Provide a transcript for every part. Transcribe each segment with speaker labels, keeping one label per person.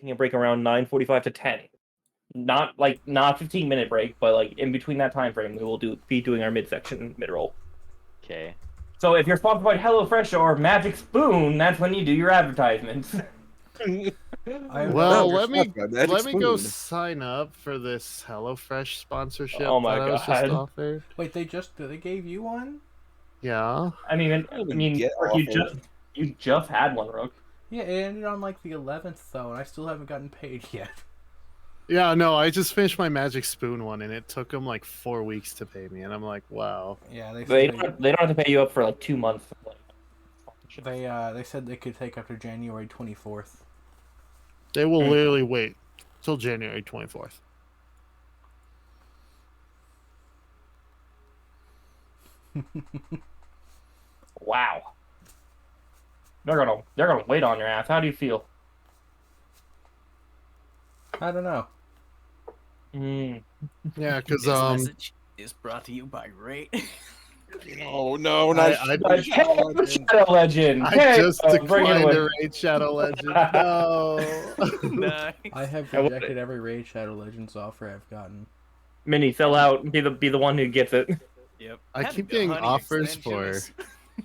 Speaker 1: taking a break around 9:45 to 10. Not 15-minute break, but like in between that time frame, we will be doing our midsection mid-roll.
Speaker 2: Okay.
Speaker 1: So if you're sponsored by HelloFresh or Magic Spoon, that's when you do your advertisements.
Speaker 3: Well, let me go sign up for this HelloFresh sponsorship
Speaker 1: Oh my
Speaker 3: that I was just
Speaker 1: God.
Speaker 3: offered.
Speaker 4: Wait, they gave you one?
Speaker 3: Yeah.
Speaker 1: I mean, you just had one, Rook.
Speaker 4: Yeah, it ended on like the 11th though, and I still haven't gotten paid yet.
Speaker 3: Yeah, no, I just finished my Magic Spoon one, and it took them like 4 weeks to pay me, and I'm like, wow.
Speaker 4: Yeah,
Speaker 1: They don't have to pay you up for like 2 months.
Speaker 4: They said they could take up to January 24th.
Speaker 3: They will literally wait till January 24th.
Speaker 1: Wow. They're gonna wait on your ass. How do you feel?
Speaker 4: I don't know.
Speaker 3: Yeah, because
Speaker 5: This message is brought to you by Ray.
Speaker 6: Oh no, not
Speaker 1: Shadow Legend.
Speaker 3: I just declined a Raid Shadow Legend. No.
Speaker 5: Nice.
Speaker 4: I have rejected every Raid Shadow Legends offer I've gotten.
Speaker 1: Mini, sell out. Be the one who gets it.
Speaker 5: Yep.
Speaker 3: I keep getting offers for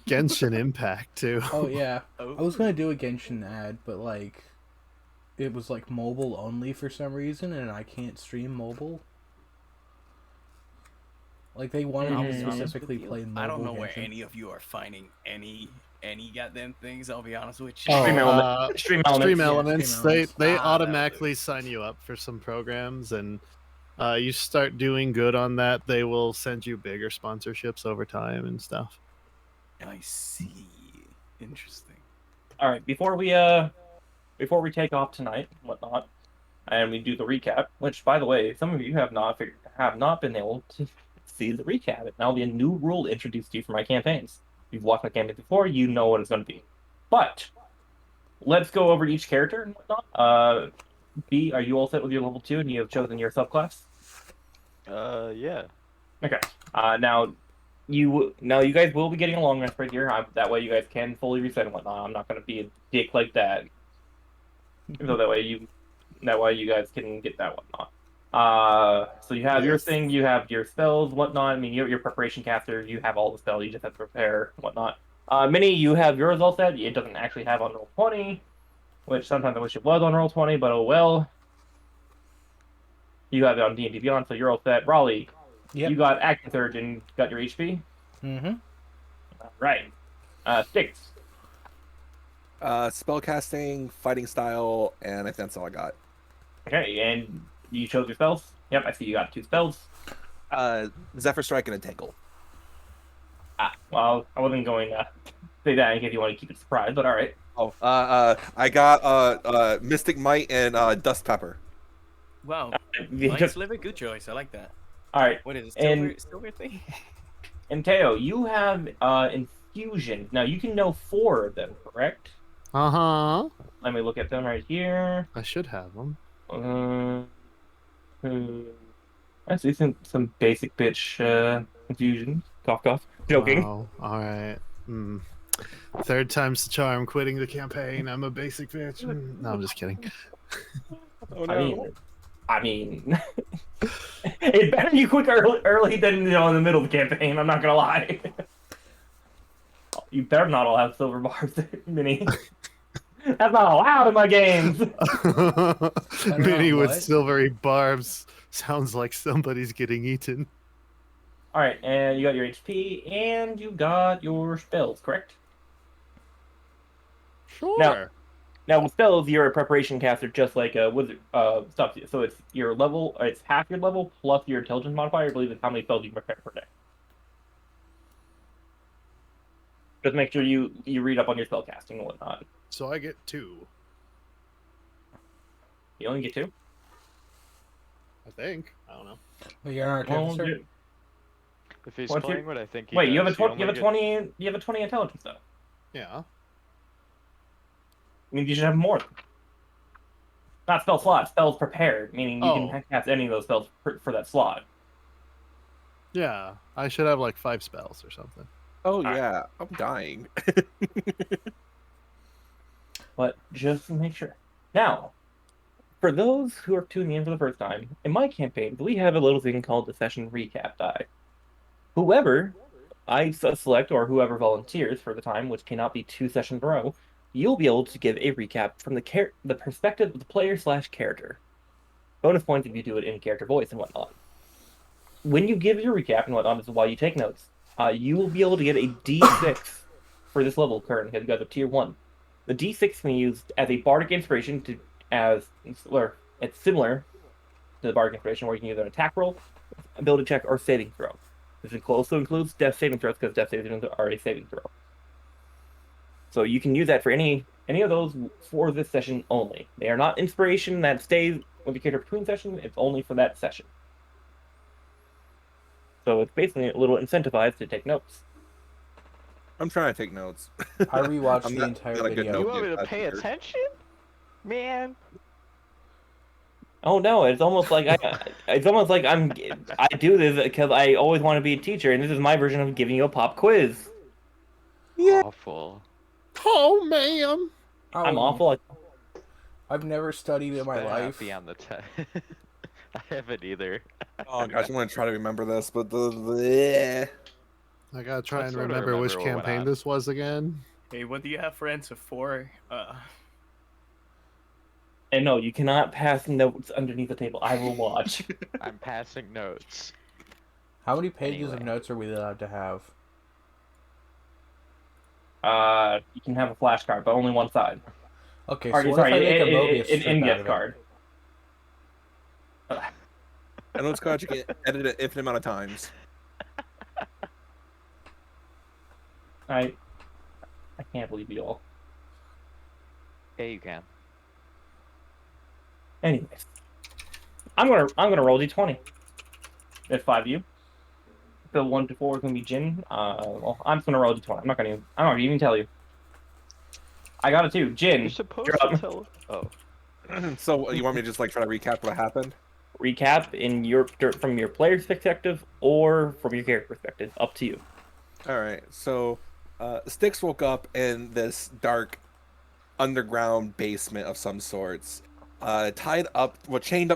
Speaker 3: Genshin Impact too.
Speaker 4: Oh yeah, I was gonna do a Genshin ad, but like, it was like mobile only for some reason, and I can't stream mobile. Like they wanted me to specifically play mobile.
Speaker 5: I don't know
Speaker 4: Genshin.
Speaker 5: where any of you are finding any goddamn things. I'll be honest with you.
Speaker 1: Stream
Speaker 3: Elements. They automatically sign you up for some programs, and you start doing good on that, they will send you bigger sponsorships over time and stuff.
Speaker 5: I see. Interesting.
Speaker 1: All right, before we take off tonight, and whatnot, and we do the recap. Which, by the way, some of you have not been able to see the recap. It now be a new rule introduced to you for my campaigns. If you've watched my campaigns before, you know what it's going to be. But let's go over each character and whatnot. B, are you all set with your level 2 and you have chosen your subclass?
Speaker 2: Yeah. Okay.
Speaker 1: Now you guys will be getting a long rest right here. That way you guys can fully reset and whatnot. I'm not going to be a dick like that. So that way you guys can get that whatnot. So you have your thing, you have your spells, whatnot. I mean, your preparation caster, you have all the spells, you just have to prepare, whatnot. Mini, you have yours all set. It doesn't actually have on roll 20, which sometimes I wish it was on roll 20, but oh well. You have it on D&D Beyond, so you're all set. Raleigh, you got Acting Surge and got your HP?
Speaker 4: Mm-hmm.
Speaker 1: All right. Sticks.
Speaker 6: Spellcasting, fighting style, and I think that's all I got.
Speaker 1: Okay, and you chose your spells? Yep, I see you got 2 spells.
Speaker 6: Zephyr Strike and Entangle.
Speaker 1: Well, I wasn't going to say that in case you want to keep it a surprise, but alright.
Speaker 6: Oh, I got Mystic Might and Dust Pepper.
Speaker 5: Wow. Nice liver, good choice. I like that.
Speaker 1: Alright.
Speaker 5: What is it? Silver thing?
Speaker 1: And Teo, you have Infusion. Now, you can know 4 of them, correct?
Speaker 3: Uh-huh.
Speaker 1: Let me look at them right here.
Speaker 3: I should have them.
Speaker 1: I see some basic bitch infusion. Cough, cough. Joking.
Speaker 3: Wow. All right. 3rd time's the charm. Quitting the campaign. I'm a basic bitch. No, I'm just kidding.
Speaker 6: Oh no.
Speaker 1: I mean, it's better you quit early than in the middle of the campaign. I'm not gonna lie. You better not all have silver bars, Mini. That's not allowed in my games.
Speaker 3: Mini with silvery barbs sounds like somebody's getting eaten.
Speaker 1: All right, and you got your HP and you got your spells, correct?
Speaker 3: Sure.
Speaker 1: Now with spells, you're a preparation caster, just like a wizard. Stuff. So it's your level. It's half your level plus your intelligence modifier. I believe it's how many spells you prepare per day. Just make sure you read up on your spell casting and whatnot.
Speaker 3: So I get 2.
Speaker 1: You only get 2?
Speaker 3: I think. I don't know.
Speaker 4: Well, you're an artificer.
Speaker 2: If he's playing what I think he
Speaker 1: Wait,
Speaker 2: does,
Speaker 1: you have a 20 intelligence though.
Speaker 3: Yeah.
Speaker 1: I mean, you should have more. Not spell slot, spells prepared, meaning you can cast any of those spells for that slot.
Speaker 3: Yeah, I should have like 5 spells or something.
Speaker 6: Oh yeah, I'm dying.
Speaker 1: But just to make sure. Now, For those who are tuning in for the first time, in my campaign, we have a little thing called the session recap die. Whoever I select or whoever volunteers for the time, which cannot be 2 sessions in a row, you'll be able to give a recap from the perspective of the player/character. Bonus points if you do it in character voice and whatnot. When you give your recap and whatnot, this is why you take notes. You will be able to get a D6 for this level currently because you guys are tier 1. The D6 can be used as a bardic inspiration it's similar to the bardic inspiration where you can use an attack roll, ability check, or saving throw. This also includes death saving throws because death saving throws are a saving throw. So you can use that for any of those for this session only. They are not inspiration that stays with the character between sessions. It's only for that session. So it's basically a little incentivized to take notes.
Speaker 6: I'm trying to take notes.
Speaker 4: I rewatched
Speaker 6: I'm
Speaker 4: the
Speaker 6: not-
Speaker 4: entire
Speaker 6: not a good
Speaker 4: video.
Speaker 2: You
Speaker 6: note
Speaker 2: want me to
Speaker 6: taker.
Speaker 2: pay attention? Man.
Speaker 1: Oh no! It's almost like I do this because I always want to be a teacher, and this is my version of giving you a pop quiz.
Speaker 6: Yeah.
Speaker 2: Awful.
Speaker 3: Oh, ma'am.
Speaker 1: I'm awful.
Speaker 4: I've never studied in my
Speaker 2: Better not
Speaker 4: life.
Speaker 2: be on the I haven't either.
Speaker 6: Oh gosh, I'm gonna try to remember this, but the
Speaker 3: I gotta try
Speaker 2: I
Speaker 3: and
Speaker 2: sorta
Speaker 3: remember which
Speaker 2: remember what went
Speaker 3: campaign
Speaker 2: on.
Speaker 3: this was again.
Speaker 5: Hey, what do you have for answer 4?
Speaker 1: And no, you cannot pass notes underneath the table. I will watch.
Speaker 2: I'm passing notes.
Speaker 4: How many pages of
Speaker 2: Anyway.
Speaker 4: notes are we allowed to have?
Speaker 1: You can have a flashcard, but only one side.
Speaker 4: Okay,
Speaker 1: Or,
Speaker 4: so what
Speaker 1: sorry,
Speaker 4: if I make a Mobius
Speaker 1: an
Speaker 4: strip out
Speaker 1: in-gift
Speaker 4: of it?
Speaker 1: card.
Speaker 6: I know it's called you can edit it infinite amount of times.
Speaker 1: I can't believe you all.
Speaker 2: Yeah, you can.
Speaker 1: Anyways, I'm gonna roll d20. There's 5 of you. The 1 to 4 is gonna be Jin. Well, I'm just gonna roll d20. I'm not gonna even tell you. I got a 2. Jin.
Speaker 2: You're supposed
Speaker 1: you're
Speaker 2: to
Speaker 1: up.
Speaker 2: tell. Oh.
Speaker 6: So you want me to just like try to recap what happened?
Speaker 1: Recap from your player's perspective or from your character perspective. Up to you.
Speaker 6: All right. So Styx woke up in this dark underground basement of some sorts, chained up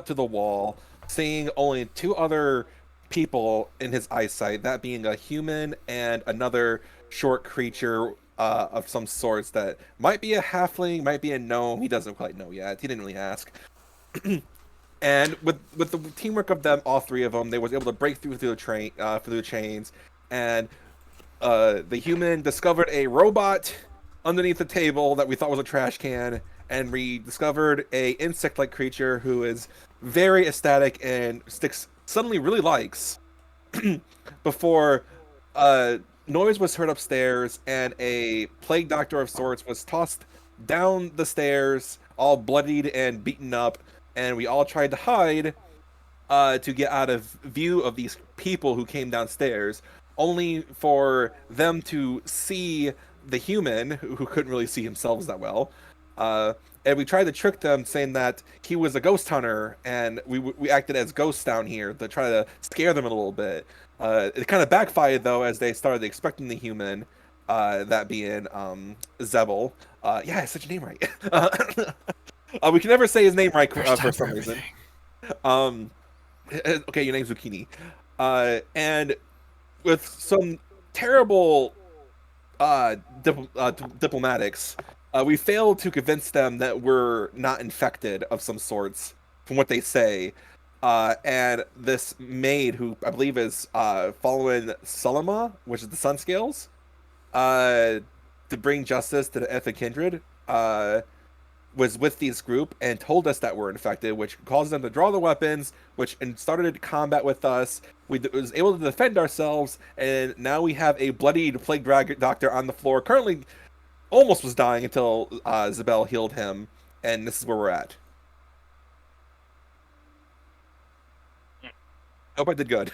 Speaker 6: to the wall, seeing only 2 other people in his eyesight, that being a human and another short creature of some sorts that might be a halfling, might be a gnome. He doesn't quite know yet. He didn't really ask. And with the teamwork of them, all 3 of them, they was able to break through the chains, and the human discovered a robot underneath the table that we thought was a trash can, and we discovered a insect-like creature who is very ecstatic and Styx suddenly really likes. Before noise was heard upstairs, and a plague doctor of sorts was tossed down the stairs, all bloodied and beaten up, and we all tried to hide to get out of view of these people who came downstairs, only for them to see the human, who couldn't really see himself that well. And we tried to trick them, saying that he was a ghost hunter, and we acted as ghosts down here to try to scare them a little bit. It kind of backfired, though, as they started expecting the human, that being Zebel. Yeah, it's such a name right. We can never say his name right for some reason. Okay, your name's Zucchini. And with some terrible diplomatics, we failed to convince them that we're not infected of some sorts, from what they say. And this maid, who I believe is following Sulema, which is the Sun Scales, to bring justice to the Ethnic Kindred, was with this group and told us that we're infected, which caused them to draw the weapons, which started combat with us. We was able to defend ourselves, and now we have a bloodied plague doctor on the floor. Currently, almost was dying until Zabel healed him, and this is where we're at. I hope I did good.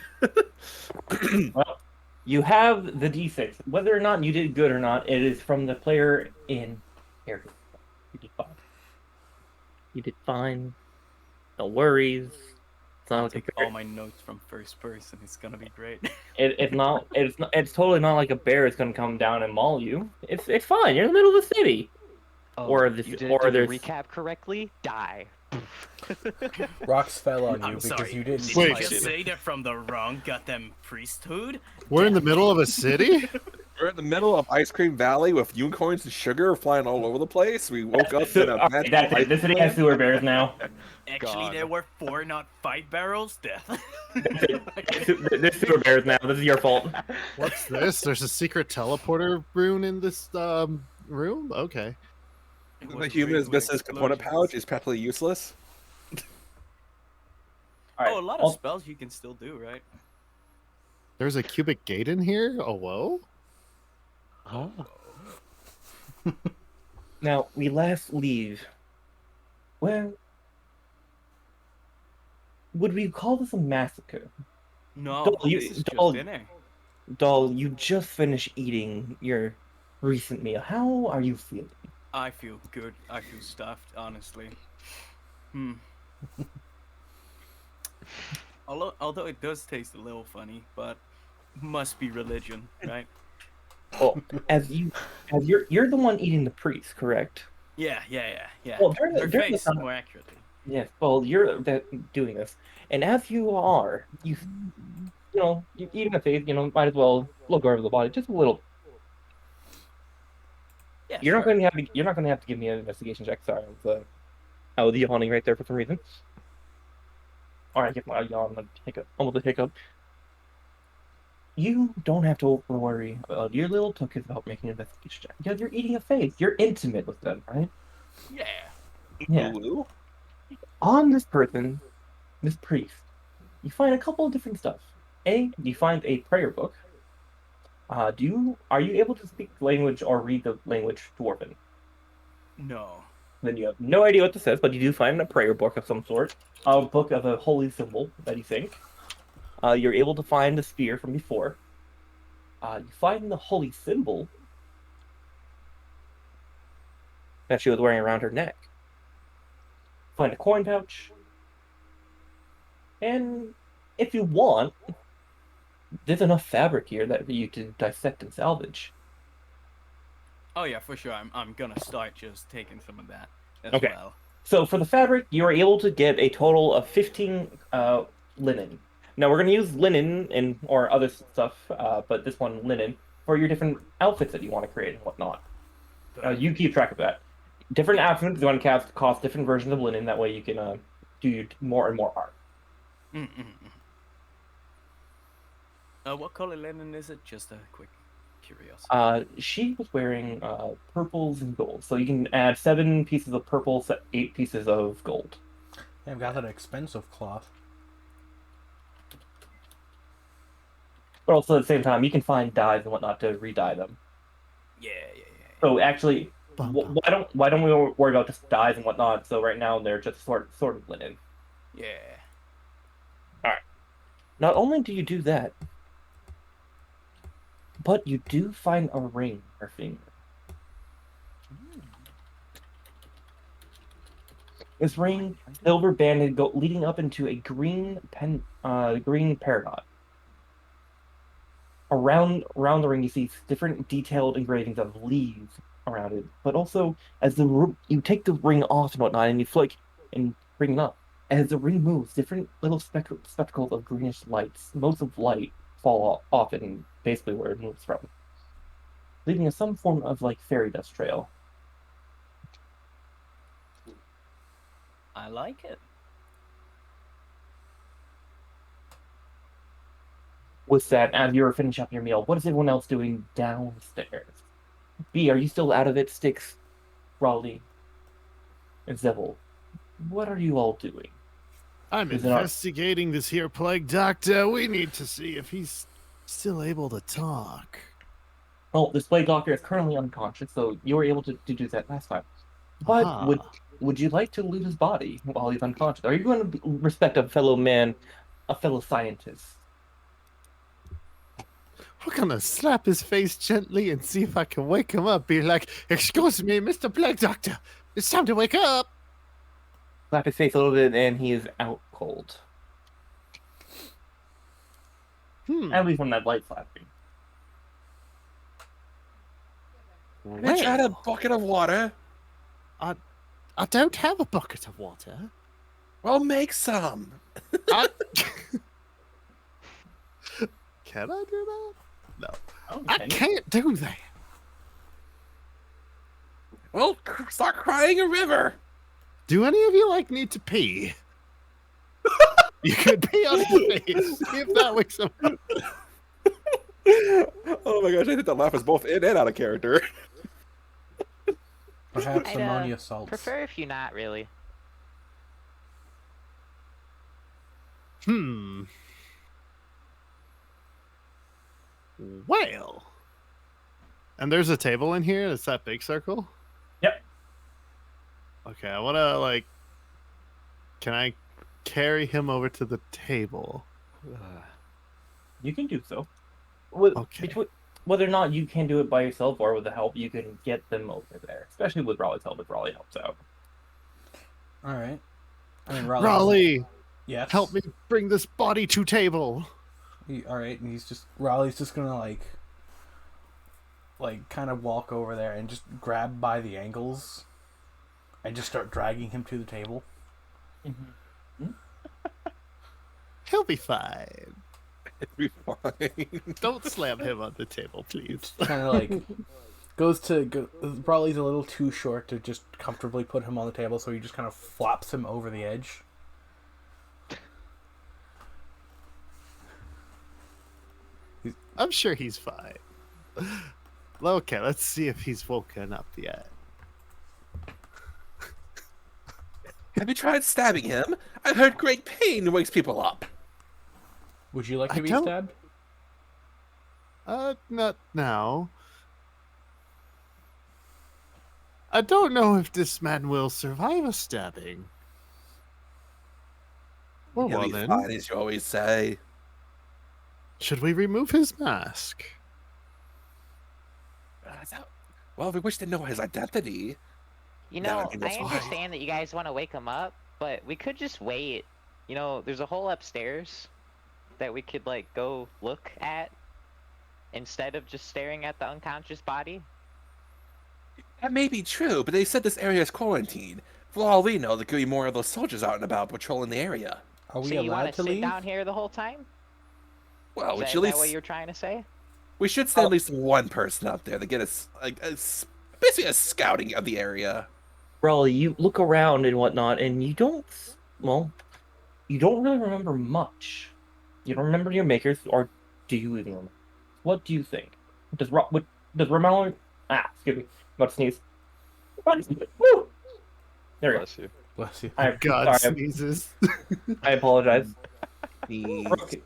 Speaker 1: Well, you have the D6. Whether or not you did good or not, it is from the player in character. You did fine. You did fine. No worries. It's not
Speaker 5: I'll
Speaker 1: like
Speaker 5: take all my notes from first person. It's gonna be great.
Speaker 1: it's totally not like a bear is gonna come down and maul you. It's fine. You're in the middle of the city.
Speaker 2: Oh,
Speaker 1: Or
Speaker 2: you didn't do the recap correctly? Die.
Speaker 4: Rocks fell on you
Speaker 5: I'm
Speaker 4: because
Speaker 5: sorry.
Speaker 4: you didn't.
Speaker 5: Did
Speaker 3: Wait.
Speaker 5: you just say they're from the wrong goddamn priesthood?
Speaker 3: We're in the middle of a city?
Speaker 6: We're in the middle of Ice Cream Valley with unicorns and sugar flying all over the place. We woke up in a
Speaker 1: Alright,
Speaker 6: magical
Speaker 1: that's it.
Speaker 6: ice
Speaker 1: This city has
Speaker 6: cream
Speaker 1: sewer bears now.
Speaker 5: Actually,
Speaker 2: God.
Speaker 5: there were 4, not 5 barrels. Death.
Speaker 1: There's sewer bears now. This is your fault.
Speaker 3: What's this? There's a secret teleporter rune in this room? Okay.
Speaker 5: It
Speaker 6: The
Speaker 5: was
Speaker 6: human
Speaker 5: rigged
Speaker 6: is
Speaker 5: with
Speaker 6: missing his component
Speaker 5: explosions.
Speaker 6: pouch is practically useless.
Speaker 1: Alright,
Speaker 5: Oh, a lot of spells you can still do, right?
Speaker 3: There's a cubic gate in here? Oh, whoa?
Speaker 2: Oh.
Speaker 1: now we last leave. Well, would we call this a massacre?
Speaker 5: No,
Speaker 1: Doll,
Speaker 5: this is just
Speaker 1: Doll,
Speaker 5: dinner.
Speaker 1: Doll, you just finished eating your recent meal. How are you feeling?
Speaker 5: I feel good. I feel stuffed, honestly. Although it does taste a little funny, but must be religion, right?
Speaker 1: Well, you're the one eating the priest, correct?
Speaker 5: Yeah.
Speaker 1: Well, during
Speaker 5: Her
Speaker 1: the
Speaker 5: face,
Speaker 1: time,
Speaker 5: more accurately.
Speaker 1: yes. Well, you're doing this, and as you are, you're eating a face. Might as well look over the body just a little.
Speaker 5: Yeah,
Speaker 1: You're not
Speaker 5: sure.
Speaker 1: going to have to. You're not going to have to give me an investigation check. Sorry, I was yawning right there for some reason. All right, I get my yawn. Almost a hiccup. You don't have to worry about your little tookers about making an investigation check because you're eating a face. You're intimate with them, right?
Speaker 5: Yeah.
Speaker 1: Yeah.
Speaker 6: Ooh.
Speaker 1: On this person, this priest, you find a couple of different stuff. You find a prayer book. Are you able to speak the language or read the language Dwarven?
Speaker 5: No.
Speaker 1: Then you have no idea what this says, but you do find a prayer book of some sort, a book of a holy symbol that you think. You're able to find the spear from before. You find the holy symbol that she was wearing around her neck. Find a coin pouch. And if you want, there's enough fabric here that you can dissect and salvage.
Speaker 5: Oh yeah, for sure. I'm gonna start just taking some of that as
Speaker 1: Okay.
Speaker 5: well.
Speaker 1: So for the fabric, you are able to get a total of 15 linen. Now we're going to use linen or other stuff, but this one linen for your different outfits that you want to create and whatnot. You keep track of that. Different outfits going to cost different versions of linen. That way you can do more and more art.
Speaker 5: What color linen is it? Just a quick curiosity.
Speaker 1: She was wearing purples and gold, so you can add 7 pieces of purple, 8 pieces of gold.
Speaker 4: Yeah, I've got that expensive cloth.
Speaker 1: But also at the same time, you can find dyes and whatnot to re-dye them.
Speaker 5: Yeah.
Speaker 1: So actually, why don't we worry about just dyes and whatnot? So right now they're just sort of linen.
Speaker 5: Yeah.
Speaker 1: Not only do you do that, but you do find a ring on her finger. This ring, silver banded, leading up into a green paragon. Around the ring, you see different detailed engravings of leaves around it. But also, as you take the ring off and whatnot, and you flick and bring it up, as the ring moves, different little spectacles of greenish lights, motes of light, fall off and basically where it moves from, leading to some form of fairy dust trail.
Speaker 5: I like it.
Speaker 1: With that, as you're finishing up your meal, what is everyone else doing downstairs? B, are you still out of it? Styx, Raleigh, and Zevil, what are you all doing?
Speaker 3: I'm
Speaker 1: Is it not-
Speaker 3: investigating this here plague doctor. We need to see if he's still able to talk.
Speaker 1: Well, this plague doctor is currently unconscious, so you were able to do that last time. But
Speaker 3: Aha.
Speaker 1: would you like to loot his body while he's unconscious? Are you going to respect a fellow man, a fellow scientist?
Speaker 3: We're gonna slap his face gently and see if I can wake him up. Be like, "Excuse me, Mr. Plague Doctor. It's time to wake up."
Speaker 1: Slap his face a little bit, and he is out cold. At least from that light slapping.
Speaker 6: I tried a bucket of water.
Speaker 3: I don't have a bucket of water.
Speaker 6: Well, make some.
Speaker 3: Can I do that? No.
Speaker 1: Oh,
Speaker 3: I
Speaker 1: okay.
Speaker 3: can't do that.
Speaker 6: Well, start crying a river.
Speaker 3: Do any of you need to pee? You could pee on his face. See if that wakes him up.
Speaker 6: Oh my gosh, I think that laugh is both in and out of character.
Speaker 4: Perhaps
Speaker 2: I'd,
Speaker 4: ammonia salts.
Speaker 2: Prefer if you not really.
Speaker 3: Well. And there's a table in here. It's that big circle?
Speaker 1: Yep.
Speaker 3: Okay, I want to, can I carry him over to the table?
Speaker 1: You can do so.
Speaker 3: Okay.
Speaker 1: Whether or not you can do it by yourself or with the help, you can get them over there. Especially with Raleigh's help, if Raleigh helps out.
Speaker 4: All right. I mean,
Speaker 3: Raleigh,
Speaker 4: yes.
Speaker 3: help me bring this body to table.
Speaker 4: All right, and Raleigh's just gonna kind of walk over there and just grab by the ankles, and just start dragging him to the table.
Speaker 1: Mm-hmm.
Speaker 3: He'll be fine.
Speaker 6: It'll be fine.
Speaker 3: Don't slam him on the table, please.
Speaker 4: Kind of Raleigh's a little too short to just comfortably put him on the table, so he just kind of flops him over the edge.
Speaker 3: I'm sure he's fine. Okay, let's see if he's woken up yet.
Speaker 6: Have you tried stabbing him? I've heard great pain wakes people up.
Speaker 4: Would you like to
Speaker 3: I
Speaker 4: be
Speaker 3: don't-
Speaker 4: stabbed?
Speaker 3: Not now. I don't know if this man will survive a stabbing. Well,
Speaker 6: He'll be
Speaker 3: then,
Speaker 6: fine, as you always say.
Speaker 3: should we remove his mask?
Speaker 6: Well, we wish to know his identity.
Speaker 2: You
Speaker 6: Yeah, I
Speaker 2: know,
Speaker 6: think
Speaker 2: I
Speaker 6: that's fine.
Speaker 2: understand that you guys want to wake him up, but we could just wait. You know, there's a hole upstairs that we could go look at instead of just staring at the unconscious body.
Speaker 6: That may be true, but they said this area is quarantined. For all we know, there could be more of those soldiers out and about patrolling the area.
Speaker 4: Are we
Speaker 2: So you
Speaker 4: allowed
Speaker 2: want
Speaker 4: to
Speaker 2: sit
Speaker 4: leave?
Speaker 2: down here the whole time?
Speaker 6: Well,
Speaker 2: Is
Speaker 6: we
Speaker 2: that,
Speaker 6: should
Speaker 2: is
Speaker 6: at
Speaker 2: that what
Speaker 6: least
Speaker 2: you're trying to say?
Speaker 6: we should send at least one person out there to get us basically a scouting of the area.
Speaker 1: Raleigh, you look around and whatnot, and you don't really remember much. You don't remember your makers, or do you even remember? What do you think? Does Ramon... excuse me. I'm about to sneeze. Woo! There we go.
Speaker 7: Bless you.
Speaker 4: Bless you.
Speaker 3: God
Speaker 1: Sorry,
Speaker 3: sneezes.
Speaker 1: I apologize.
Speaker 6: The
Speaker 1: Okay.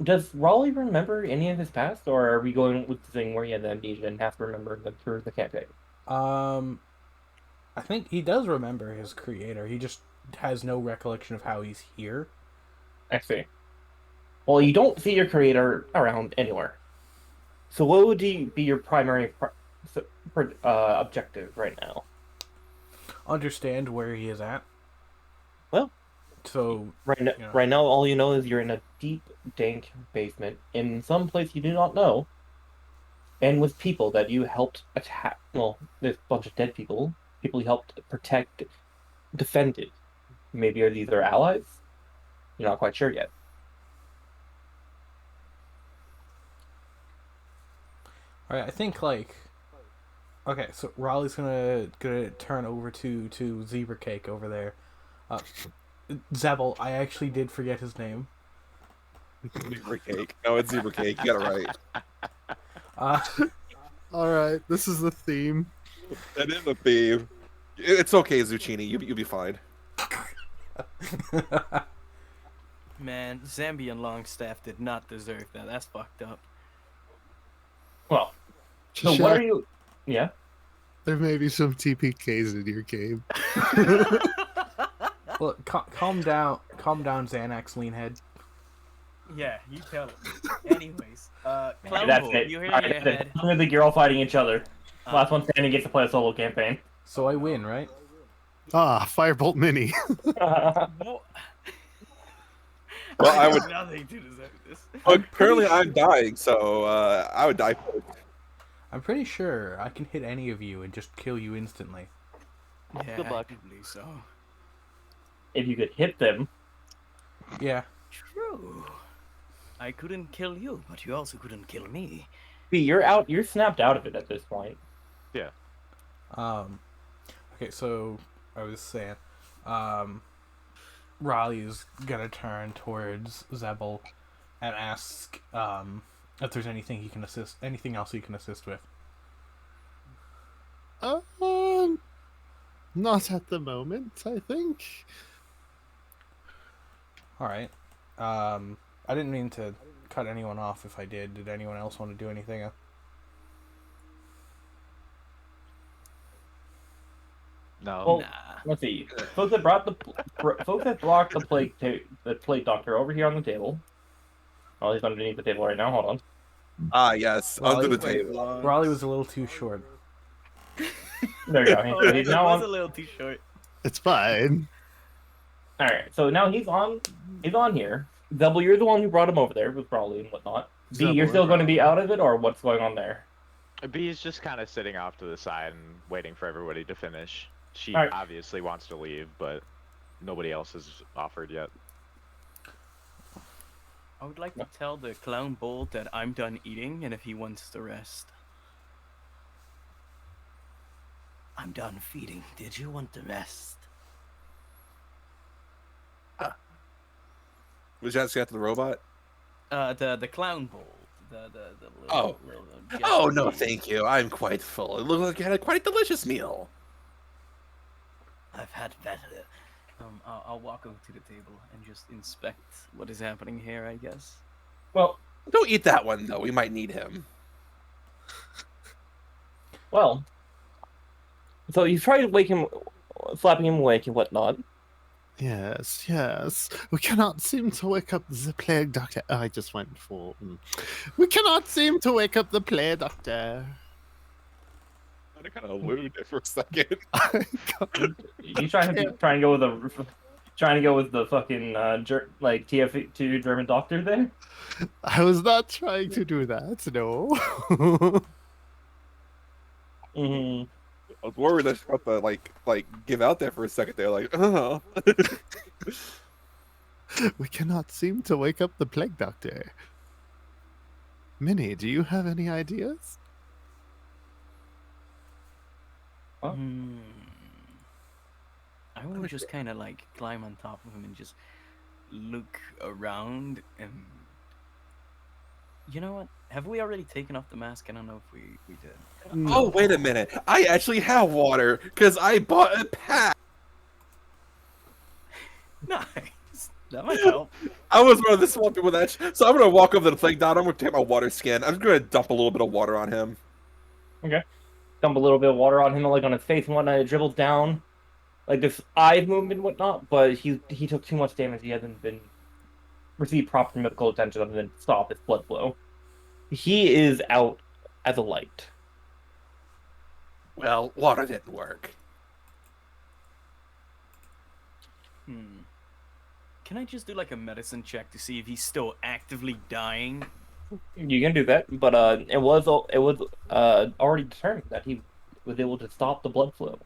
Speaker 1: Does Raleigh remember any of his past, or are we going with the thing where he had the amnesia and has to remember them through the campaign?
Speaker 4: I think he does remember his creator. He just has no recollection of how he's here.
Speaker 1: I see. Well, you don't see your creator around anywhere. So what would be your primary objective right now?
Speaker 4: Understand where he is at.
Speaker 1: Well,
Speaker 4: So
Speaker 1: right now, all you know is you're in a deep, dank basement in some place you do not know, and with people that you helped attack. Well, there's a bunch of dead people. People you helped protect, defended. Maybe these are allies. You're not quite sure yet.
Speaker 4: all right, I think okay, so Raleigh's gonna turn over to Zebra Cake over there. Zebel, I actually did forget his name.
Speaker 6: zebra cake. No, it's zebra cake. You got it right.
Speaker 3: All right, this is the theme.
Speaker 6: That is a theme. It's okay, Zucchini. You'll be fine.
Speaker 5: Man, Zambian Longstaff did not deserve that. That's fucked up.
Speaker 1: Well, so
Speaker 3: Kashak,
Speaker 1: what are you? Yeah.
Speaker 3: there may be some TPKs in your game.
Speaker 4: Well, calm down, Xanax Leanhead.
Speaker 5: Yeah, you tell it. Anyways,
Speaker 1: That's
Speaker 5: Clownable,
Speaker 1: it.
Speaker 5: you hear
Speaker 1: Alright,
Speaker 5: your
Speaker 1: that's it.
Speaker 5: head.
Speaker 1: I think you're all fighting each other. Last one standing gets to play a solo campaign.
Speaker 4: So I win, right?
Speaker 3: Firebolt Mini.
Speaker 5: No.
Speaker 6: Well, I would.
Speaker 5: Nothing to deserve this.
Speaker 6: But currently, I'm dying, so I would die first.
Speaker 4: I'm pretty sure I can hit any of you and just kill you instantly.
Speaker 5: Yeah,
Speaker 2: Good luck.
Speaker 5: I believe so.
Speaker 1: if you could hit them.
Speaker 4: Yeah.
Speaker 5: True. I couldn't kill you, but you also couldn't kill me.
Speaker 1: B, you're out. You're snapped out of it at this point.
Speaker 4: Okay, so I was saying, Raleigh's gonna turn towards Zebel and ask if there's anything else he can assist with.
Speaker 3: Not at the moment, I think.
Speaker 4: All right. I didn't mean to cut anyone off. If I did, did anyone else want to do anything?
Speaker 2: No.
Speaker 1: Well,
Speaker 5: Nah.
Speaker 1: let's see. Folks that brought folks that brought the plate doctor over here on the table. Oh, he's underneath the table right now. Hold on.
Speaker 6: Ah, yes, under the
Speaker 5: Wait,
Speaker 6: table.
Speaker 5: what?
Speaker 4: Raleigh was a little too short.
Speaker 1: There you go.
Speaker 5: Alright,
Speaker 1: He's
Speaker 5: that
Speaker 1: now
Speaker 5: was
Speaker 1: on.
Speaker 5: a little too short.
Speaker 3: It's fine.
Speaker 1: All right. So now he's on. He's on here. Double, you're the one who brought him over there with Raleigh and whatnot. B, you're
Speaker 3: Zebel
Speaker 1: still
Speaker 3: and
Speaker 1: going to be
Speaker 3: Raleigh.
Speaker 1: out of it, or what's going on there?
Speaker 2: B is just kind of sitting off to the side and waiting for everybody to finish. She
Speaker 1: Alright.
Speaker 2: obviously wants to leave, but nobody else has offered yet.
Speaker 5: I would like to tell the clown bull that I'm done eating, and if he wants to rest. I'm done feeding. Did you want to rest?
Speaker 6: Was you asking after the robot?
Speaker 5: The clown bull. The little,
Speaker 6: Oh.
Speaker 5: little
Speaker 6: Oh,
Speaker 5: Jesse.
Speaker 6: no, thank you. I'm quite full. It looked like you had a quite delicious meal.
Speaker 5: I've had better. I'll walk over to the table and just inspect what is happening here, I guess.
Speaker 1: Well,
Speaker 6: Don't eat that one, though. We might need him.
Speaker 1: well. So you tried to wake him, slapping him awake and whatnot.
Speaker 3: Yes, yes. We cannot seem to wake up the plague doctor. Oh, I just went for. We cannot seem to wake up the plague doctor.
Speaker 6: I kind of lewd it for a second.
Speaker 1: You trying to go with the fucking like TF2 German doctor there?
Speaker 3: I was not trying to do that, no.
Speaker 1: Mm-hmm.
Speaker 6: I was worried that you about to like give out there for a second there, like, oh.
Speaker 3: We cannot seem to wake up the plague doctor. Minnie, do you have any ideas?
Speaker 1: Huh?
Speaker 5: I would just kind of like climb on top of him and just look around and. You know what? Have we already taken off the mask? I don't know if we did.
Speaker 6: Oh, wait a minute. I actually have water because I bought a pack.
Speaker 5: Nice. That might help.
Speaker 6: I was one of the small people that. So I'm gonna walk over to the plague doctor. I'm gonna take my water skin. I'm just gonna dump a little bit of water on him.
Speaker 1: Dump a little bit of water on him, like on his face and whatnot. It dribbles down, like this eye movement and whatnot. But he took too much damage. He hasn't been received proper medical attention other than stop his blood flow. He is out as a light.
Speaker 6: Well, water didn't work.
Speaker 5: Can I just do like a medicine check to see if he's still actively dying?
Speaker 1: You can do that, but it was already determined that he was able to stop the blood flow.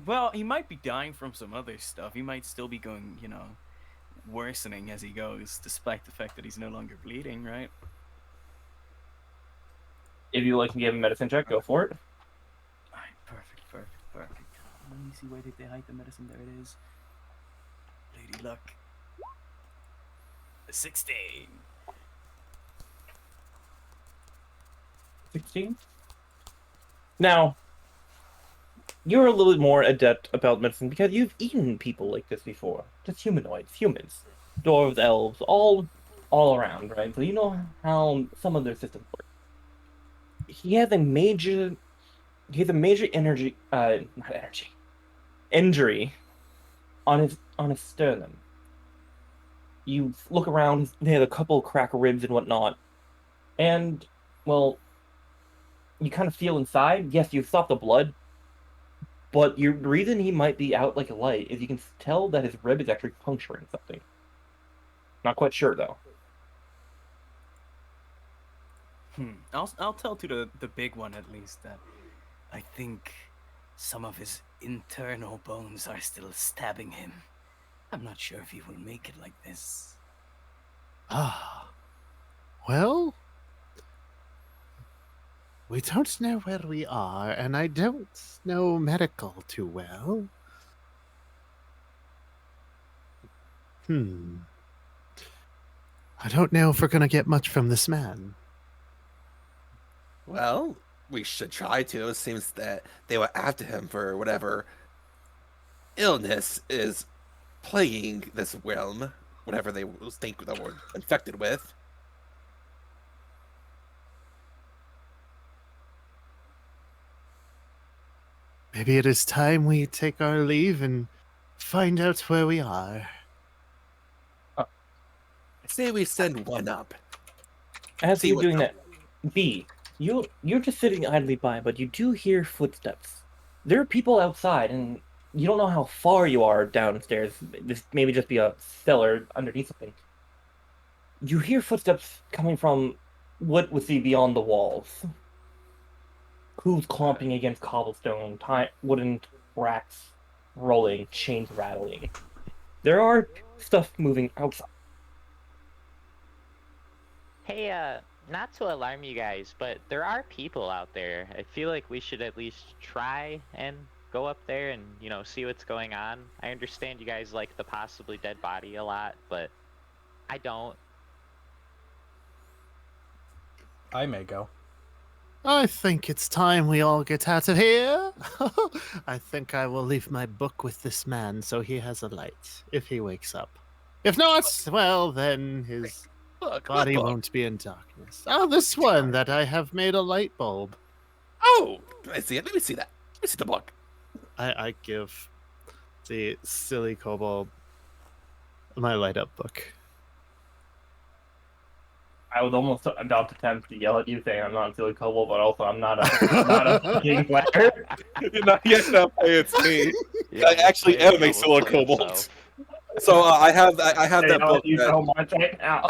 Speaker 5: Well, he might be dying from some other stuff. He might still be going, worsening as he goes, despite the fact that he's no longer bleeding, right?
Speaker 1: If you like to give him a medicine check, go for it.
Speaker 5: Alright, perfect. Let me see, where did they hide the medicine? There it is. Lady Luck. 16.
Speaker 1: 16. Now, you're a little bit more adept about medicine because you've eaten people like this before. Just humanoids, humans, dwarves, elves, all around, right? So you know how some of their systems work. He has a major injury on his sternum. You look around, he has a couple of cracked ribs and whatnot, and well, you kind of feel inside. Yes, you stop the blood, but the reason he might be out like a light is you can tell that his rib is actually puncturing something. Not quite sure though.
Speaker 5: I'll tell to the big one at least that I think some of his internal bones are still stabbing him. I'm not sure if he will make it like this.
Speaker 3: Ah. Well, we don't know where we are, and I don't know medical too well. I don't know if we're gonna get much from this man.
Speaker 6: Well, we should try to. It seems that they were after him for whatever illness is plaguing this realm, whatever they think that we're infected with.
Speaker 3: Maybe it is time we take our leave and find out where we are.
Speaker 6: I say we send one up.
Speaker 1: As
Speaker 6: See
Speaker 1: you're
Speaker 6: what
Speaker 1: doing
Speaker 6: the-
Speaker 1: that, B, you're just sitting idly by, but you do hear footsteps. There are people outside, and you don't know how far you are downstairs. This maybe just be a cellar underneath something. You hear footsteps coming from what would see beyond the walls. Hooves clomping against cobblestone, wooden racks rolling, chains rattling. There are stuff moving outside.
Speaker 2: Hey, not to alarm you guys, but there are people out there. I feel like we should at least try and go up there and, see what's going on. I understand you guys like the possibly dead body a lot, but I don't.
Speaker 4: I may go.
Speaker 3: I think it's time we all get out of here. I think I will leave my book with this man so he has a light if he wakes up. If not, well, then his
Speaker 6: Look,
Speaker 3: body
Speaker 6: look.
Speaker 3: won't be in darkness. Oh, this one that I have made a light bulb.
Speaker 6: Oh, I see it. Let me see that. Let me see the book.
Speaker 3: I give the silly kobold my light up book.
Speaker 1: I was almost about to attempt to yell at you saying I'm not a silly kobold, but also I'm not a king player.
Speaker 6: You're not it's me.
Speaker 2: Yeah,
Speaker 6: I actually
Speaker 2: play
Speaker 6: am a
Speaker 2: himself,
Speaker 6: solo
Speaker 2: play
Speaker 6: kobold.
Speaker 2: himself.
Speaker 6: So I have that
Speaker 1: I
Speaker 6: book.
Speaker 1: you
Speaker 6: that-
Speaker 1: so much right now.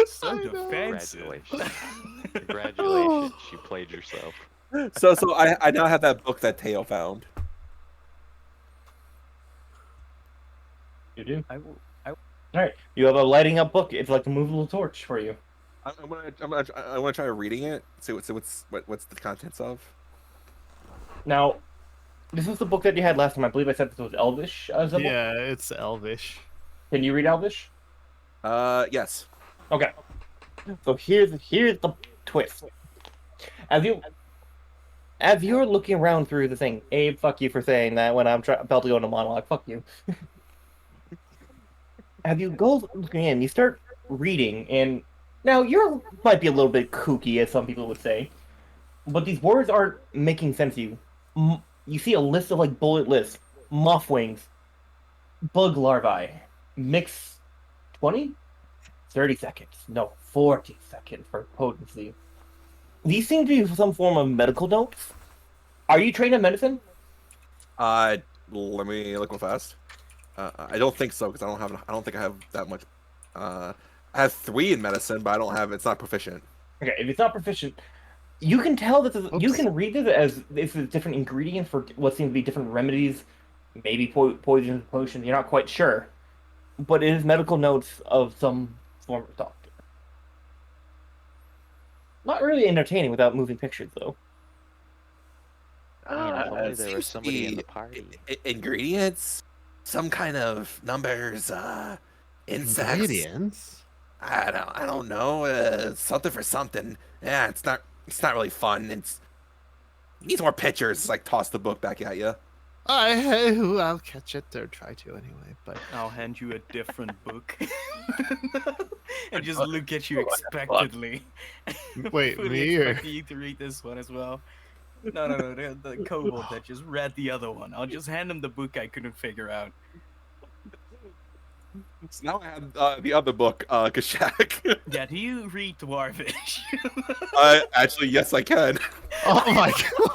Speaker 5: So defensive.
Speaker 2: Congratulations. Congratulations, you played yourself.
Speaker 6: So I now have that book that Teo found.
Speaker 1: You do.
Speaker 5: I will.
Speaker 1: All right, you have a lighting up book. It's like a movable torch for you.
Speaker 6: I want to try reading it. See what's the contents of.
Speaker 1: Now, this is the book that you had last time. I believe I said this was Elvish. Zebel?
Speaker 3: Yeah, it's elvish.
Speaker 1: Can you read Elvish?
Speaker 6: Yes.
Speaker 1: Okay. So here's the twist. As you're looking around through the thing, Abe, fuck you for saying that when I'm about to go into monologue. Fuck you. As you go looking in, you start reading, and now you might be a little bit kooky, as some people would say, but these words aren't making sense to you. You see a list of like bullet lists, moth wings, bug larvae, mix 20, 30 seconds, no, 40 seconds for potency. These seem to be some form of medical notes. Are you trained in medicine?
Speaker 6: Let me look real fast. I don't think so because I don't think I have that much. I have 3 in medicine, but I don't have. It's not proficient.
Speaker 1: Okay, if it's not proficient, you can tell that you can read this as this is different ingredients for what seems to be different remedies, maybe poisons, potions. You're not quite sure, but it is medical notes of some form of doctor. Not really entertaining without moving pictures, though.
Speaker 2: I mean, if only
Speaker 6: It
Speaker 2: there was
Speaker 6: seems to
Speaker 2: somebody in
Speaker 6: be
Speaker 2: the party.
Speaker 6: Ingredients, some kind of numbers, insects.
Speaker 3: Ingredients?
Speaker 6: I don't know. Something for something. Yeah, it's not really fun. It needs more pictures. Like toss the book back at you.
Speaker 3: I'll catch it or try to anyway. But
Speaker 5: I'll hand you a different book. And just look at you expectantly.
Speaker 3: wait,
Speaker 5: Fully
Speaker 3: me or
Speaker 5: expecting you to read this one as well. No, the kobold that just read the other one. I'll just hand him the book I couldn't figure out.
Speaker 6: So now I have the other book, Kashak.
Speaker 5: Yeah, do you read Dwarvish?
Speaker 6: Actually, yes, I can.
Speaker 3: oh my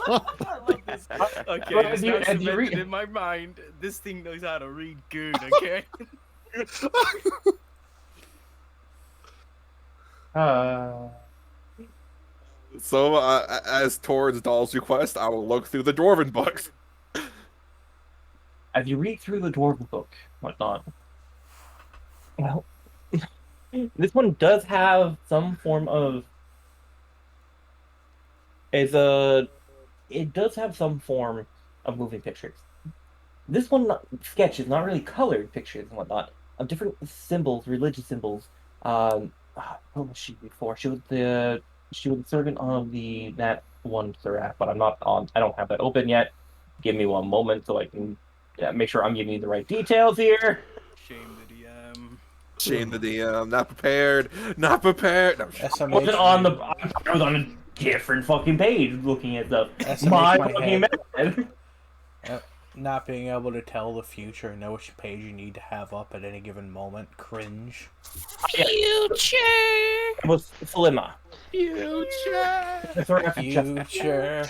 Speaker 3: god!
Speaker 5: I like this. Okay,
Speaker 1: Well,
Speaker 5: it's
Speaker 1: as you-
Speaker 5: now
Speaker 1: as you
Speaker 5: cemented
Speaker 1: read-
Speaker 5: in my mind. This thing knows how to read good, okay?
Speaker 6: So, as towards Dahl's request, I will look through the Dwarven books.
Speaker 1: As you read through the Dwarven book, whatnot, well, this one does have some form of it does have some form of moving pictures. This one sketch is not really colored pictures and whatnot of different symbols, religious symbols. What was she before? She was the servant of that one seraph, but I'm not on. I don't have that open yet. Give me one moment so I can make sure I'm giving you the right details here.
Speaker 5: Shame the DM.
Speaker 6: Shame the DM. Not prepared. Not prepared. No,
Speaker 1: I wasn't on the. I was on a different fucking page looking at stuff.
Speaker 4: SMH
Speaker 1: My
Speaker 4: my
Speaker 1: fucking
Speaker 4: head.
Speaker 1: man.
Speaker 4: Not being able to tell the future and know which page you need to have up at any given moment. Cringe.
Speaker 1: Future. It was Salima.
Speaker 6: future.
Speaker 4: Future.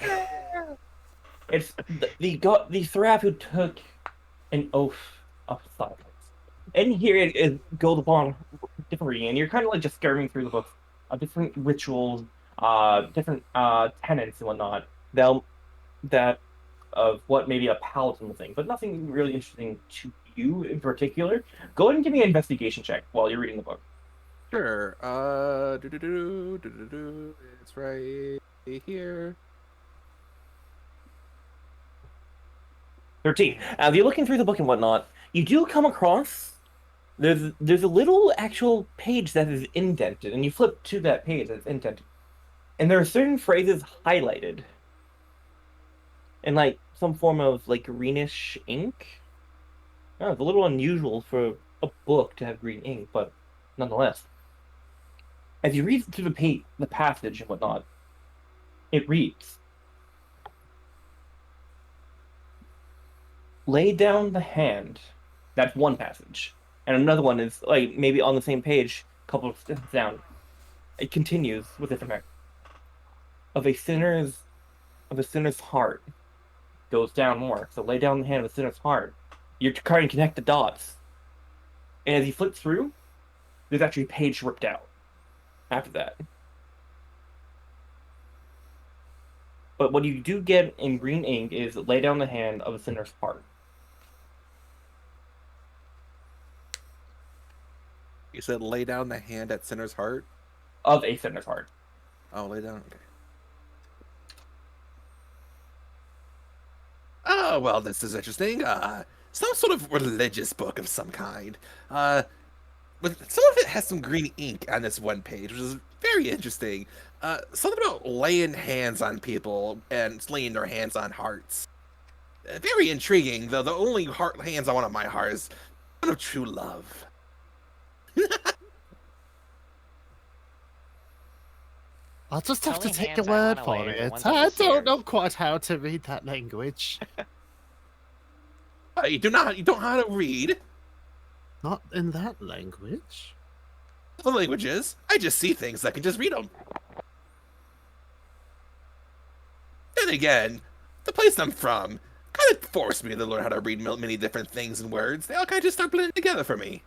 Speaker 1: It's the seraph who took an oath of silence. And here it goes upon different reading, and you're kind of like just skirming through the books of different rituals, different tenets and whatnot. That of what maybe a paladin will think, but nothing really interesting to you in particular. Go ahead and give me an investigation check while you're reading the book.
Speaker 6: Sure. It's right here.
Speaker 1: 13. As you're looking through the book and whatnot, you do come across there's a little actual page that is indented, and you flip to that page that's indented, and there are certain phrases highlighted in like some form of like greenish ink. Oh, it's a little unusual for a book to have green ink, but nonetheless, as you read through the passage and whatnot, it reads, "Lay down the hand." That's one passage, and another one is like maybe on the same page, a couple of steps down. It continues with this effect. Of a sinner's heart goes down more. So lay down the hand of a sinner's heart. You're trying to connect the dots, and as you flip through, there's actually a page ripped out after that. But what you do get in green ink is lay down the hand of a sinner's heart.
Speaker 6: You said lay down the hand at sinner's heart?
Speaker 1: Of a sinner's heart.
Speaker 6: Oh, lay down. Okay. Oh, well, this is interesting. Some sort of religious book of some kind. But some of it has some green ink on this one page, which is very interesting. Something about laying hands on people and laying their hands on hearts. Very intriguing, though the only hands I want on my heart is one of true love.
Speaker 3: I'll just have to
Speaker 2: Only
Speaker 3: take
Speaker 2: hands
Speaker 3: your
Speaker 2: I
Speaker 3: word
Speaker 2: wanna
Speaker 3: for
Speaker 2: lay are the
Speaker 3: it.
Speaker 2: ones
Speaker 3: I
Speaker 2: on the
Speaker 3: don't
Speaker 2: stairs.
Speaker 3: know quite how to read that language.
Speaker 6: You don't know how to read
Speaker 3: Not in that language.
Speaker 6: the languages. I just see things. I can just read them. Then again, the place I'm from kind of forced me to learn how to read many different things and words. They all kind of just start blending together for me.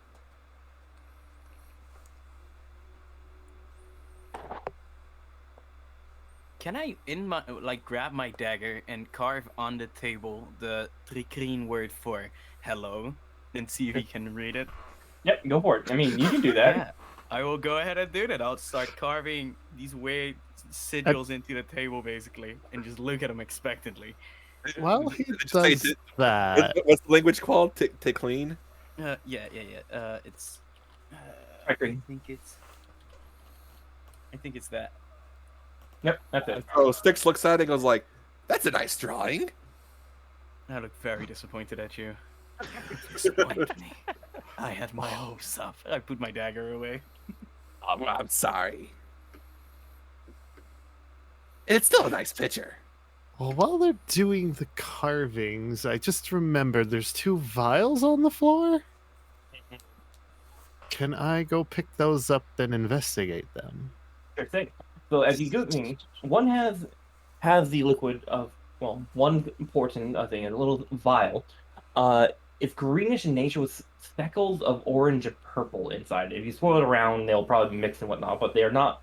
Speaker 5: Can I, grab my dagger and carve on the table the Trikreen word for hello and see if he can read it?
Speaker 1: Yep, go for it. I mean, you can do that.
Speaker 5: Yeah, I will go ahead and do that. I'll start carving these weird sigils into the table, basically, and just look at them expectantly.
Speaker 3: Well, he
Speaker 6: Just say
Speaker 3: does that.
Speaker 6: What's the language called? Clean?
Speaker 5: Yeah. It's.
Speaker 1: Trikreen.
Speaker 5: I think it's that.
Speaker 1: Yep, that's it.
Speaker 6: Oh, Styx looks at it and goes like, "That's a nice drawing."
Speaker 5: I look very disappointed at you. Disappointed me. I had my hopes up. I put my dagger away.
Speaker 6: I'm sorry. It's still a nice picture.
Speaker 3: Well, while they're doing the carvings, I just remembered there's 2 vials on the floor. Can I go pick those up and investigate them?
Speaker 1: Sure thing. So as you go, one has the liquid of, well, one important thing, a little vial. It's greenish in nature with speckles of orange and purple inside. If you swirl it around, they'll probably mix and whatnot, but they are not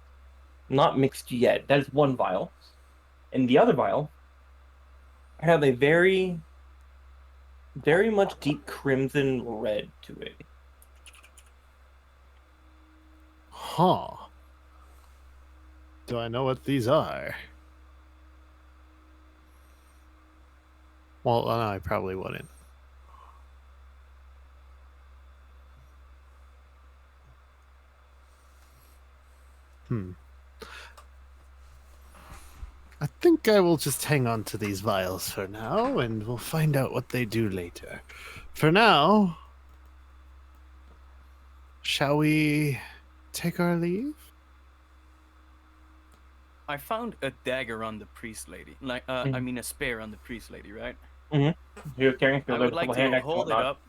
Speaker 1: not mixed yet. That is one vial. And the other vial, I have a very, very much deep crimson red to it.
Speaker 3: Huh. Do I know what these are? Well, no, I probably wouldn't. I think I will just hang on to these vials for now, and we'll find out what they do later. For now, shall we take our leave?
Speaker 5: I found a dagger on the priest lady. Like, I mean a spear on the priest lady, right?
Speaker 1: You're carrying
Speaker 5: I would like to
Speaker 1: hand
Speaker 5: hold it up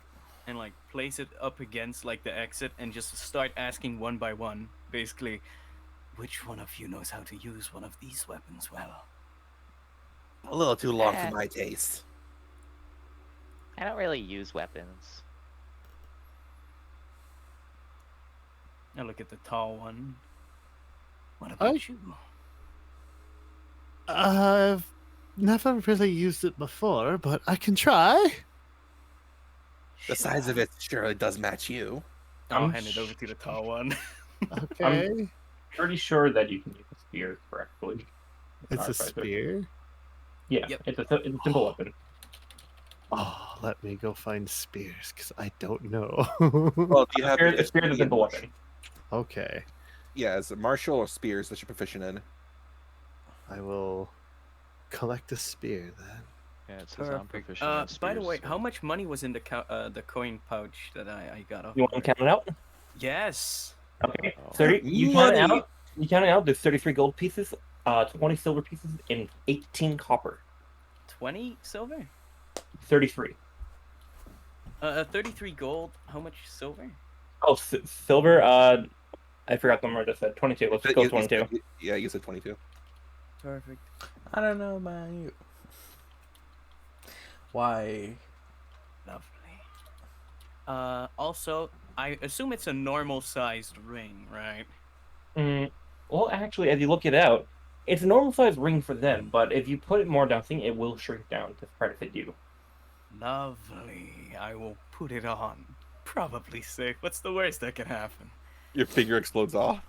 Speaker 5: and like place it up against like the exit and just start asking one by one, basically, which one of you knows how to use one of these weapons well?
Speaker 6: A little too long for my taste.
Speaker 2: I don't really use weapons.
Speaker 5: I look at the tall one. What about you?
Speaker 3: I've never really used it before, but I can try.
Speaker 6: The size of it surely does match you.
Speaker 5: I'll hand it over to the tall one.
Speaker 3: Okay.
Speaker 1: Pretty sure that you can use a spear correctly.
Speaker 3: It's a spear.
Speaker 1: Yeah,
Speaker 5: Yep.
Speaker 1: it's a simple weapon.
Speaker 3: Oh, let me go find spears, because I don't know.
Speaker 6: Well, do you have
Speaker 1: A spear is a simple weapon.
Speaker 3: Okay.
Speaker 6: Yeah, is it martial or spears that you're proficient in?
Speaker 3: I will collect a spear then.
Speaker 2: Yeah, it says I'm proficient in
Speaker 5: By the
Speaker 2: spears,
Speaker 5: way,
Speaker 2: so-
Speaker 5: how much money was in the coin pouch that I got off?
Speaker 1: You want to count it out?
Speaker 5: Yes.
Speaker 1: Okay.
Speaker 2: Oh.
Speaker 1: 30. You count it
Speaker 6: Money!
Speaker 1: out. You count it out. There's 33 gold pieces, 20 silver pieces, and 18 copper.
Speaker 5: 20 silver?
Speaker 1: 33.
Speaker 5: 33 gold. How much silver?
Speaker 1: Oh, silver. I forgot the number I just said. 22. Let's just go with 22.
Speaker 6: Yeah, you said 22.
Speaker 5: Perfect.
Speaker 4: I don't know about you. Why?
Speaker 5: Lovely. Also, I assume it's a normal sized ring, right?
Speaker 1: Well, actually, as you look it out, it's a normal size ring for them, but if you put it more down, it will shrink down to try to fit you.
Speaker 5: Lovely. I will put it on. Probably safe. What's the worst that can happen?
Speaker 6: Your finger explodes off.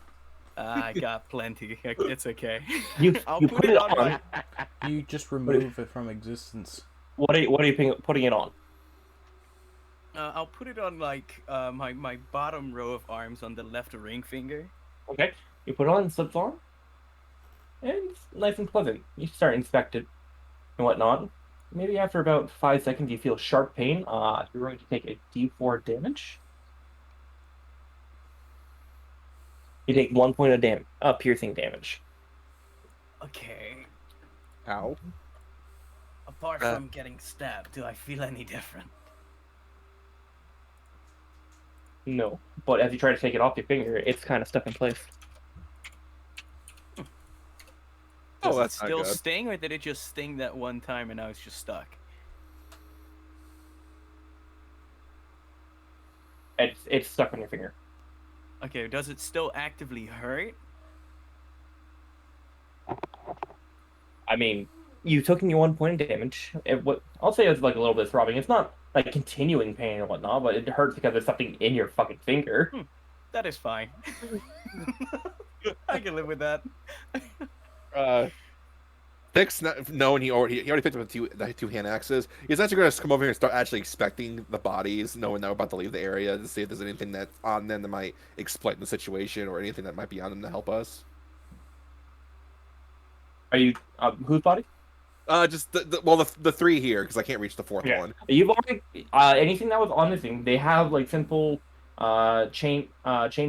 Speaker 5: I got plenty. It's okay.
Speaker 1: You
Speaker 5: I'll
Speaker 1: you
Speaker 5: put it on my.
Speaker 4: You just remove it from existence.
Speaker 1: What are you putting it on?
Speaker 5: I'll put it on like my bottom row of arms on the left ring finger.
Speaker 1: Okay, you put it on, slips on, and it's nice and pleasant. You start inspect it and whatnot. Maybe after about 5 seconds, you feel sharp pain. You're going to take a D4 damage. You take 1 point of piercing damage.
Speaker 5: Okay.
Speaker 6: Ow.
Speaker 5: Apart from getting stabbed, do I feel any different?
Speaker 1: No, but as you try to take it off your finger, it's kind of stuck in place.
Speaker 5: Does it
Speaker 6: That's not
Speaker 5: still
Speaker 6: good.
Speaker 5: sting, or did it just sting that one time and now it's just stuck?
Speaker 1: It's stuck on your finger.
Speaker 5: Okay, does it still actively hurt?
Speaker 1: I mean, you took in your 1 point of damage. I'll say it's like a little bit throbbing. It's not like continuing pain or whatnot, but it hurts because there's something in your fucking finger.
Speaker 5: That is fine. I can live with that.
Speaker 6: Six, knowing he already picked up the two hand axes, he's actually going to come over here and start actually inspecting the bodies, knowing they're about to leave the area, to see if there's anything that's on them that might exploit the situation or anything that might be on them to help us.
Speaker 1: Are you whose body?
Speaker 6: Just the three here, because I can't reach the fourth one.
Speaker 1: You've already anything that was on this thing. They have like simple chain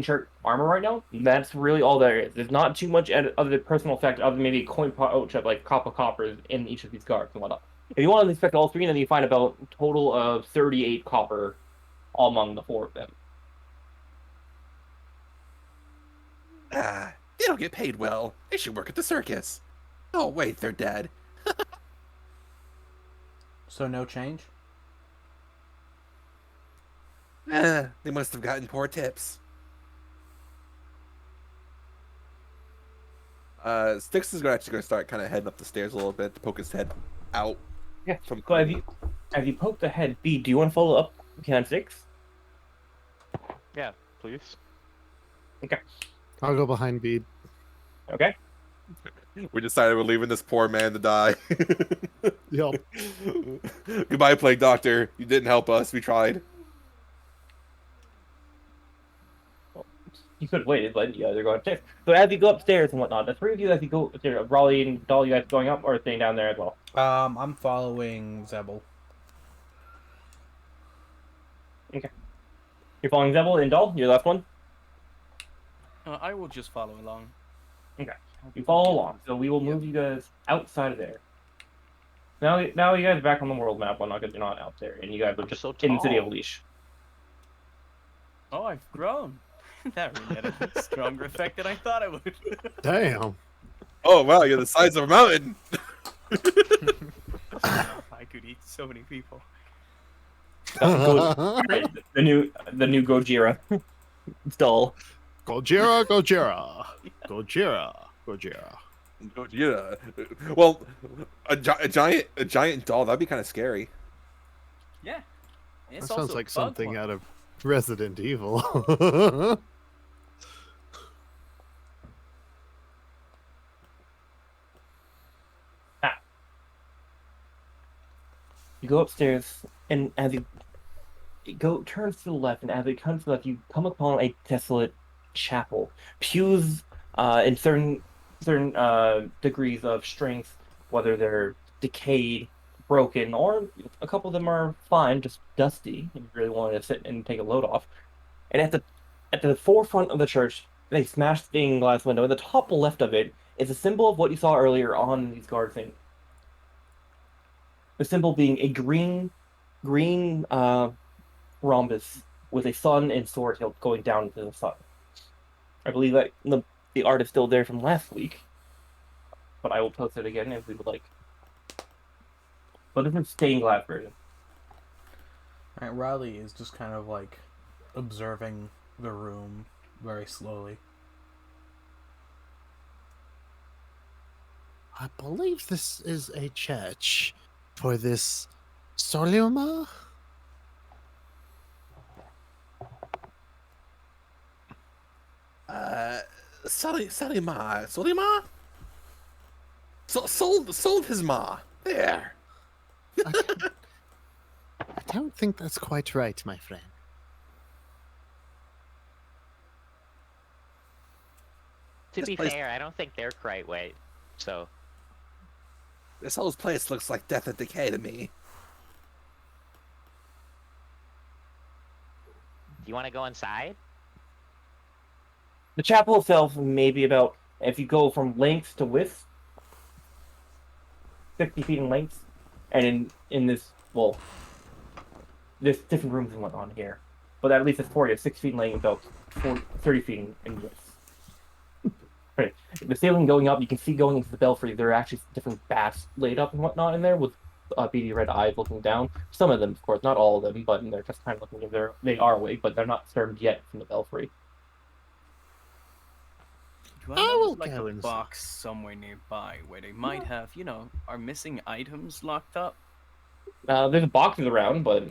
Speaker 1: shirt armor right now. That's really all there is. There's not too much other than personal effect, other than maybe a coin pouch of like coppers in each of these guards and whatnot. If you want to inspect all three, then you find about a total of 38 copper all among the four of them.
Speaker 6: They don't get paid well. They should work at the circus. Oh wait, they're dead.
Speaker 4: So no change?
Speaker 6: They must have gotten poor tips. Styx is actually going to start kind of heading up the stairs a little bit to poke his head out.
Speaker 1: Yeah.
Speaker 6: From
Speaker 1: So have you poked the head? B, do you want to follow up behind 6?
Speaker 2: Yeah, please.
Speaker 3: I'll go behind Bede.
Speaker 1: Okay.
Speaker 6: We decided we're leaving this poor man to die.
Speaker 3: Yup.
Speaker 6: Goodbye, Plague Doctor. You didn't help us. We tried.
Speaker 1: You could have waited, but you guys are going upstairs. So as you go upstairs and whatnot, the 3 of you, as you go upstairs, Raleigh and Doll, you guys going up or staying down there as well?
Speaker 4: I'm following Zebel.
Speaker 1: You're following Zebel and Doll, your last one?
Speaker 5: I will just follow along.
Speaker 1: You follow along, so we will move you guys outside of there. Now you guys are back on the world map, whatnot, because you're not out there, and you guys are just
Speaker 2: So
Speaker 1: in the city of
Speaker 2: tall.
Speaker 1: Leash.
Speaker 5: Oh, I've grown. That really had a stronger effect than I thought it would.
Speaker 3: Damn.
Speaker 6: Oh, wow. You're the size of a mountain.
Speaker 5: I could eat so many people.
Speaker 1: Alright, the new Gojira. It's Doll.
Speaker 3: Gojira, Gojira. Gojira, Gojira.
Speaker 6: Yeah. Well, a giant doll, that'd be kind of scary.
Speaker 5: Yeah. It's
Speaker 3: That sounds
Speaker 5: also
Speaker 3: like
Speaker 5: bug
Speaker 3: something
Speaker 5: one.
Speaker 3: out of Resident Evil.
Speaker 1: You go upstairs, and as you go, turn to the left, and as it comes to the left, you come upon a desolate chapel. Pews, in certain degrees of strength, whether they're decayed, broken, or a couple of them are fine, just dusty. If you really wanted to sit and take a load off. And at the forefront of the church, a smashed stained glass window. At the top left of it is a symbol of what you saw earlier on these guard things. The symbol being a green rhombus with a sun and sword hilt going down to the sun. I believe that the art is still there from last week, but I will post it again if we would like. But this is stained glass version.
Speaker 4: Alright, Riley is just kind of like observing the room very slowly.
Speaker 3: I believe this is a church for this Soliuma.
Speaker 6: Solima? Sold his ma. There.
Speaker 3: I don't think that's quite right, my friend.
Speaker 2: To
Speaker 6: This
Speaker 2: be
Speaker 6: place-
Speaker 2: fair, I don't think they're quite right. So
Speaker 6: This whole place looks like death and decay to me.
Speaker 2: do you want to go inside?
Speaker 1: The chapel itself may be about, if you go from length to width, 50 feet in length, and in this, well, there's different rooms and whatnot here, but at least it's 6 feet in length, about 30 feet in width. Right. The ceiling going up, you can see going into the belfry, there are actually different bats laid up and whatnot in there with beady red eyes looking down. Some of them, of course, not all of them, but they're just kind of looking, they are awake, but they're not served yet from the belfry.
Speaker 5: Do
Speaker 3: I
Speaker 5: I know
Speaker 3: will
Speaker 5: there's, like
Speaker 3: go
Speaker 5: a
Speaker 3: inside.
Speaker 5: box somewhere nearby where they might have, our missing items locked up?
Speaker 1: There's boxes around, but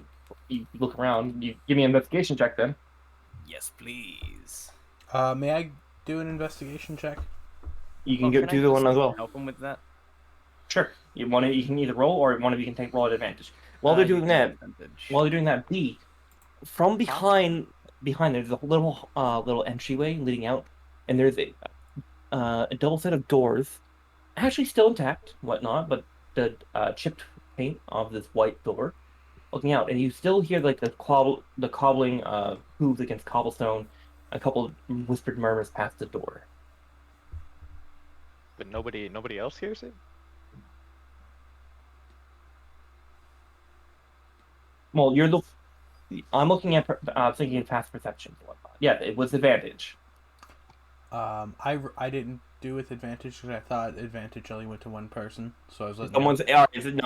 Speaker 1: you look around, you give me an investigation check then.
Speaker 5: Yes, please.
Speaker 4: May I do an investigation check?
Speaker 1: You can
Speaker 5: Oh,
Speaker 1: do
Speaker 5: I
Speaker 1: the one
Speaker 5: just
Speaker 1: as well.
Speaker 5: Help them with that.
Speaker 1: Sure. You can either roll or one of you can take roll at advantage. While they're
Speaker 5: You
Speaker 1: doing
Speaker 5: get
Speaker 1: that,
Speaker 5: advantage.
Speaker 1: B, from behind there's a little entryway leading out, and there's a double set of doors, actually still intact, whatnot, but the chipped paint of this white door looking out, and you still hear like the cobbling hooves against cobblestone, a couple of whispered murmurs past the door.
Speaker 2: But nobody else hears it.
Speaker 1: Well, I'm looking at thinking fast perception and whatnot. Yeah, it was advantage.
Speaker 4: I didn't do with advantage because I thought advantage only went to one person, so I was letting
Speaker 1: Someone's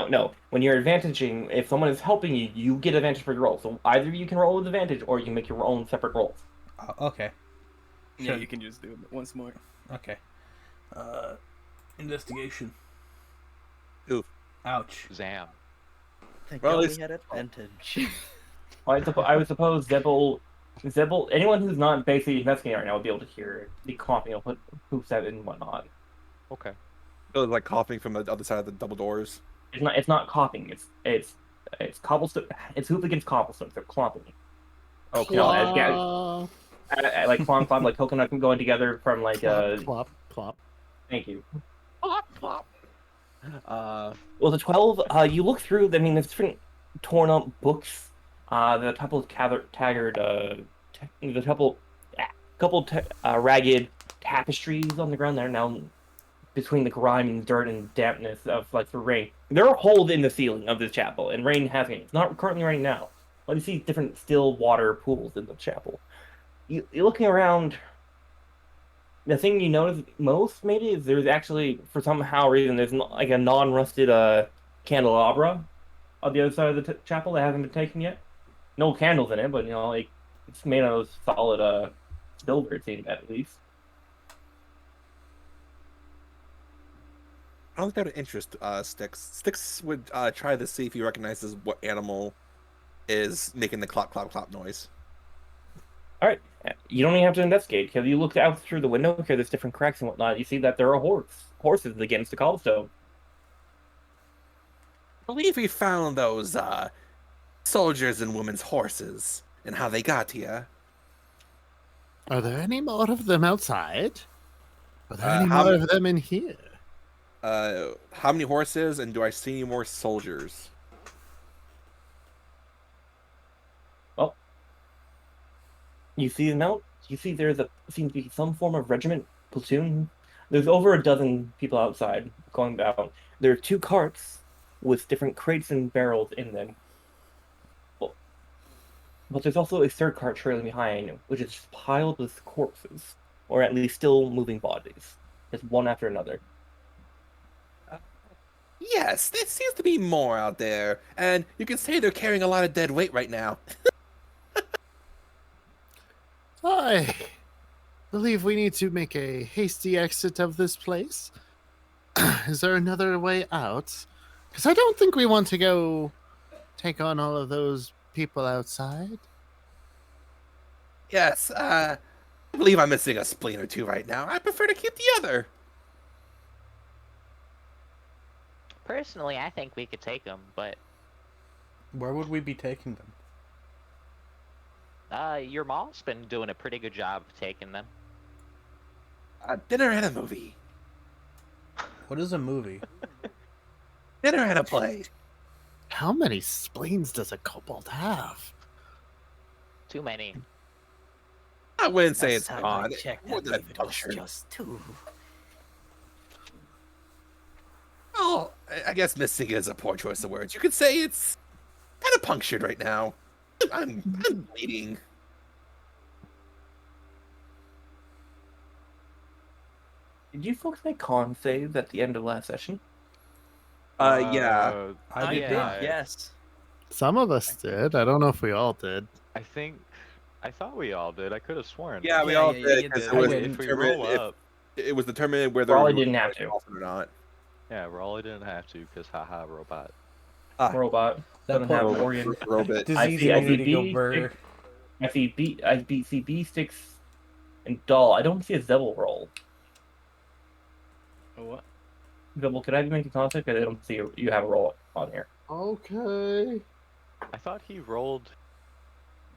Speaker 1: no. When you're advantaging, if someone is helping you, you get advantage for your roll. So either you can roll with advantage, or you can make your own separate rolls.
Speaker 4: Okay.
Speaker 5: Yeah,
Speaker 4: Sure.
Speaker 5: you can just do it once more.
Speaker 4: Okay. Investigation.
Speaker 6: Oof.
Speaker 4: Ouch.
Speaker 2: Zam.
Speaker 5: Thank
Speaker 6: Well,
Speaker 5: God
Speaker 6: it's-
Speaker 5: we had advantage.
Speaker 1: I would suppose Zebble, anyone who's not basically investigating right now would be able to hear the coughing of hoops out and whatnot.
Speaker 2: Okay.
Speaker 6: It was like coughing from the other side of the double doors.
Speaker 1: It's not coughing. It's cobblestone. It's hoops against cobblestone. They're clomping.
Speaker 6: Okay.
Speaker 1: No,
Speaker 3: Clop,
Speaker 1: like clomp, like coconut going together from like
Speaker 3: clop, clop, clop.
Speaker 1: Thank you.
Speaker 6: Uh,
Speaker 1: Well, the 12. You look through. I mean, there's different torn up books. The couple of taggard. The ragged tapestries on the ground there now. Between the grime and dirt and dampness of like the rain, there are holes in the ceiling of this chapel, and rain has it. It's not currently raining now, but you see different still water pools in the chapel. You're looking around. The thing you notice most maybe is there's actually for somehow reason there's like a non-rusted candelabra on the other side of the chapel that hasn't been taken yet. No candles in it, but like it's made out of solid silver. It seems at least.
Speaker 6: I don't think that would interest Sticks. Sticks would try to see if he recognizes what animal is making the clop clop clop noise.
Speaker 1: All right, you don't even have to investigate because you look out through the window. Here, there's different cracks and whatnot. You see that there are horses against the cobblestone.
Speaker 6: I believe we found those soldiers and women's horses and how they got here.
Speaker 3: Are there any more of them outside? Are there any
Speaker 6: how
Speaker 3: more
Speaker 6: many-
Speaker 3: of them in here?
Speaker 6: How many horses and do I see any more soldiers?
Speaker 1: Well, you see them out. You see seems to be some form of regiment, platoon. There's over a dozen people outside going about. There are 2 carts with different crates and barrels in them. But there's also a 3rd cart trailing behind, which is just piled with corpses, or at least still moving bodies, just one after another.
Speaker 6: Yes, there seems to be more out there, and you can say they're carrying a lot of dead weight right now.
Speaker 3: I believe we need to make a hasty exit of this place. Is there another way out? Because I don't think we want to go take on all of those people outside.
Speaker 6: Yes, I believe I'm missing a spleen or 2 right now. I prefer to keep the other.
Speaker 2: Personally, I think we could take them, but
Speaker 4: Where would we be taking them?
Speaker 2: your mom's been doing a pretty good job of taking them.
Speaker 6: Dinner and a movie.
Speaker 4: What is a movie?
Speaker 6: Dinner and a play.
Speaker 3: How many spleens does a kobold have?
Speaker 2: Too many.
Speaker 6: I wouldn't say
Speaker 5: Last
Speaker 6: it's
Speaker 5: time
Speaker 6: gone.
Speaker 5: I checked, I
Speaker 6: More than a
Speaker 5: believe it was
Speaker 6: puncture.
Speaker 5: just 2.
Speaker 6: Well, I guess missing is a poor choice of words. You could say it's kind of punctured right now. I'm bleeding.
Speaker 1: Did you folks make con saves at the end of last session?
Speaker 6: Yeah.
Speaker 4: I did
Speaker 5: did,
Speaker 4: not.
Speaker 5: yes.
Speaker 3: Some of us did. I don't know if we all did.
Speaker 7: I thought we all did. I could have sworn.
Speaker 6: Yeah, we
Speaker 5: Yeah,
Speaker 6: all
Speaker 5: yeah,
Speaker 6: did.
Speaker 5: you
Speaker 6: 'Cause
Speaker 5: did.
Speaker 6: it was
Speaker 4: didn't.
Speaker 7: If we
Speaker 6: determined
Speaker 7: roll
Speaker 6: if
Speaker 7: up,
Speaker 6: it was determined whether
Speaker 1: Raleigh
Speaker 6: we were
Speaker 1: didn't have
Speaker 6: going
Speaker 1: to.
Speaker 6: off or not.
Speaker 7: yeah, Raleigh didn't have to because haha, robot.
Speaker 1: Robot
Speaker 4: That
Speaker 1: doesn't have
Speaker 4: poor
Speaker 1: organ.
Speaker 6: Robot.
Speaker 4: disease
Speaker 1: I see
Speaker 4: immunity go
Speaker 1: B,
Speaker 4: burr.
Speaker 1: I see B Sticks and Doll. I don't see a Zebble roll.
Speaker 5: A what?
Speaker 1: Zebble, could I make a concept? Because I don't see you have a roll on here.
Speaker 3: Okay.
Speaker 7: I thought he rolled.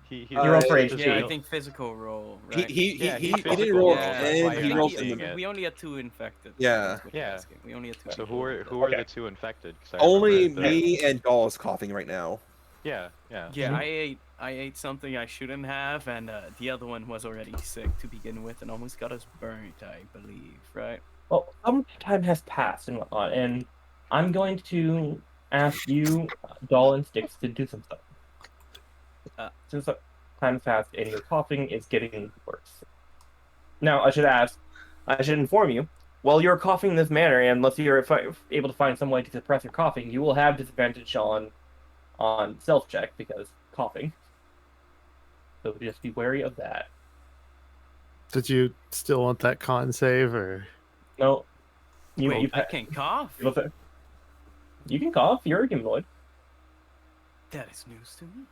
Speaker 7: He
Speaker 6: You rolled for
Speaker 7: his
Speaker 6: HP.
Speaker 5: Yeah, I
Speaker 7: deal.
Speaker 5: think physical roll,
Speaker 6: He
Speaker 5: right?
Speaker 6: he
Speaker 7: Yeah,
Speaker 6: he,
Speaker 7: he
Speaker 6: he didn't
Speaker 7: physical
Speaker 6: roll
Speaker 7: rolled.
Speaker 5: Yeah,
Speaker 7: That's
Speaker 6: in.
Speaker 7: why
Speaker 6: He
Speaker 7: I'm
Speaker 6: rolled
Speaker 7: seeing
Speaker 6: in the
Speaker 7: it.
Speaker 5: we only had 2 infected.
Speaker 6: Yeah.
Speaker 5: That's what you're
Speaker 7: Yeah.
Speaker 5: asking. We only had 2
Speaker 7: So
Speaker 5: people
Speaker 7: who are
Speaker 5: infected.
Speaker 7: the 2 infected? 'Cause I
Speaker 6: Only
Speaker 7: remember that-
Speaker 6: me and Doll is coughing right now.
Speaker 7: Yeah, yeah.
Speaker 5: Yeah,
Speaker 1: Mhm.
Speaker 5: I ate something I shouldn't have, and the other one was already sick to begin with, and almost got us burnt, I believe, right?
Speaker 1: Well, some time has passed and whatnot, and I'm going to ask you, Doll and Sticks, to do some stuff. Since time has passed and your coughing is getting worse. Now, I should inform you, while you're coughing in this manner, and unless you're able to find some way to suppress your coughing, you will have disadvantage on self-check because coughing. So just be wary of that.
Speaker 3: Did you still want that con save or?
Speaker 1: No.
Speaker 5: Wait,
Speaker 1: You,
Speaker 5: I can cough?
Speaker 1: you can cough. You're a humanoid.
Speaker 5: That is news to me.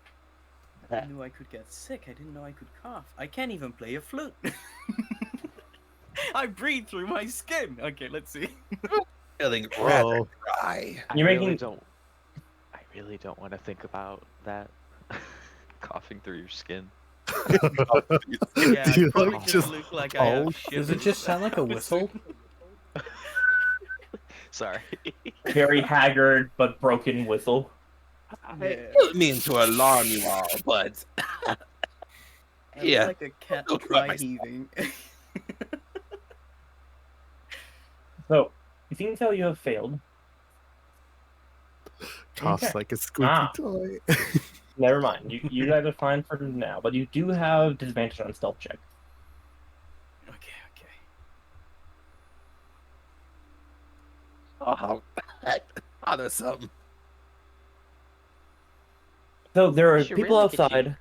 Speaker 5: I knew I could get sick. I didn't know I could cough. I can't even play a flute. I breathe through my skin. Okay, let's see.
Speaker 6: Feeling rather
Speaker 3: Whoa.
Speaker 6: dry.
Speaker 1: You're
Speaker 7: I
Speaker 1: making-
Speaker 7: really don't want to think about that. Coughing through your skin.
Speaker 5: Yeah,
Speaker 3: Do
Speaker 5: I
Speaker 3: you
Speaker 5: probably
Speaker 3: like
Speaker 5: just
Speaker 3: just
Speaker 5: look like I have
Speaker 3: cold?
Speaker 4: Does it just sound like a whistle?
Speaker 7: Sorry.
Speaker 1: very haggard but broken whistle.
Speaker 5: Yeah.
Speaker 6: Don't mean to alarm you all, but
Speaker 5: I
Speaker 6: Yeah.
Speaker 5: look like a cat
Speaker 6: Look
Speaker 5: dry
Speaker 6: like
Speaker 5: heaving.
Speaker 1: So, it seems how you have failed.
Speaker 3: Coughs
Speaker 1: Okay.
Speaker 3: like a squeaky
Speaker 1: Ah.
Speaker 3: toy.
Speaker 1: Never mind. You guys are fine for now, but you do have disadvantage on stealth check.
Speaker 5: Okay.
Speaker 6: oh, bothersome.
Speaker 1: So there are
Speaker 2: should
Speaker 1: people
Speaker 2: really get you-
Speaker 1: outside.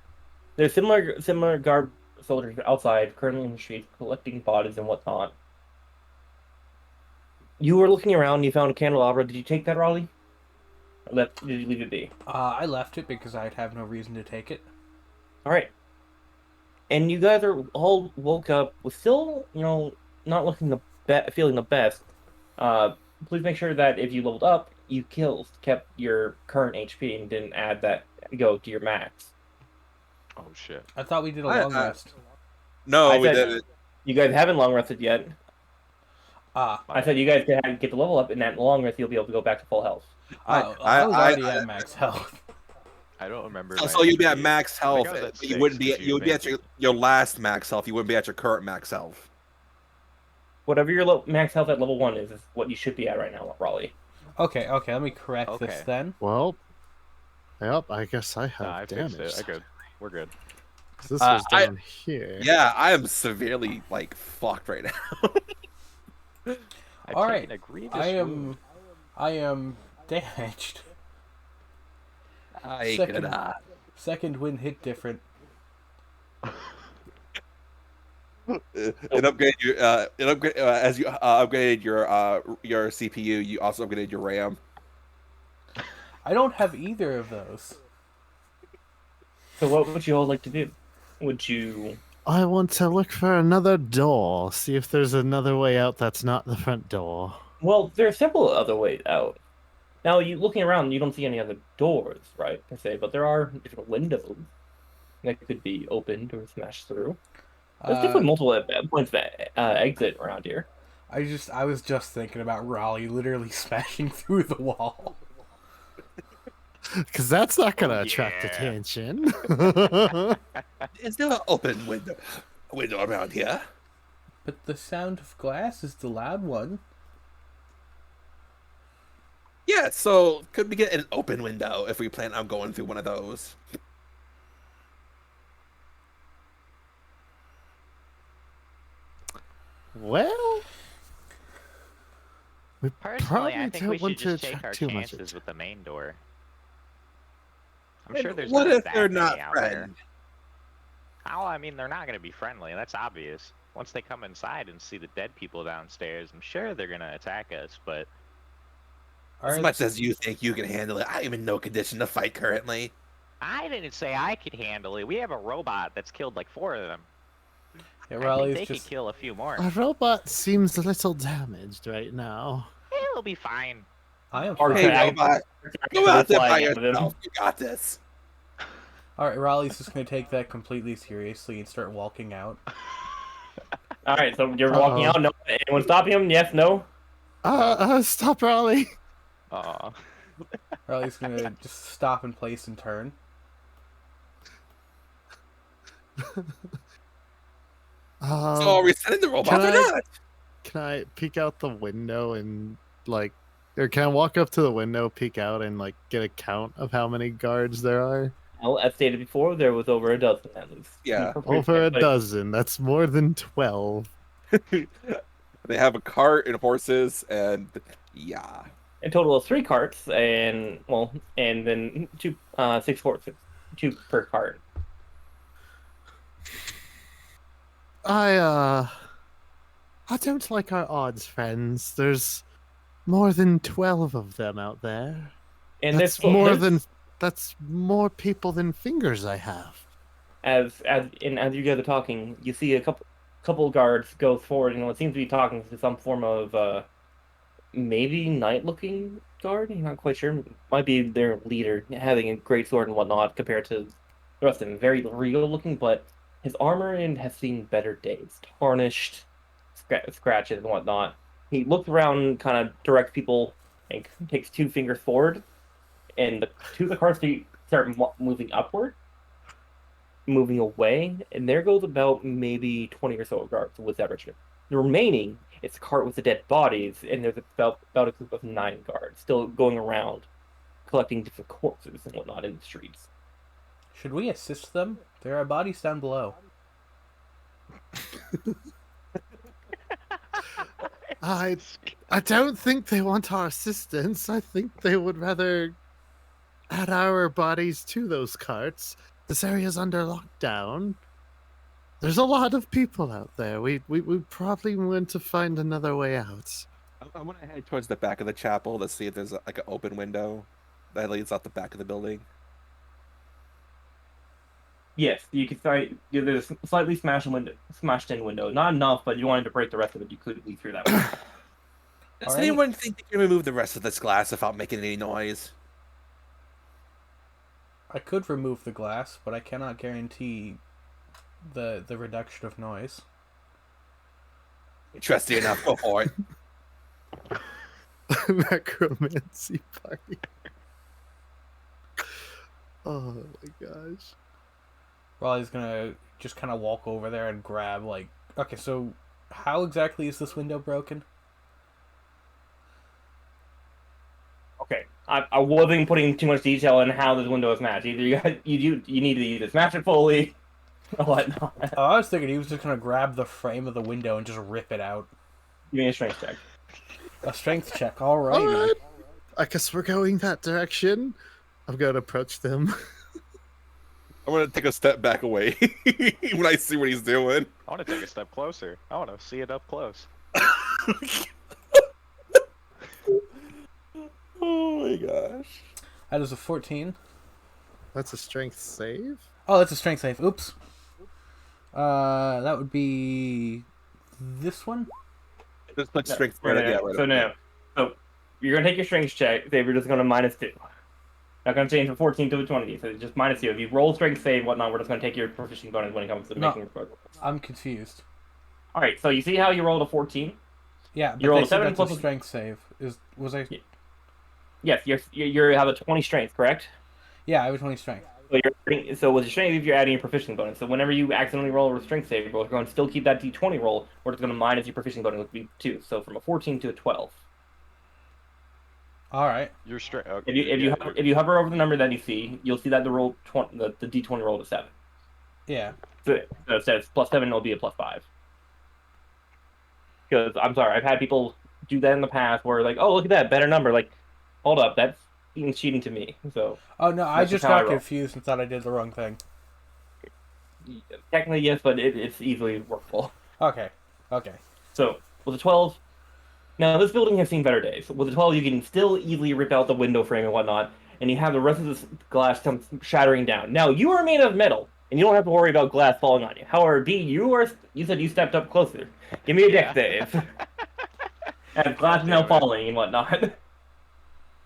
Speaker 1: There's similar guard soldiers outside, currently in the streets, collecting bodies and whatnot. You were looking around and you found a candelabra. Did you take that, Raleigh? Or did you leave it be?
Speaker 4: I left it because I'd have no reason to take it.
Speaker 1: All right. And you guys are all woke up with still, not looking feeling the best. Please make sure that if you leveled up, you kept your current HP and didn't add that go to your max.
Speaker 7: Oh shit.
Speaker 4: I thought we did a
Speaker 6: I-
Speaker 4: long
Speaker 6: I-
Speaker 4: rest.
Speaker 6: No,
Speaker 1: I
Speaker 6: we
Speaker 1: said-
Speaker 6: didn't.
Speaker 1: You guys haven't long rested yet.
Speaker 4: Ah,
Speaker 1: I said you guys can get the level up, and that long rest you'll be able to go back to full health.
Speaker 4: I was already at max health.
Speaker 7: I don't remember.
Speaker 6: So,
Speaker 7: my
Speaker 6: so you'd be at
Speaker 7: HP.
Speaker 6: max
Speaker 7: I think
Speaker 6: health,
Speaker 7: I was at
Speaker 6: but you wouldn't be.
Speaker 7: 6
Speaker 6: You would be at
Speaker 7: made
Speaker 6: your last max health. You wouldn't be at your current max health.
Speaker 1: Whatever your max health at level 1 is what you should be at right now, Raleigh.
Speaker 4: Okay, let me correct this
Speaker 7: Okay.
Speaker 4: then.
Speaker 3: Well, yep, I guess I have
Speaker 7: Nah, I
Speaker 3: damage.
Speaker 7: fixed it. I good. We're good.
Speaker 3: 'Cause this was
Speaker 6: I-
Speaker 3: down here.
Speaker 6: Yeah, I am severely fucked right now.
Speaker 7: I've
Speaker 4: All
Speaker 7: taken
Speaker 4: right,
Speaker 7: a grievous wound.
Speaker 4: I am damaged.
Speaker 6: I
Speaker 4: Second-
Speaker 6: cannot.
Speaker 4: Second wind hit different.
Speaker 6: It upgraded your as you upgraded your CPU. You also upgraded your RAM.
Speaker 4: I don't have either of those.
Speaker 1: So what would you all like to do? Would you...
Speaker 3: I want to look for another door. See if there's another way out that's not the front door.
Speaker 1: Well, there are several other ways out. Now, you looking around, you don't see any other doors, right, per se, but there are different windows that could be opened or smashed through. There's definitely multiple points of exit around here.
Speaker 4: I was just thinking about Raleigh literally smashing through the wall.
Speaker 3: Because that's not going to attract
Speaker 7: yeah.
Speaker 3: attention.
Speaker 6: Is there an open window around here?
Speaker 4: But the sound of glass is the loud one.
Speaker 6: Yeah. So could we get an open window if we plan on going through one of those?
Speaker 3: Well, we
Speaker 2: Personally,
Speaker 3: probably
Speaker 2: I think
Speaker 3: don't
Speaker 2: we
Speaker 3: want
Speaker 2: should
Speaker 3: to
Speaker 2: just take
Speaker 3: attract
Speaker 2: our
Speaker 3: too much
Speaker 2: chances with the main door. I'm
Speaker 6: And
Speaker 2: sure there's
Speaker 6: what
Speaker 2: not
Speaker 6: if
Speaker 2: that
Speaker 6: they're
Speaker 2: many
Speaker 6: not
Speaker 2: out there.
Speaker 6: friends?
Speaker 2: Oh, I mean, they're not going to be friendly. That's obvious. Once they come inside and see the dead people downstairs, I'm sure they're going to attack us, but
Speaker 6: As
Speaker 4: Alright,
Speaker 6: much as you think you can handle it, I am in no condition to fight currently.
Speaker 2: I didn't say I could handle it. We have a robot that's killed like 4 of them.
Speaker 4: yeah,
Speaker 2: I think
Speaker 4: Raleigh's
Speaker 2: they
Speaker 4: just
Speaker 2: could kill a few more.
Speaker 3: A robot seems a little damaged right now.
Speaker 2: It'll be fine.
Speaker 4: I am
Speaker 1: Or
Speaker 4: fine.
Speaker 6: Hey,
Speaker 1: Okay.
Speaker 6: robot, go out there by
Speaker 1: Flying at them.
Speaker 6: yourself. You got this.
Speaker 4: Alright, Raleigh's just gonna take that completely seriously and start walking out.
Speaker 1: All right, so you're walking
Speaker 3: Uh-oh.
Speaker 1: out. No, anyone stopping him? Yes, no.
Speaker 3: Stop, Raleigh.
Speaker 2: Aw.
Speaker 4: Raleigh's gonna just stop in place and turn.
Speaker 6: So are we sending the robot
Speaker 3: can
Speaker 6: or
Speaker 3: I-
Speaker 6: not?
Speaker 3: Can I peek out the window and or can I walk up to the window, peek out, and get a count of how many guards there are?
Speaker 1: Well, as stated before, there was over a dozen at least.
Speaker 6: Yeah.
Speaker 3: Over a
Speaker 1: But-
Speaker 3: dozen. That's more than 12.
Speaker 6: They have a cart and horses, and yeah.
Speaker 1: A total of 3 carts, and then 6 horses, 2 per cart.
Speaker 3: I don't like our odds, friends. There's more than 12 of them out there.
Speaker 1: And
Speaker 3: That's that's more people than fingers I have.
Speaker 1: as you guys are talking, you see a couple guards go forward, and what seems to be talking to some form of maybe night-looking guard. I'm not quite sure. Might be their leader, having a great sword and whatnot compared to the rest of them. Very regal-looking, but his armor and has seen better days. Tarnished, scratches and whatnot. He looks around, kind of directs people, and takes 2 fingers forward, and the cards start moving upward, moving away, and there goes about maybe 20 or so guards with that regiment. The remaining, it's a cart with the dead bodies, and there's about a group of 9 guards still going around, collecting different corpses and whatnot in the streets.
Speaker 4: Should we assist them? There are bodies down below.
Speaker 3: I don't think they want our assistance. I think they would rather add our bodies to those carts. This area's under lockdown. There's a lot of people out there. We probably want to find another way out.
Speaker 6: I'm gonna head towards the back of the chapel to see if there's like an open window that leads out the back of the building.
Speaker 1: Yes, you could find there's a slightly smashed-in window. Not enough, but you wanted to break the rest of it. You could leave through that window.
Speaker 6: Does
Speaker 4: Alright.
Speaker 6: anyone think they can remove the rest of this glass without making any noise?
Speaker 4: I could remove the glass, but I cannot guarantee the reduction of noise.
Speaker 6: Trusty enough, go for it.
Speaker 3: Necromancy party. Oh my gosh.
Speaker 4: Raleigh's gonna just kind of walk over there and grab, like... Okay, so how exactly is this window broken?
Speaker 1: Okay, I wasn't putting too much detail in how this window is smashed. Either you need to either smash it fully or whatnot.
Speaker 4: Oh, I was thinking he was just gonna grab the frame of the window and just rip it out.
Speaker 1: Give me a strength check.
Speaker 4: A strength check, alright.
Speaker 3: Alright. I guess we're going that direction. I'm going to approach them.
Speaker 6: I'm gonna take a step back away when I see what he's doing.
Speaker 7: I want to take a step closer. I want to see it up close.
Speaker 6: Oh my gosh.
Speaker 4: That is a 14.
Speaker 3: That's a strength save?
Speaker 4: Oh, that's a strength save. Oops. That would be this one?
Speaker 6: Just put strength
Speaker 1: Right,
Speaker 6: right, yeah,
Speaker 1: so
Speaker 6: right.
Speaker 1: no. So you're gonna take your strength check. Save. You're just gonna -2. Not gonna change from 14 to a 20. So it's just -2. If you roll strength save, whatnot, we're just gonna take your proficiency bonus when it comes to
Speaker 4: No.
Speaker 1: making.
Speaker 4: I'm confused.
Speaker 1: All right. So you see how you rolled a 14?
Speaker 4: Yeah, but
Speaker 1: You rolled
Speaker 4: they
Speaker 1: a
Speaker 4: said
Speaker 1: 7
Speaker 4: that's
Speaker 1: plus
Speaker 4: a
Speaker 1: a-
Speaker 4: strength save. Was I?
Speaker 1: Yeah. Yes, you have a 20 strength, correct?
Speaker 4: Yeah, I have a 20 strength.
Speaker 1: So with your strength, you're adding your proficiency bonus. So whenever you accidentally roll a strength save, we're going to still keep that d20 roll. We're just going to minus your proficiency bonus, which would be 2. So from a 14 to a 12.
Speaker 4: All right.
Speaker 7: You're straight.
Speaker 1: If you hover over the number that you see, you'll see that the d20 roll is 7.
Speaker 4: Yeah.
Speaker 1: So instead of +7, it'll be a +5. Because I'm sorry, I've had people do that in the past where like, oh look at that, better number. Like, hold up, that's being cheating to me. So
Speaker 4: Oh no, I
Speaker 1: That's
Speaker 4: just
Speaker 1: just how I
Speaker 4: got
Speaker 1: roll.
Speaker 4: confused and thought I did the wrong thing.
Speaker 1: technically yes, but it's easily workable.
Speaker 4: Okay. Okay.
Speaker 1: So with a 12, now this building has seen better days. With a 12, you can still easily rip out the window frame and whatnot, and you have the rest of this glass come shattering down. Now you are made of metal, and you don't have to worry about glass falling on you. However, B, you said you stepped up closer. Give me a dex save. And glass is now
Speaker 7: Damn it.
Speaker 1: falling and whatnot.
Speaker 3: Dun,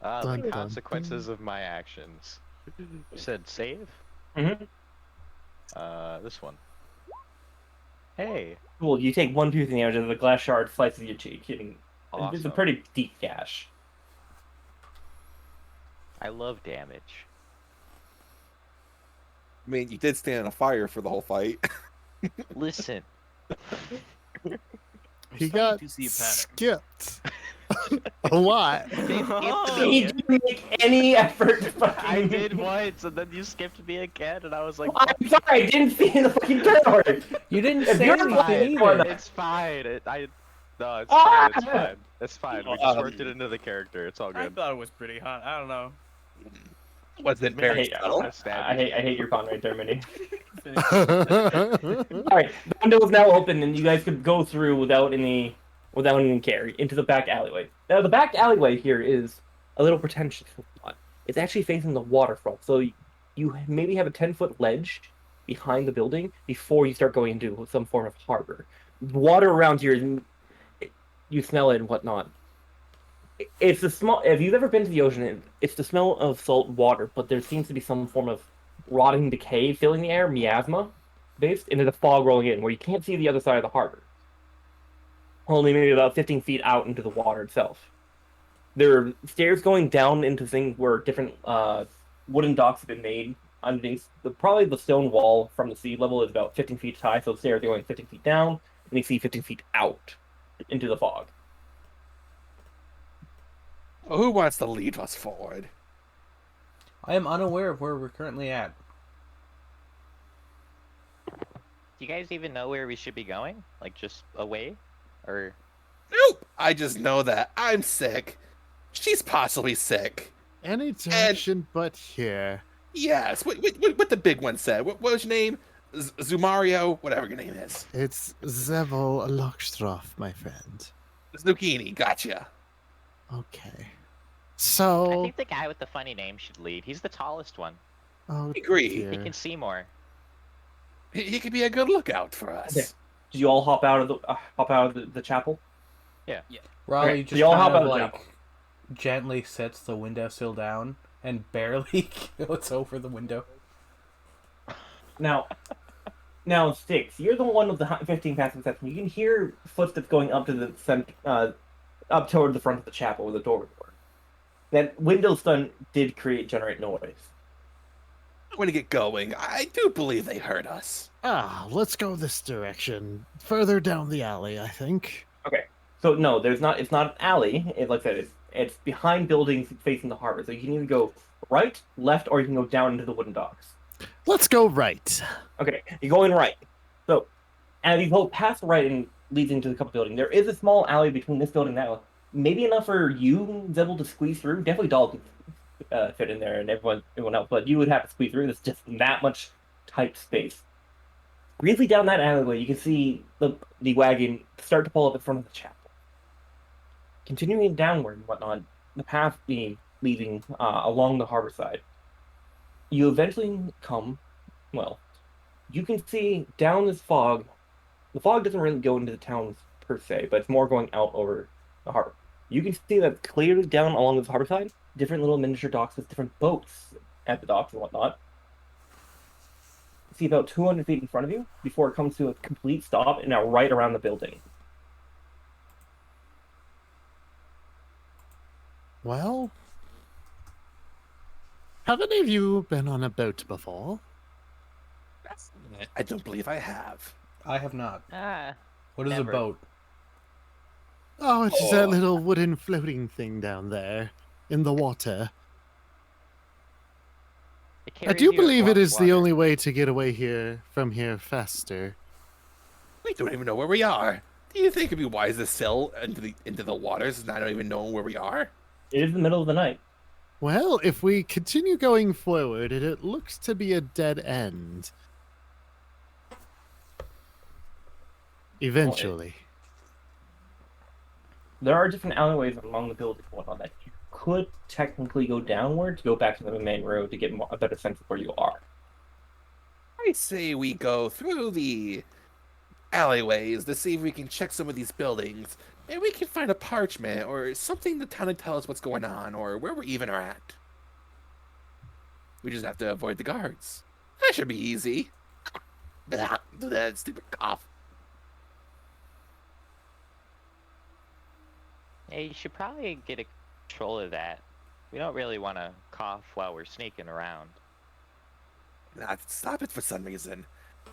Speaker 7: The
Speaker 3: dun,
Speaker 7: consequences of my actions. You said save?
Speaker 1: Mhm.
Speaker 7: This one. Hey.
Speaker 1: Cool. You take 1 piercing damage as the glass shard slices your cheek. It's a
Speaker 7: Awesome.
Speaker 1: pretty deep gash.
Speaker 7: I love damage.
Speaker 6: I mean, you did stand in a fire for the whole fight.
Speaker 7: Listen.
Speaker 5: I'm
Speaker 3: He
Speaker 5: starting
Speaker 3: got
Speaker 5: to see a pattern.
Speaker 3: skipped. A lot.
Speaker 1: He didn't make any effort to fucking.
Speaker 7: I did once, and then you skipped me again, and I was like,
Speaker 1: I'm sorry, I didn't see the fucking turn order.
Speaker 4: You didn't
Speaker 1: If
Speaker 4: say
Speaker 1: you're
Speaker 4: anything
Speaker 1: lying,
Speaker 4: either.
Speaker 1: it's
Speaker 7: it's fine. No, it's
Speaker 1: Ah!
Speaker 7: fine. It's fine. It's fine. We just worked it into the character. It's all
Speaker 5: I
Speaker 7: good.
Speaker 5: thought it was pretty hot. I don't know.
Speaker 6: Was it
Speaker 1: I
Speaker 6: very
Speaker 1: hate,
Speaker 6: subtle?
Speaker 1: I hate your con right there, Minnie. All right, the window is now open, and you guys could go through without any carry into the back alleyway. Now, the back alleyway here is a little pretentious. It's actually facing the waterfront, so you maybe have a 10-foot ledge behind the building before you start going into some form of harbor. Water around here, you smell it and whatnot. It's the small. If you've ever been to the ocean, it's the smell of salt water, but there seems to be some form of rotting decay filling the air, miasma based, into the fog rolling in, where you can't see the other side of the harbor. Only maybe about 15 feet out into the water itself. There are stairs going down into things where different wooden docks have been made underneath. Probably the stone wall from the sea level is about 15 feet high, so the stairs are going 15 feet down, and you see 15 feet out into the fog.
Speaker 6: Well, who wants to lead us forward?
Speaker 4: I am unaware of where we're currently at.
Speaker 2: Do you guys even know where we should be going? Like, just away? Or...
Speaker 6: Nope. I just know that I'm sick. She's possibly sick.
Speaker 3: Any direction but here.
Speaker 6: Yes. What the big one said. What was your name? Zumario? Whatever your name is.
Speaker 3: It's Zevel Lockstroff, my friend.
Speaker 6: Zucchini. Gotcha.
Speaker 3: Okay.
Speaker 2: I
Speaker 3: So...
Speaker 2: think the guy with the funny name should lead. He's the tallest one.
Speaker 3: Oh,
Speaker 6: Agree.
Speaker 2: He
Speaker 3: dear.
Speaker 2: can see more.
Speaker 6: He could be a good lookout for us.
Speaker 1: Okay. Did you all hop out of the chapel?
Speaker 4: Raleigh
Speaker 1: Okay, so
Speaker 4: just
Speaker 1: y'all hop
Speaker 4: kind
Speaker 1: out
Speaker 4: of
Speaker 1: of the
Speaker 4: like
Speaker 1: chapel.
Speaker 4: gently sets the windowsill down and barely goes over the window.
Speaker 1: Now, Sticks, you're the one with the 15 passive perception. You can hear footsteps going up to the up toward the front of the chapel where the door was. That window stun did generate noise.
Speaker 6: I'm going to get going. I do believe they heard us.
Speaker 3: let's go this direction. Further down the alley, I think.
Speaker 1: Okay, so no, there's not. It's not an alley. Like I said, it's behind buildings facing the harbor. So you can either go right, left, or you can go down into the wooden docks.
Speaker 3: Let's go right.
Speaker 1: Okay, you're going right. So, as you go past the right and leads into the couple building, there is a small alley between this building and that one. Maybe enough for you, Zebel, to squeeze through. Definitely Doll can fit in there, and everyone else, but you would have to squeeze through. There's just that much tight space. Briefly down that alleyway, you can see the wagon start to pull up in front of the chapel. Continuing downward and whatnot, the path leading along the harbor side, you eventually come, well, you can see down this fog. The fog doesn't really go into the towns per se, but it's more going out over the harbor. You can see that clearly down along this harbor side, different little miniature docks with different boats at the docks and whatnot. See about 200 feet in front of you before it comes to a complete stop and now right around the building.
Speaker 3: Well, have any of you been on a boat before?
Speaker 6: I don't believe I have.
Speaker 4: I have not.
Speaker 2: Ah,
Speaker 4: What is
Speaker 2: Never.
Speaker 4: a boat?
Speaker 3: Oh, it's just that little wooden floating thing down there in the water.
Speaker 2: it
Speaker 3: I
Speaker 2: carries
Speaker 3: do
Speaker 2: you
Speaker 3: believe it
Speaker 2: across
Speaker 3: is the
Speaker 2: water.
Speaker 3: only way to get away from here faster.
Speaker 6: We don't even know where we are. Do you think it'd be wise to sail into the waters and not even know where we are?
Speaker 1: It is the middle of the night.
Speaker 3: Well, if we continue going forward, it looks to be a dead end. Eventually.
Speaker 1: There are different alleyways along the building and whatnot that you could technically go downward to go back to the main road to get a better sense of where you are.
Speaker 6: I say we go through the alleyways to see if we can check some of these buildings. Maybe we can find a parchment or something to kind of tell us what's going on or where we even are at. We just have to avoid the guards. That should be easy. Blah, that stupid cough.
Speaker 2: Yeah, you should probably get a control of that. We don't really want to cough while we're sneaking around.
Speaker 6: Nah, stop it for some reason.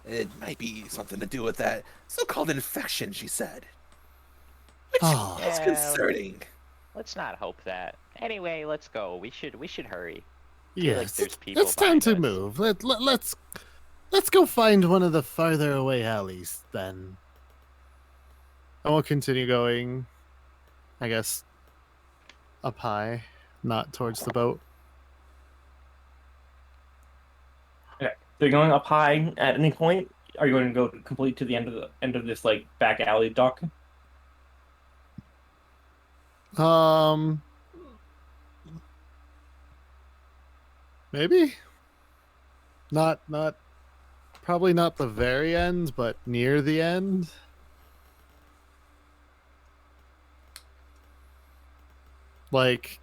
Speaker 6: It might be something to do with that so-called infection, she said. Which
Speaker 3: Oh.
Speaker 6: is
Speaker 2: Yeah.
Speaker 6: concerning.
Speaker 2: Let's not hope that. Anyway, let's go. We should hurry. Feel like
Speaker 3: Yes,
Speaker 2: there's people
Speaker 3: it's time
Speaker 2: behind
Speaker 3: to
Speaker 2: us.
Speaker 3: move. Let's go find one of the farther away alleys then. And we'll continue going, I guess, up high, not towards the boat.
Speaker 1: They're going up high at any point. Are you going to go complete to the end of this like back alley dock?
Speaker 3: Maybe not probably not the very end, but near the end. Like,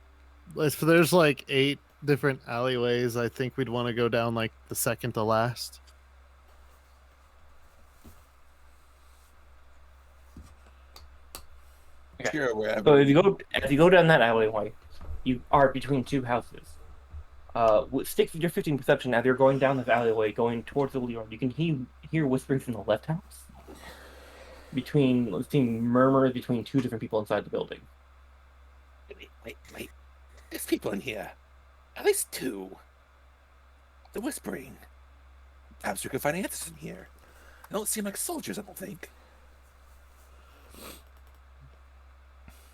Speaker 3: if there's like 8 different alleyways, I think we'd want to go down like the second to last.
Speaker 1: Okay.
Speaker 6: Sure, wherever.
Speaker 1: So as you go down that alleyway, you are between 2 houses. Stick with your 15 perception as you're going down this alleyway, going towards the Leon. You can hear whisperings from the left house. Seeing murmurs between 2 different people inside the building.
Speaker 6: Wait. There's people in here. At least 2. They're whispering. Perhaps we could find answers in here. They don't seem like soldiers, I don't think.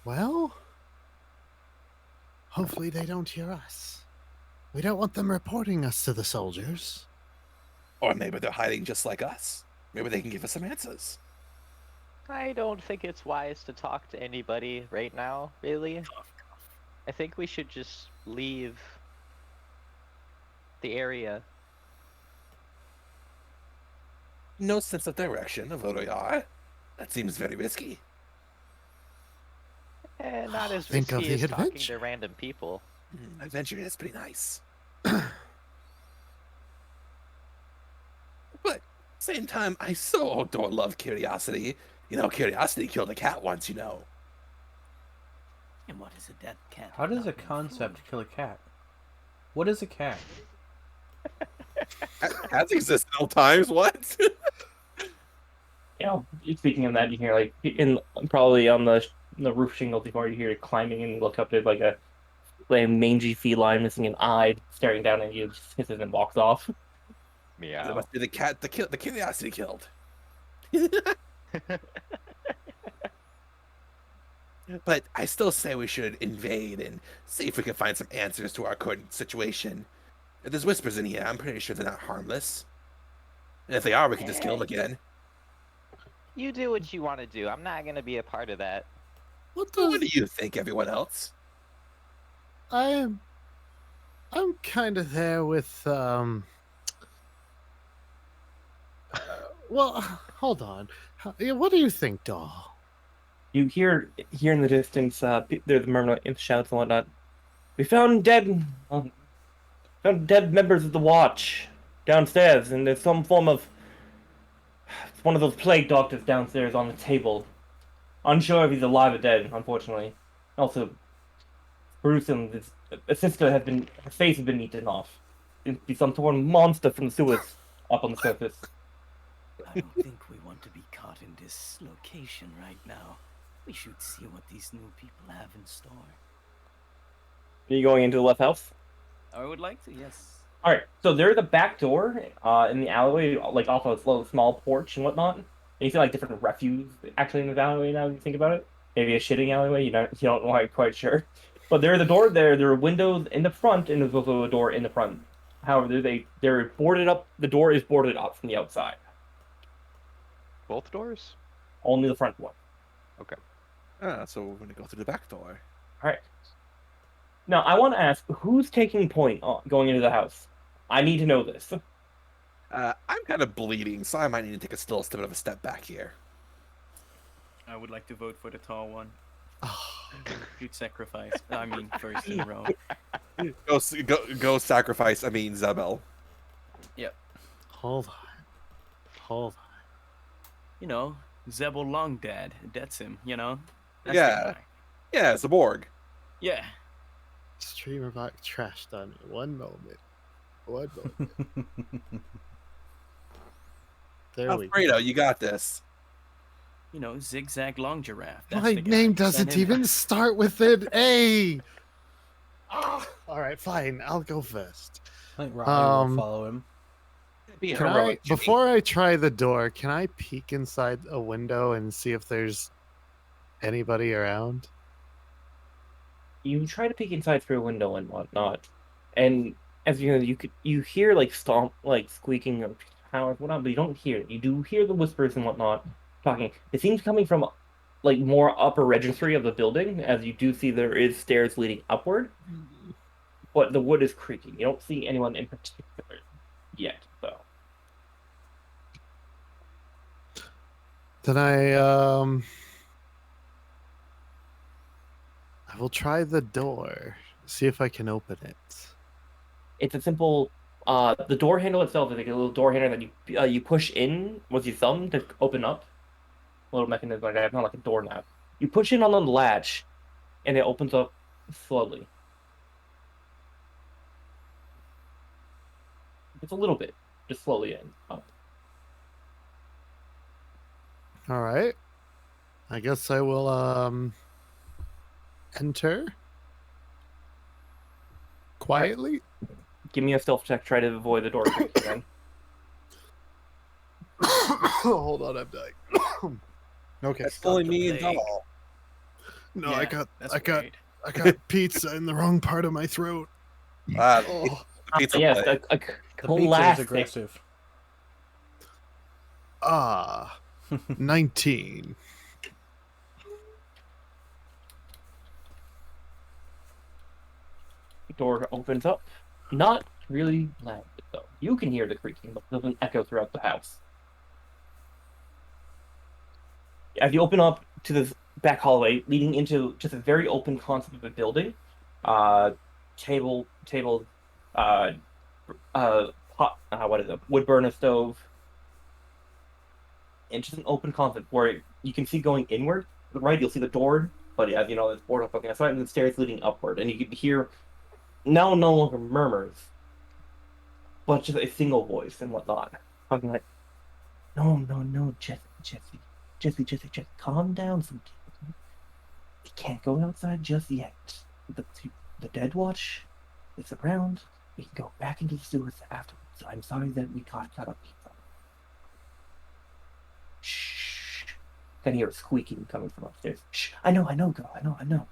Speaker 3: Well, hopefully they don't hear us. We don't want them reporting us to the soldiers.
Speaker 6: Or maybe they're hiding just like us. Maybe they can give us some answers.
Speaker 2: I don't think it's wise to talk to anybody right now, really. I think we should just leave the area.
Speaker 6: No sense of direction of where we are. That seems very risky.
Speaker 2: Not as
Speaker 3: Think of
Speaker 2: risky
Speaker 3: the
Speaker 2: as talking
Speaker 3: adventure.
Speaker 2: to random people.
Speaker 6: Adventure is pretty nice. But same time, I so don't love curiosity. You know, curiosity killed a cat once, you know.
Speaker 5: And what is a dead cat?
Speaker 4: How does a
Speaker 5: not being
Speaker 4: concept
Speaker 5: food?
Speaker 4: kill a cat? What is a cat?
Speaker 6: Cats exist at all times, what?
Speaker 1: You know, speaking of that, you hear like probably on the roof shingles before you hear it climbing and look up at like a mangy feline missing an eye, staring down at you, just hisses and walks off.
Speaker 6: It
Speaker 2: Meow.
Speaker 6: must be the cat the curiosity killed. But I still say we should invade and see if we can find some answers to our current situation. If there's whispers in here, I'm pretty sure they're not harmless. And if they are, we can just kill them again.
Speaker 2: You do what you want to do. I'm not gonna be a part of that.
Speaker 3: What
Speaker 6: What
Speaker 3: does
Speaker 6: do you think, everyone else?
Speaker 3: I'm kind of there with well, hold on. What do you think, doll?
Speaker 1: You hear in the distance, there's murmur and shouts and whatnot. We found dead members of the watch downstairs, and there's some form of one of those plague doctors downstairs on the table. Unsure if he's alive or dead, unfortunately. Also, Bruce and his sister her face has been eaten off. Seems to be some sort of monster from the sewers up on the surface.
Speaker 5: I don't think we want to be caught in this location right now. We should see what these new people have in store.
Speaker 1: Are you going into the left house?
Speaker 5: I would like to, yes.
Speaker 1: All right, so there's a back door in the alleyway, like off a small porch and whatnot. And you see like different refuse actually in the alleyway now. That you think about it, maybe a shitting alleyway. You don't quite sure, but there's a door there. There are windows in the front, and there's also a door in the front. However, they're boarded up. The door is boarded up from the outside.
Speaker 7: Both doors?
Speaker 1: Only the front one.
Speaker 6: So we're going to go through the back door.
Speaker 1: All right. Now I want to ask, who's taking point going into the house? I need to know this.
Speaker 6: I'm kind of bleeding, so I might need to take a bit of a step back here.
Speaker 5: I would like to vote for the tall one.
Speaker 3: Oh,
Speaker 5: You'd sacrifice. I mean, first in a row.
Speaker 6: Go sacrifice, Zebel.
Speaker 3: hold on.
Speaker 5: You know, Zebel Longdad. That's him, you know? That's
Speaker 6: Yeah.
Speaker 5: the guy.
Speaker 6: Yeah, it's a Borg.
Speaker 5: Yeah.
Speaker 3: Streamer bot trashed on me. One moment. There we go.
Speaker 6: Alfredo, you got this.
Speaker 5: You know, Zigzag Long Giraffe. That's
Speaker 3: My
Speaker 5: the guy.
Speaker 3: name
Speaker 5: Send
Speaker 3: doesn't
Speaker 5: him
Speaker 3: even
Speaker 5: out.
Speaker 3: start with an A. All right, fine. I'll go first.
Speaker 4: I think Riley will
Speaker 3: Um,
Speaker 4: follow him.
Speaker 6: Be
Speaker 3: Can
Speaker 6: heroic, Jimmy.
Speaker 3: before I try the door, can I peek inside a window and see if there's anybody around?
Speaker 1: You try to peek inside through a window and whatnot, and as you know, you hear like stomp, like squeaking of towers, whatnot, but you don't hear it. You do hear the whispers and whatnot talking. It seems coming from like more upper registry of the building, as you do see there is stairs leading upward, but the wood is creaking. You don't see anyone in particular yet, though.
Speaker 3: Then I will try the door. See if I can open it.
Speaker 1: It's a simple. The door handle itself is like a little door handle that you push in with your thumb to open up. A little mechanism like that, not like a doorknob. You push in on the latch, and it opens up slowly. It's a little bit, just slowly in up.
Speaker 3: All right. I guess I will enter quietly.
Speaker 1: Give me a stealth check. Try to avoid the door creaking then.
Speaker 3: Hold on, I'm dying. Okay,
Speaker 6: That's
Speaker 3: stop.
Speaker 6: only me and
Speaker 5: leg.
Speaker 6: Doll.
Speaker 3: No,
Speaker 5: Yeah,
Speaker 3: I got
Speaker 5: that's
Speaker 3: I got
Speaker 5: weird.
Speaker 3: I got pizza in the wrong part of my throat.
Speaker 6: Oh, pizza
Speaker 1: Yes,
Speaker 6: plate.
Speaker 1: a
Speaker 4: The pizza is
Speaker 1: classic.
Speaker 4: aggressive.
Speaker 3: 19.
Speaker 1: Door opens up. Not really loud, though. You can hear the creaking, but it doesn't echo throughout the house. As you open up to this back hallway leading into just a very open concept of a building, table, pot, what is it? Wood burner stove, and just an open concept where you can see going inward. To the right, you'll see the door, but as you know, it's boarded up on the outside, and the stairs leading upward, and you can hear now no longer murmurs, but just a single voice and whatnot, talking like, "No, Jesse, calm down, sweetie. You can't go outside just yet. The dead watch is around. We can go back into the sewers afterwards. I'm sorry that we got up pizza." Shh. Can hear a squeaking coming from upstairs. Shh. I know, girl. I know.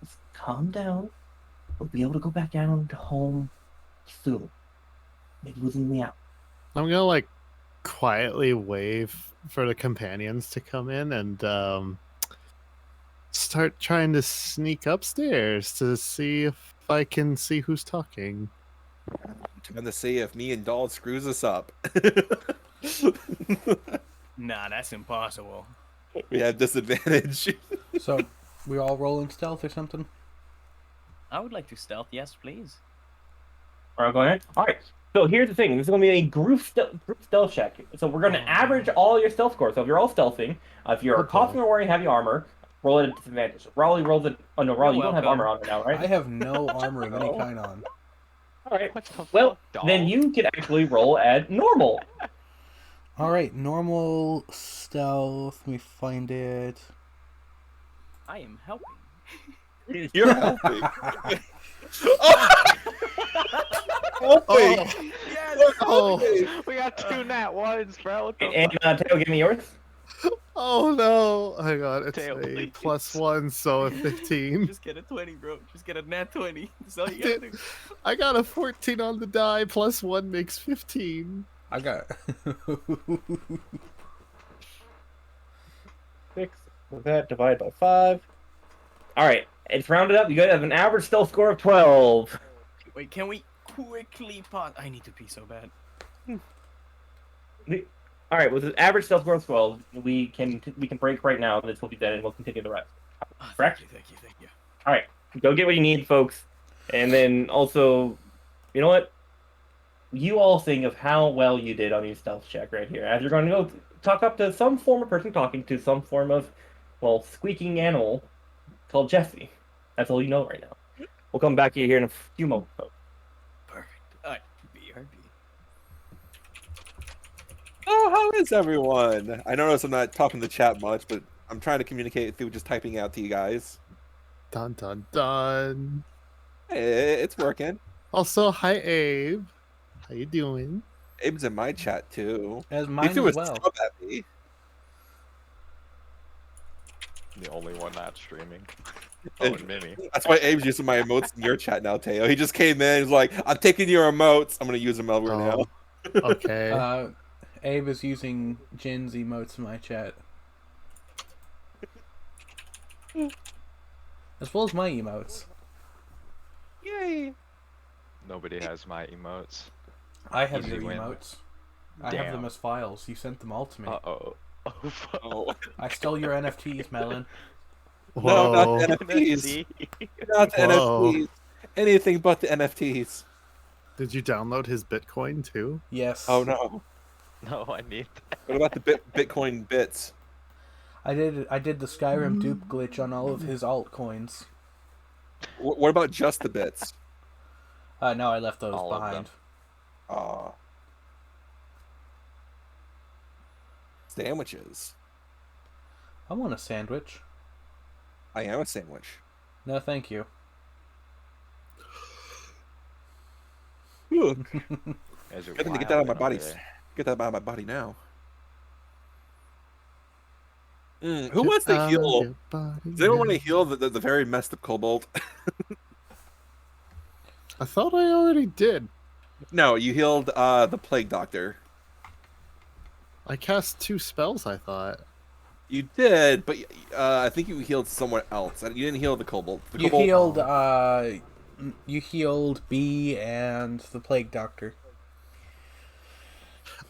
Speaker 1: Just calm down. We'll be able to go back down to home soon. Maybe losing me out.
Speaker 3: I'm gonna like quietly wave for the companions to come in and start trying to sneak upstairs to see if I can see who's talking.
Speaker 6: Trying to see if me and Doll screws us up.
Speaker 5: Nah, that's impossible.
Speaker 6: We have disadvantage.
Speaker 4: So, we all rolling stealth or something?
Speaker 5: I would like to stealth, yes, please.
Speaker 1: All right, going in. All right. So here's the thing. This is going to be a group stealth check. So we're going to average all your stealth scores. So if you're all stealthing, if you're coughing or wearing heavy armor, roll it at disadvantage. Raleigh rolls it. Oh no, Raleigh, you don't have armor on right now, right?
Speaker 4: I have no armor of any kind on.
Speaker 1: All right.
Speaker 2: What the
Speaker 1: Well,
Speaker 2: fuck,
Speaker 1: then
Speaker 2: doll?
Speaker 1: you can actually roll at normal.
Speaker 4: Alright, normal stealth. Let me find it.
Speaker 5: I am helping.
Speaker 6: You're helping.
Speaker 5: Yes!
Speaker 3: Oh,
Speaker 2: We got 2 nat ones, bro. What the
Speaker 1: And Tail, give me yours.
Speaker 3: oh no! Hang on, it's
Speaker 2: Tail,
Speaker 3: a
Speaker 2: please.
Speaker 3: +1, so a 15.
Speaker 5: Just get a 20, bro. Just get a nat 20. That's all you gotta do.
Speaker 3: I got a 14 on the die. +1 makes 15.
Speaker 4: I got.
Speaker 1: 6 with that, divide by 5. All right, it's rounded up. You guys have an average stealth score of 12.
Speaker 5: Wait, can we quickly pause? I need to pee so bad.
Speaker 1: All right, with an average stealth score of 12, we can break right now. This will be dead, and we'll continue the rest.
Speaker 5: Oh,
Speaker 1: Correct?
Speaker 5: Thank you.
Speaker 1: All right, go get what you need, folks, and then also, you know what? You all think of how well you did on your stealth check right here. As you're going to go talk up to some form of person talking to some form of, well, squeaking animal called Jesse. That's all you know right now. We'll come back to you here in a few moments, folks.
Speaker 5: Perfect. Alright, BRB.
Speaker 6: Oh, how is everyone? I notice I'm not talking to the chat much, but I'm trying to communicate through just typing out to you guys.
Speaker 3: Dun dun dun.
Speaker 6: Hey, it's working.
Speaker 3: Also, hi Abe. How you doing?
Speaker 6: Abe's in my chat too.
Speaker 4: As
Speaker 6: He
Speaker 4: mine
Speaker 6: threw a
Speaker 4: as well.
Speaker 6: sub at me.
Speaker 7: The only one not streaming. Oh, and Mimi.
Speaker 6: That's why Abe's using my emotes in your chat now, Teo. He just came in. He's like, "I'm taking your emotes. I'm gonna use them over now."
Speaker 3: Okay.
Speaker 4: Abe is using Jin's emotes in my chat. As well as my emotes.
Speaker 6: Yay!
Speaker 7: Nobody has my emotes.
Speaker 4: I have
Speaker 7: Easy
Speaker 4: your
Speaker 7: win.
Speaker 4: emotes. I have them
Speaker 7: Damn.
Speaker 4: as files. You sent them all to me.
Speaker 7: Uh-oh. Oh, fuck.
Speaker 6: Oh.
Speaker 4: I stole your NFTs, Melon.
Speaker 6: No, not
Speaker 3: Whoa.
Speaker 6: the NFTs.
Speaker 7: NFC.
Speaker 6: Not the
Speaker 3: Whoa.
Speaker 6: NFTs. Anything but the NFTs.
Speaker 3: Did you download his Bitcoin too?
Speaker 4: Yes.
Speaker 6: Oh no.
Speaker 7: No, I need that.
Speaker 6: What about the Bitcoin bits?
Speaker 4: I did the Skyrim dupe glitch on all of his altcoins.
Speaker 6: What about just the bits?
Speaker 4: No, I left those
Speaker 7: All of
Speaker 4: behind.
Speaker 7: them.
Speaker 6: Aw. Sandwiches.
Speaker 4: I want a sandwich.
Speaker 6: I am a sandwich.
Speaker 4: No, thank you.
Speaker 6: Whew.
Speaker 7: Guys are
Speaker 6: Good thing to get
Speaker 7: wildin'
Speaker 6: that out of my
Speaker 7: over
Speaker 6: body.
Speaker 7: there.
Speaker 6: Get that out of my body now. Who wants to heal? Does anyone want to heal the very messed up kobold?
Speaker 3: I thought I already did.
Speaker 6: No, you healed the plague doctor.
Speaker 3: I cast 2 spells, I thought.
Speaker 6: You did, but I think you healed someone else. You didn't heal the kobold. The
Speaker 4: You
Speaker 6: kobold,
Speaker 4: healed B and the plague doctor.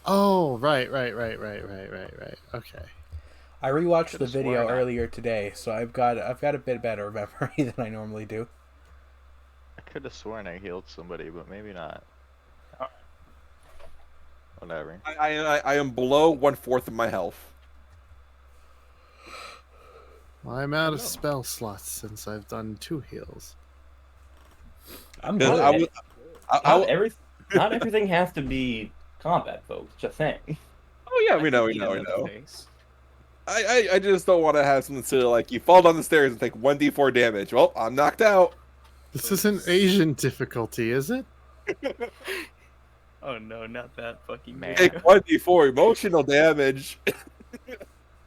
Speaker 3: Oh, right. Okay.
Speaker 4: I rewatched the
Speaker 7: Could've
Speaker 4: video
Speaker 7: sworn I-
Speaker 4: earlier today, so I've got a bit better memory than I normally do.
Speaker 7: I could have sworn I healed somebody, but maybe not. Whatever.
Speaker 6: I am below 1/4 of my health.
Speaker 3: Well, I'm out of spell slots since I've done 2 heals.
Speaker 4: I'm
Speaker 6: Because
Speaker 4: good.
Speaker 1: Not everything has to be combat, folks. Just saying.
Speaker 6: Oh yeah, we know. I just don't want to have something silly like you fall down the stairs and take 1d4 damage. Well, I'm knocked out.
Speaker 3: This isn't Asian difficulty, is it?
Speaker 5: Oh no, not that fucking
Speaker 7: Man.
Speaker 6: Take 1d4 emotional damage.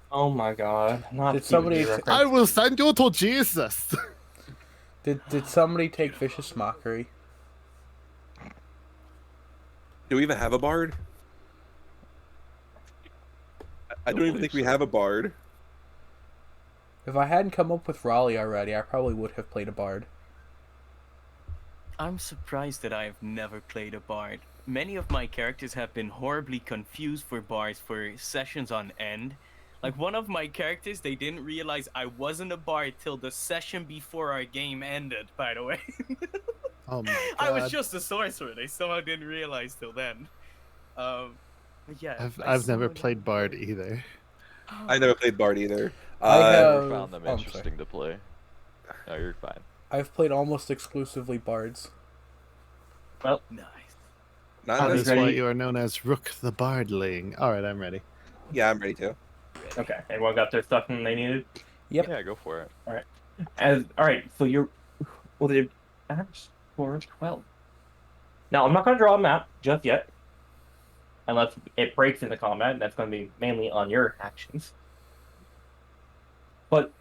Speaker 1: Oh my god. Not
Speaker 4: Did somebody
Speaker 1: PvP reference.
Speaker 3: I will send you to Jesus.
Speaker 4: Did somebody take vicious mockery?
Speaker 6: Do we even have a bard? I don't even think we have a bard.
Speaker 4: If I hadn't come up with Raleigh already, I probably would have played a bard.
Speaker 5: I'm surprised that I have never played a bard. Many of my characters have been horribly confused for bards for sessions on end. Like one of my characters, they didn't realize I wasn't a bard till the session before our game ended, by the way.
Speaker 3: Oh my god.
Speaker 5: I was just a sorcerer. They somehow didn't realize till then. But yeah.
Speaker 3: I've never played Bard either.
Speaker 6: I never played bard either.
Speaker 4: I
Speaker 7: Never
Speaker 4: have-
Speaker 7: found them
Speaker 4: oh, I'm sorry.
Speaker 7: interesting to play. No, you're fine.
Speaker 4: I've played almost exclusively bards.
Speaker 5: Nice.
Speaker 6: Not
Speaker 3: That
Speaker 1: was
Speaker 3: is
Speaker 6: necessarily.
Speaker 3: why
Speaker 1: ready.
Speaker 3: you are known as Rook the Bardling. Alright, I'm ready.
Speaker 6: Yeah, I'm ready to.
Speaker 1: Okay, everyone got their stuff and they needed.
Speaker 4: Yep.
Speaker 7: Yeah, go for it.
Speaker 1: All right, so you're. Well, the average score is 12. Now I'm not going to draw a map just yet, unless it breaks into combat. And that's going to be mainly on your actions. But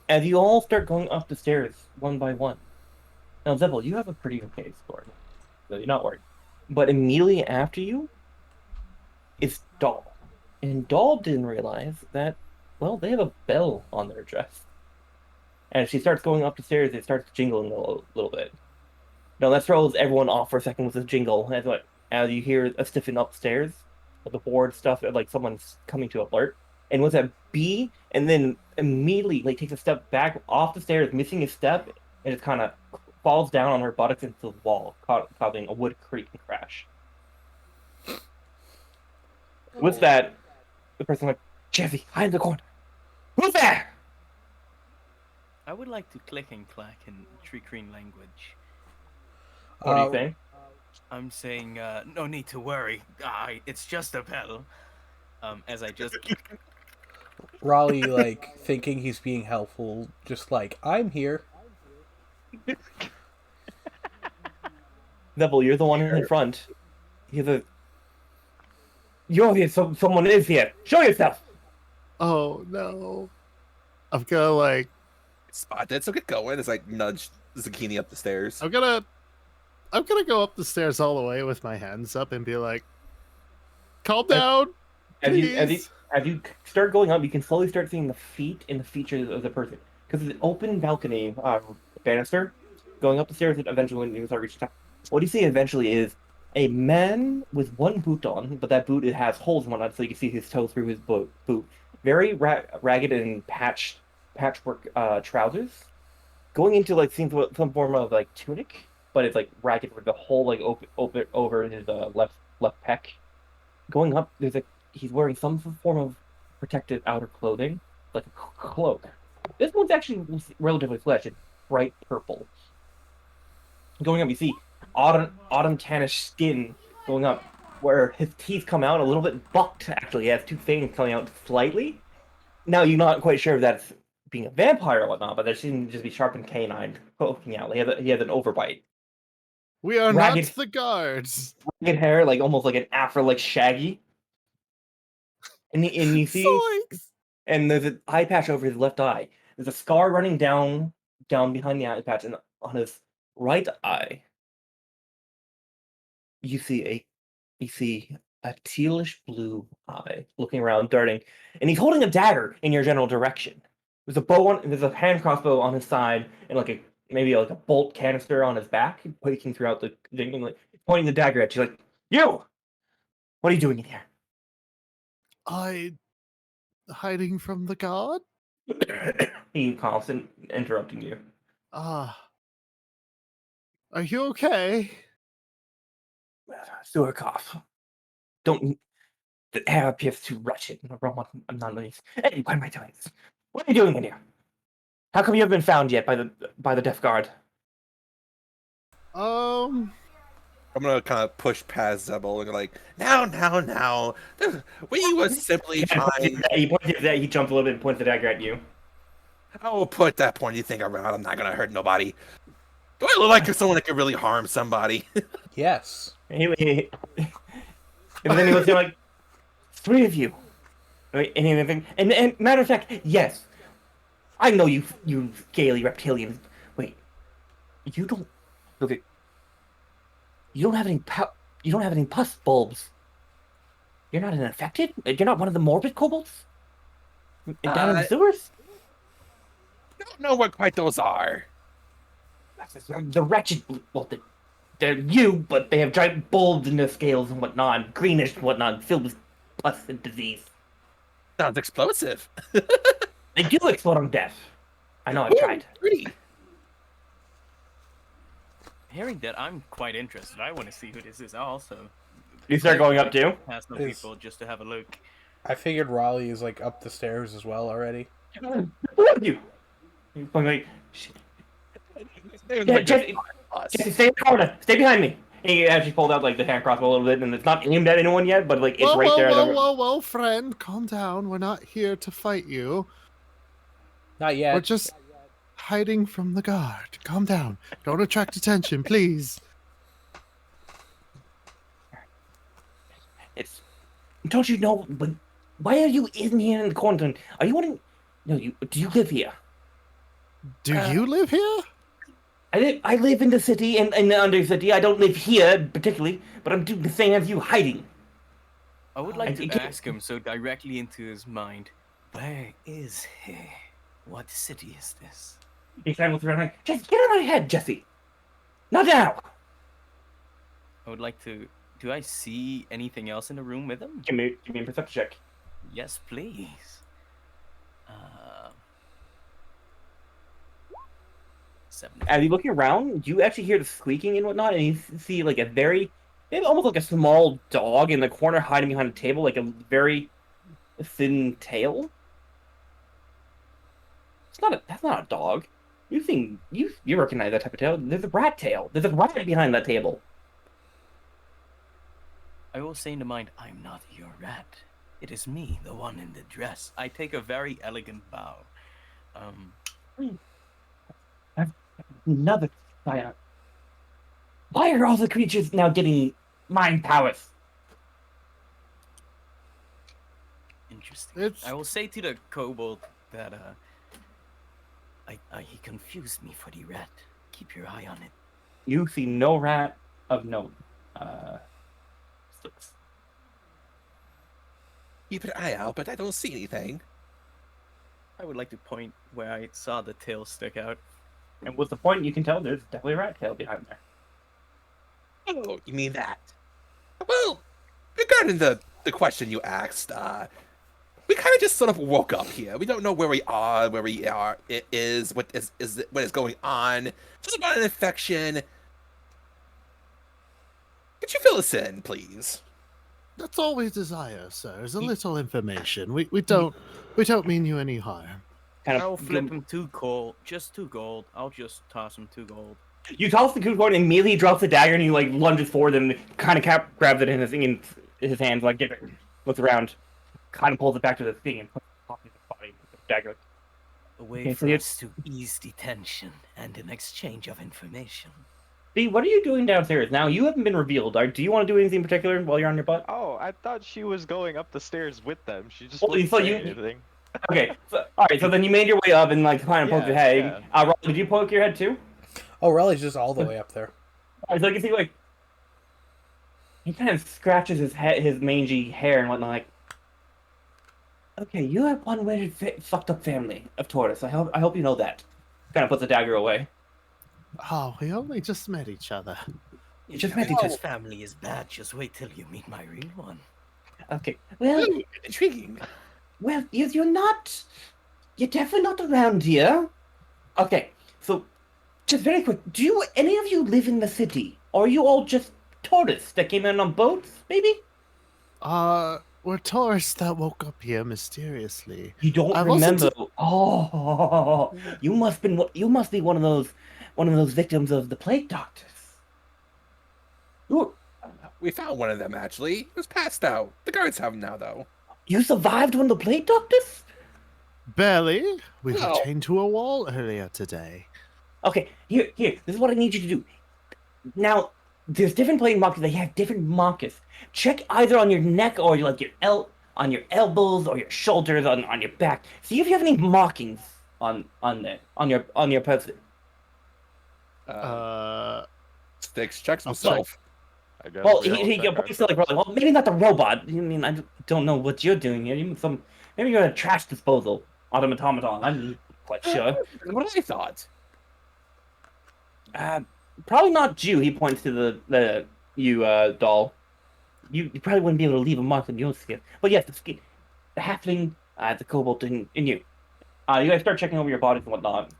Speaker 1: as you all start going up the stairs one by one, now Zebel, you have a pretty okay score, so you're not worried. But immediately after you is Doll. And Doll didn't realize that, well, they have a bell on their dress. And as she starts going up the stairs, it starts jingling a little bit. Now that throws everyone off for a second with this jingle. As you hear a stiffen upstairs, with the board stuff, like someone's coming to alert. And with that B, and then immediately like takes a step back off the stairs, missing a step, and just kind of falls down on her buttocks into the wall, causing a wood creak and crash. With that, the person's like, Jesse, hide in the corner. Who's there?
Speaker 5: I would like to click and clack in Tree Green language.
Speaker 1: What do you think?
Speaker 5: I'm saying, no need to worry. It's just a bell. As I just
Speaker 4: Raleigh, like, thinking he's being helpful, just like, I'm here.
Speaker 1: Neville, you're the one in front. You're here. Someone is here. Show yourself.
Speaker 3: Oh no. I'm gonna like
Speaker 6: spot that, so get going. It's like nudge Zucchini up the stairs.
Speaker 3: I'm gonna go up the stairs all the way with my hands up and be like, calm down, please.
Speaker 1: As you start going up, you can slowly start seeing the feet and the features of the person. Because it's an open balcony banister going up the stairs. Eventually, when you start reaching top, what you see eventually is a man with one boot on, but that boot it has holes and whatnot, so you can see his toe through his boot. Very ragged and patchwork trousers, going into like seems some form of like tunic, but it's like ragged with the hole like open over his left pec. Going up, he's wearing some form of protective outer clothing, like a cloak. This one's actually relatively flesh. It's bright purple. Going up, you see autumn tannish skin going up, where his teeth come out a little bit bucked. Actually, he has two fangs coming out slightly. Now you're not quite sure if that's being a vampire or whatnot, but there seems to just be sharpened canine poking out. He has an overbite.
Speaker 3: We are
Speaker 1: Ragged-
Speaker 3: not the guards.
Speaker 1: Ragged hair, like almost like an afro, like Shaggy. And you see,
Speaker 3: Zoinks!
Speaker 1: and there's an eye patch over his left eye. There's a scar running down behind the eye patch, and on his right eye, you see a tealish blue eye looking around, darting, and he's holding a dagger in your general direction. There's a hand crossbow on his side, and like maybe a bolt canister on his back, poking throughout the thing, like pointing the dagger at you, like, you! What are you doing in here?
Speaker 3: Hiding from the guard?
Speaker 1: He coughs and interrupting you.
Speaker 3: Are you okay?
Speaker 1: Sewer cough. Don't. The air appears too wretched. I'm not nice. Hey, why am I doing this? What are you doing in here? How come you haven't been found yet by the death guard?
Speaker 6: I'm gonna kind of push past Zebel and go like, now. We was simply trying.
Speaker 1: He jumps a little bit and points the dagger at you.
Speaker 6: I will put that pointy thing around. I'm not gonna hurt nobody. Do I look like someone that could really harm somebody?
Speaker 4: Yes.
Speaker 1: And then he looks at like, three of you. And matter of fact, yes. I know you scaly reptilians. Wait. You don't have any pus bulbs. You're not an infected? You're not one of the morbid kobolds? Down in the sewers?
Speaker 6: Don't know what quite those are.
Speaker 1: The wretched, well, they're you, but they have giant bulbs in their scales and whatnot, greenish and whatnot, filled with pus and disease.
Speaker 6: Sounds explosive.
Speaker 1: They do explode on death. I know, I've tried.
Speaker 6: Pretty.
Speaker 5: Hearing that, I'm quite interested. I want to see who this is also.
Speaker 1: You start going up too?
Speaker 5: Past some
Speaker 4: Is-
Speaker 5: people just to have a look.
Speaker 4: I figured Raleigh is like up the stairs as well already.
Speaker 1: Who are you? I'm like, Jesse, stay in the corner. Stay behind me. And he actually pulled out like the hand crossbow a little bit, and it's not aimed at anyone yet, but like it's right there.
Speaker 3: Whoa, friend, calm down. We're not here to fight you.
Speaker 4: Not yet.
Speaker 3: We're just hiding from the guard. Calm down. Don't attract attention, please.
Speaker 1: It's. Don't you know? But why are you in here in the corner? Are you wanting? No, do you live here?
Speaker 3: Do you live here?
Speaker 1: I live in the city and in the Undercity. I don't live here particularly, but I'm doing the same as you, hiding.
Speaker 5: I would like
Speaker 1: I
Speaker 5: to
Speaker 1: think-
Speaker 5: ask him so directly into his mind. Where is he? What city is this?
Speaker 1: He travels around like, just get out of my head, Jesse. Not now.
Speaker 5: I would like to. Do I see anything else in the room with him?
Speaker 1: Give me a perception check.
Speaker 5: Yes, please. 7.
Speaker 1: As you're looking around, you actually hear the squeaking and whatnot, and you see like maybe almost like a small dog in the corner hiding behind a table, like a very thin tail. That's not a dog. You recognize that type of tail. There's a rat tail. There's a rat behind that table.
Speaker 5: I will say in the mind, I'm not your rat. It is me, the one in the dress. I take a very elegant bow.
Speaker 1: Another fire. Why are all the creatures now getting mind powers?
Speaker 5: Interesting.
Speaker 3: It's-
Speaker 5: I will say to the kobold that He confused me for the rat. Keep your eye on it.
Speaker 1: You see no rat of note. Sticks.
Speaker 6: Keep an eye out, but I don't see anything.
Speaker 5: I would like to point where I saw the tail stick out.
Speaker 1: And with the point, you can tell there's definitely a rat tail behind there.
Speaker 6: Oh, you mean that? Well, regarding the question you asked, we kind of just sort of woke up here. We don't know where we are, it is, what is going on. Just about an infection. Could you fill us in, please?
Speaker 3: That's all we desire, sir, is a little information. We don't mean you any harm.
Speaker 1: Kind
Speaker 5: I'll
Speaker 1: of
Speaker 5: flip him 2 gold. Just 2 gold. I'll just toss him 2 gold.
Speaker 1: You toss the coupon and immediately drops the dagger and he like lunges forward and kind of grabs it in his hands, like get it, looks around, kind of pulls it back to the thing and puts it in his body with the dagger.
Speaker 5: A way
Speaker 1: Okay,
Speaker 5: for
Speaker 1: so
Speaker 5: us to ease the tension and an exchange of information.
Speaker 1: See, what are you doing downstairs? Now, you haven't been revealed. Do you want to do anything in particular while you're on your butt?
Speaker 7: Oh, I thought she was going up the stairs with them. She just
Speaker 1: Well,
Speaker 7: wasn't
Speaker 1: so
Speaker 7: saying
Speaker 1: you-
Speaker 7: anything.
Speaker 1: Okay, so, alright, so then you made your way up and like kind of poked your
Speaker 7: Yeah,
Speaker 1: head.
Speaker 7: yeah.
Speaker 1: Rob, did you poke your head too?
Speaker 4: Oh, Raleigh's just all the way up there.
Speaker 1: Alright, so you can see like he kind of scratches his head, his mangy hair and whatnot. Like, okay, you have one weird, fucked up family of Taurus. I hope you know that. Kind of puts the dagger away.
Speaker 3: Oh, we only just met each other.
Speaker 1: You just
Speaker 5: Your
Speaker 1: met each other.
Speaker 5: family is bad. Just wait till you meet my real one.
Speaker 1: Okay, well,
Speaker 6: Ooh, intriguing.
Speaker 1: well, you're not. You're definitely not around here. Okay, so just very quick. Do any of you live in the city, or are you all just tourists that came in on boats? Maybe.
Speaker 3: We're tourists that woke up here mysteriously.
Speaker 1: You don't
Speaker 3: I wasn't-
Speaker 1: remember? Oh, you must be one of those victims of the plague doctors.
Speaker 6: We found one of them, actually. He was passed out. The guards have him now, though.
Speaker 1: You survived one of the plague doctors?
Speaker 3: Barely. We were
Speaker 6: No.
Speaker 3: chained to a wall earlier today.
Speaker 1: Okay, here. This is what I need you to do. Now, there's different plague markers. They have different markers. Check either on your neck or like on your elbows or your shoulders on your back. See if you have any markings on your person.
Speaker 6: Sticks checks
Speaker 3: I'll
Speaker 6: himself.
Speaker 7: I guess
Speaker 1: Well,
Speaker 7: we all
Speaker 1: he
Speaker 7: check
Speaker 1: points to like, well, maybe not the robot. I mean, I don't know what you're doing here. Maybe you're a trash disposal automaton. I'm not quite sure.
Speaker 6: What I thought.
Speaker 1: Probably not you. He points to the doll. You probably wouldn't be able to leave a mark on your skin. But yes, the skin, the halfling, the kobold in you. You guys start checking over your bodies and whatnot.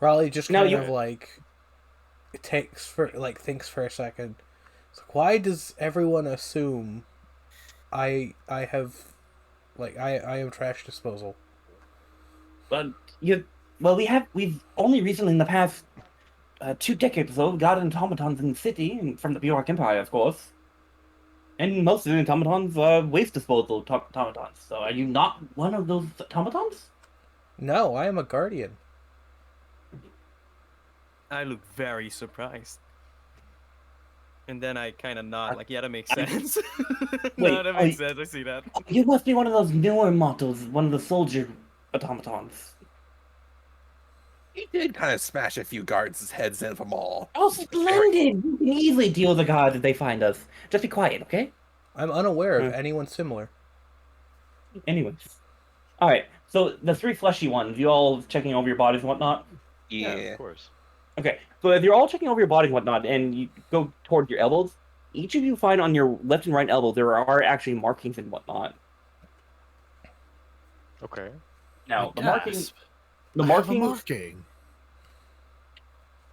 Speaker 4: Raleigh just
Speaker 1: Now
Speaker 4: kind
Speaker 1: you-
Speaker 4: of like thinks for a second. It's like, why does everyone assume I have trash disposal?
Speaker 1: But we've only recently in the past 2 decades or so got automatons in the city and from the Bjork Empire, of course. And most of the automatons are waste disposal automatons. So are you not one of those automatons?
Speaker 4: No, I am a guardian.
Speaker 5: I look very surprised. And then I kind of nod, like, yeah, that makes sense.
Speaker 1: Wait,
Speaker 5: No, that makes sense. I see that.
Speaker 1: You must be one of those newer models, one of the soldier automatons.
Speaker 6: He did kind of smash a few guards' heads in from all.
Speaker 1: Oh, splendid! You can easily deal with the guards if they find us. Just be quiet, okay?
Speaker 4: I'm unaware of anyone similar.
Speaker 1: Anyways. Alright, so the 3 fleshy ones, you all checking over your bodies and whatnot?
Speaker 6: Yeah.
Speaker 7: of course.
Speaker 1: Okay, so if you're all checking over your body and whatnot, and you go toward your elbows, each of you find on your left and right elbow there are actually markings and whatnot.
Speaker 7: Okay.
Speaker 1: Now, the
Speaker 3: Gasp.
Speaker 1: the
Speaker 3: I have a
Speaker 1: markings,
Speaker 3: marking.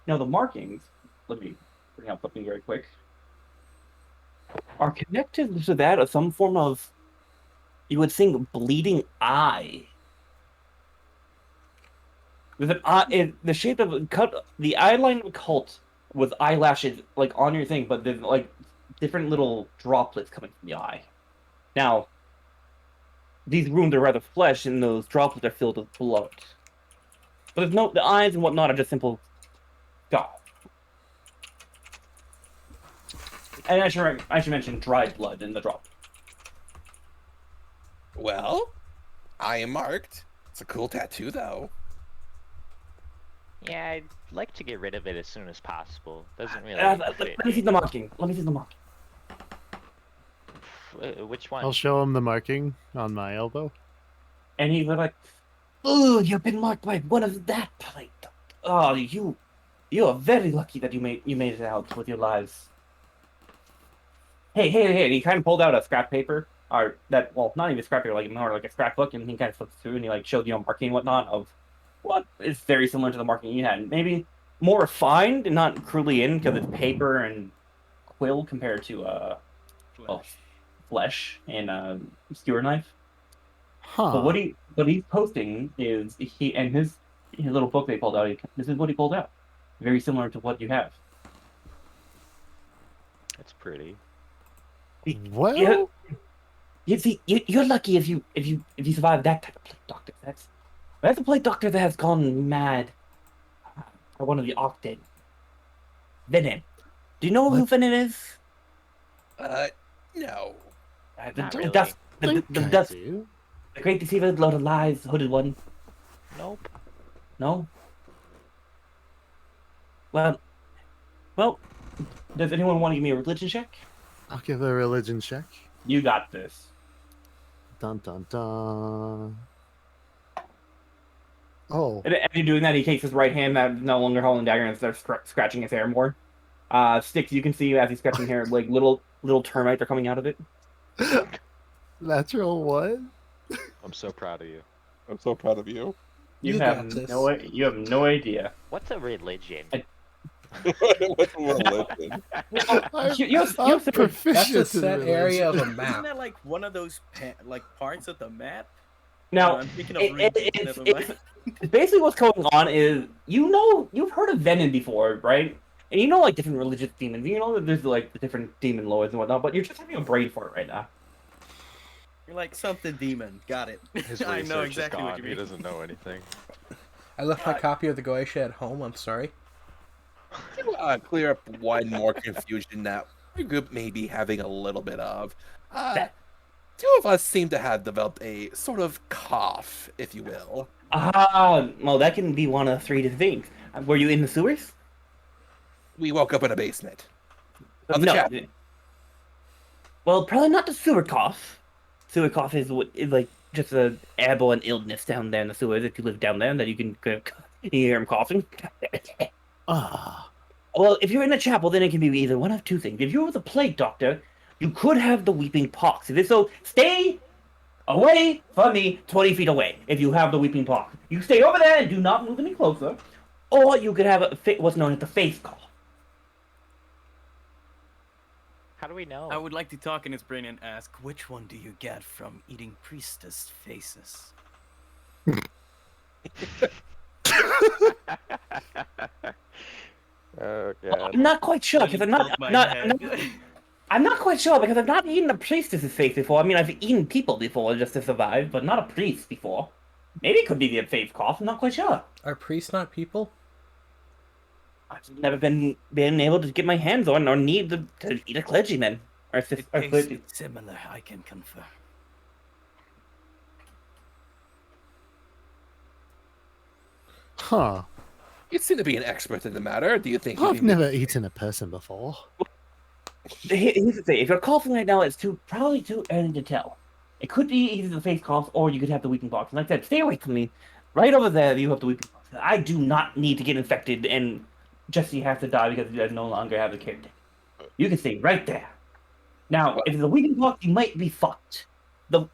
Speaker 1: now the markings, let me bring up something very quick, are connected to that of some form of, you would think, bleeding eye. With an eye, the shape of a cut, the eyeline of a cult with eyelashes like on your thing, but there's like different little droplets coming from the eye. Now, these wounds are rather flesh, and those droplets are filled with blood. But the eyes and whatnot are just simple scar. And I should mention dried blood in the drop.
Speaker 6: Well, I am marked. It's a cool tattoo, though.
Speaker 2: Yeah, I'd like to get rid of it as soon as possible. Doesn't really
Speaker 1: Let
Speaker 2: fit
Speaker 1: me see
Speaker 2: me.
Speaker 1: the marking. Let me see the marking.
Speaker 2: Which one?
Speaker 3: I'll show him the marking on my elbow.
Speaker 1: And he's like, "Oh, you've been marked by one of that plate. Oh, you are very lucky that you made it out with your lives." Hey! And he kind of pulled out a scrap paper, or that, well, not even scrap paper, like more like a scrapbook, and he kind of flipped through and he like showed marking and whatnot of what is very similar to the marking you had, maybe more refined and not crudely in because it's paper and quill compared to flesh and skewer knife. But
Speaker 3: Huh.
Speaker 1: what he's posting is his little book they pulled out. This is what he pulled out, very similar to what you have.
Speaker 7: It's pretty.
Speaker 3: Well,
Speaker 1: Yeah, you see, you're lucky if you survive that type of plague doctor. That's a plague doctor that has gone mad. Or one of the Octane. Venom. Do you know who
Speaker 3: What?
Speaker 1: Venom is?
Speaker 6: No.
Speaker 2: Not
Speaker 1: The
Speaker 2: really.
Speaker 1: dust,
Speaker 3: think
Speaker 1: the
Speaker 3: I
Speaker 1: dust,
Speaker 3: do.
Speaker 1: the great deceiver, load of lies, hooded one.
Speaker 2: Nope.
Speaker 1: No. Well, does anyone want to give me a religion check?
Speaker 3: I'll give a religion check.
Speaker 1: You got this.
Speaker 3: Dun dun dun. Oh,
Speaker 1: And as you're doing that, he takes his right hand that is no longer holding dagger and starts scratching his hair more. Sticks, you can see as he's scratching hair, like little termites are coming out of it.
Speaker 3: natural one.
Speaker 7: I'm so proud of you.
Speaker 6: I'm so proud of you.
Speaker 4: You got this.
Speaker 1: You have no idea.
Speaker 2: What's a religion?
Speaker 6: What's a religion?
Speaker 3: I'm proficient
Speaker 4: That's a
Speaker 3: in
Speaker 4: set
Speaker 3: religion.
Speaker 4: area of a
Speaker 5: Isn't
Speaker 4: map.
Speaker 5: that like one of those parts of the map?
Speaker 1: Now,
Speaker 5: I'm thinking of
Speaker 1: it's
Speaker 5: never mind.
Speaker 1: basically what's going on is you've heard of Venom before, right? And you know like different religious demons. You know that there's like the different demon lords and whatnot, but you're just having a brain for it right now.
Speaker 5: You're like something demon. Got it.
Speaker 7: His
Speaker 5: I know
Speaker 7: research
Speaker 5: exactly
Speaker 7: is
Speaker 5: what
Speaker 7: gone.
Speaker 5: you
Speaker 7: He
Speaker 5: mean.
Speaker 7: doesn't know anything.
Speaker 4: I left my copy of the Goetia at home. I'm sorry.
Speaker 6: Clear up one more confusion that our group may be having a little bit of. Two of us seem to have developed a sort of cough, if you will.
Speaker 1: Well, that can be one of three different things. Were you in the sewers?
Speaker 6: We woke up in a basement. On the
Speaker 1: No.
Speaker 6: chat.
Speaker 1: Well, probably not the sewer cough. Sewer cough is like just a airborne illness down there in the sewers. If you live down there, that you can you hear him coughing.
Speaker 3: Ah,
Speaker 1: Well, if you're in a chapel, then it can be either one of two things. If you're the plague doctor, you could have the weeping pox. If it's so, stay away from me, 20 feet away. If you have the weeping pox, you stay over there and do not move any closer. Or you could have what's known as the face cough.
Speaker 2: How do we know?
Speaker 5: I would like to talk in his brain and ask, which one do you get from eating priestess faces?
Speaker 7: Oh
Speaker 1: Well,
Speaker 7: god.
Speaker 1: I'm not quite sure
Speaker 5: Let
Speaker 1: because
Speaker 5: me
Speaker 1: I'm not,
Speaker 5: tilt my
Speaker 1: I'm not,
Speaker 5: head.
Speaker 1: I'm not quite sure because I've not eaten a priestess's face before. I mean, I've eaten people before just to survive, but not a priest before. Maybe it could be the face cough. I'm not quite sure.
Speaker 4: Are priests not people?
Speaker 1: I've never been able to get my hands on or need to eat a clergyman or
Speaker 5: It
Speaker 1: or
Speaker 5: tastes
Speaker 1: clergy.
Speaker 5: similar, I can confirm.
Speaker 3: huh.
Speaker 6: You seem to be an expert in the matter. Do you think you
Speaker 3: I've
Speaker 6: can-
Speaker 3: never eaten a person before.
Speaker 1: Here's the thing: if you're coughing right now, it's probably too early to tell. It could be either the face cough or you could have the weeping pox. And like I said, stay away from me. Right over there, you have the weeping pox. I do not need to get infected and Jesse has to die because you no longer have a caretaker. You can stay right there. Now, if it's a weeping pox, you might be fucked. The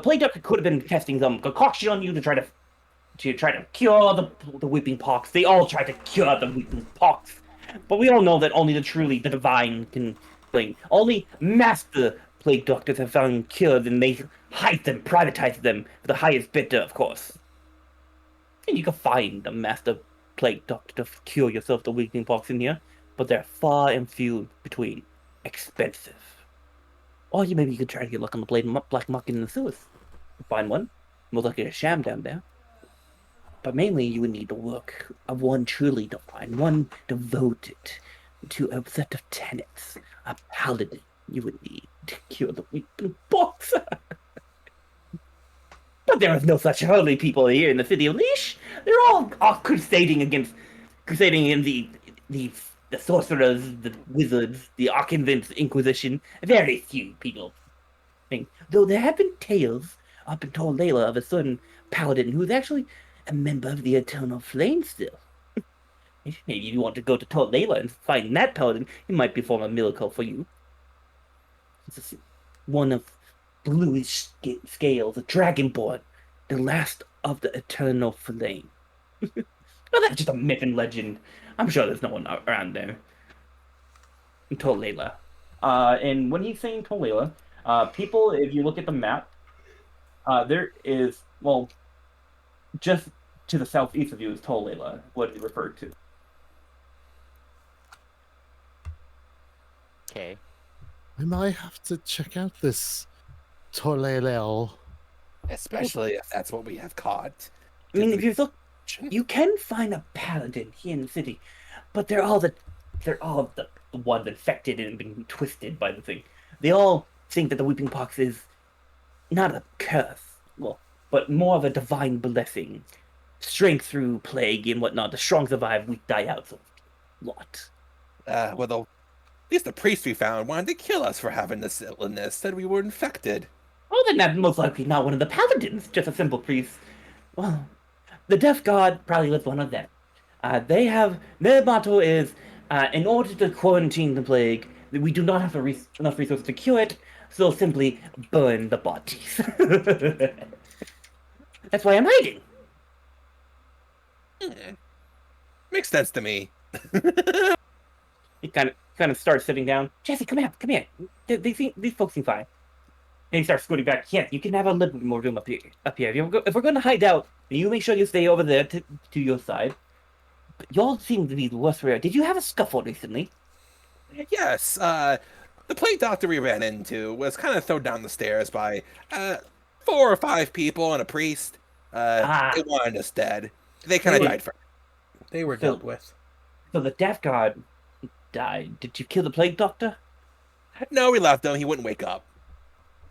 Speaker 1: plague doctor could have been testing some concoction on you to try to cure the weeping pox. They all try to cure the weeping pox, but we all know that only the divine can bring. Only master plague doctors have found cures, and they hide them, privatize them for the highest bidder, of course. And you can find a master plague doctor to cure yourself the weeping pox in here, but they're far and few between. Expensive. Or maybe you could try to get luck on the black market in the sewers. Find one. Most likely a sham down there. But mainly you would need the work of one truly divine, one devoted to a set of tenets, a paladin you would need to cure the weeping pox. But there is no such holy people here in the city of Leash. They're all crusading against crusading in the sorcerers, the wizards, the Archivist Inquisition. Very few people think. Though there have been tales up in Tor Layla of a certain paladin who is actually a member of the Eternal Flame still. Maybe you want to go to Tor Layla and find that paladin, it might perform a miracle for you. It's one of bluish scales, a dragonborn, the last of the Eternal Flame. No, that's just a myth and legend. I'm sure there's no one around there. Tolela. And when he's saying Tolela, people, if you look at the map, there is, well, just to the southeast of you is Tolela, what he referred to.
Speaker 2: Okay.
Speaker 3: We might have to check out this Torlelel.
Speaker 6: Especially if that's what we have caught.
Speaker 1: I mean, if you look, you can find a paladin here in the city, but they're all the ones infected and been twisted by the thing. They all think that the Weeping Pox is not a curse, well, but more of a divine blessing. Strength through plague and whatnot. The strong survive, weak die out. So, lot.
Speaker 6: At least the priest we found wanted to kill us for having this illness. Said we were infected.
Speaker 1: Well, then that's most likely not one of the paladins. Just a simple priest. Well, the Death God probably was one of them. Their motto is, in order to quarantine the plague, we do not have enough resources to cure it, so simply burn the bodies. That's why I'm hiding.
Speaker 6: Makes sense to me.
Speaker 1: He kind of starts sitting down. Jesse, come here. These folks seem fine. And he starts scooting back. Yes, you can have a little bit more room up here. If we're going to hide out, you make sure you stay over there to your side. But y'all seem to be the worst rare. Did you have a scuffle recently?
Speaker 6: Yes, the plague doctor we ran into was kind of thrown down the stairs by 4 or 5 people and a priest. They wanted us dead. They kind of died first.
Speaker 4: They were dealt with.
Speaker 1: So the Death God died. Did you kill the plague doctor?
Speaker 6: No, we left him. He wouldn't wake up.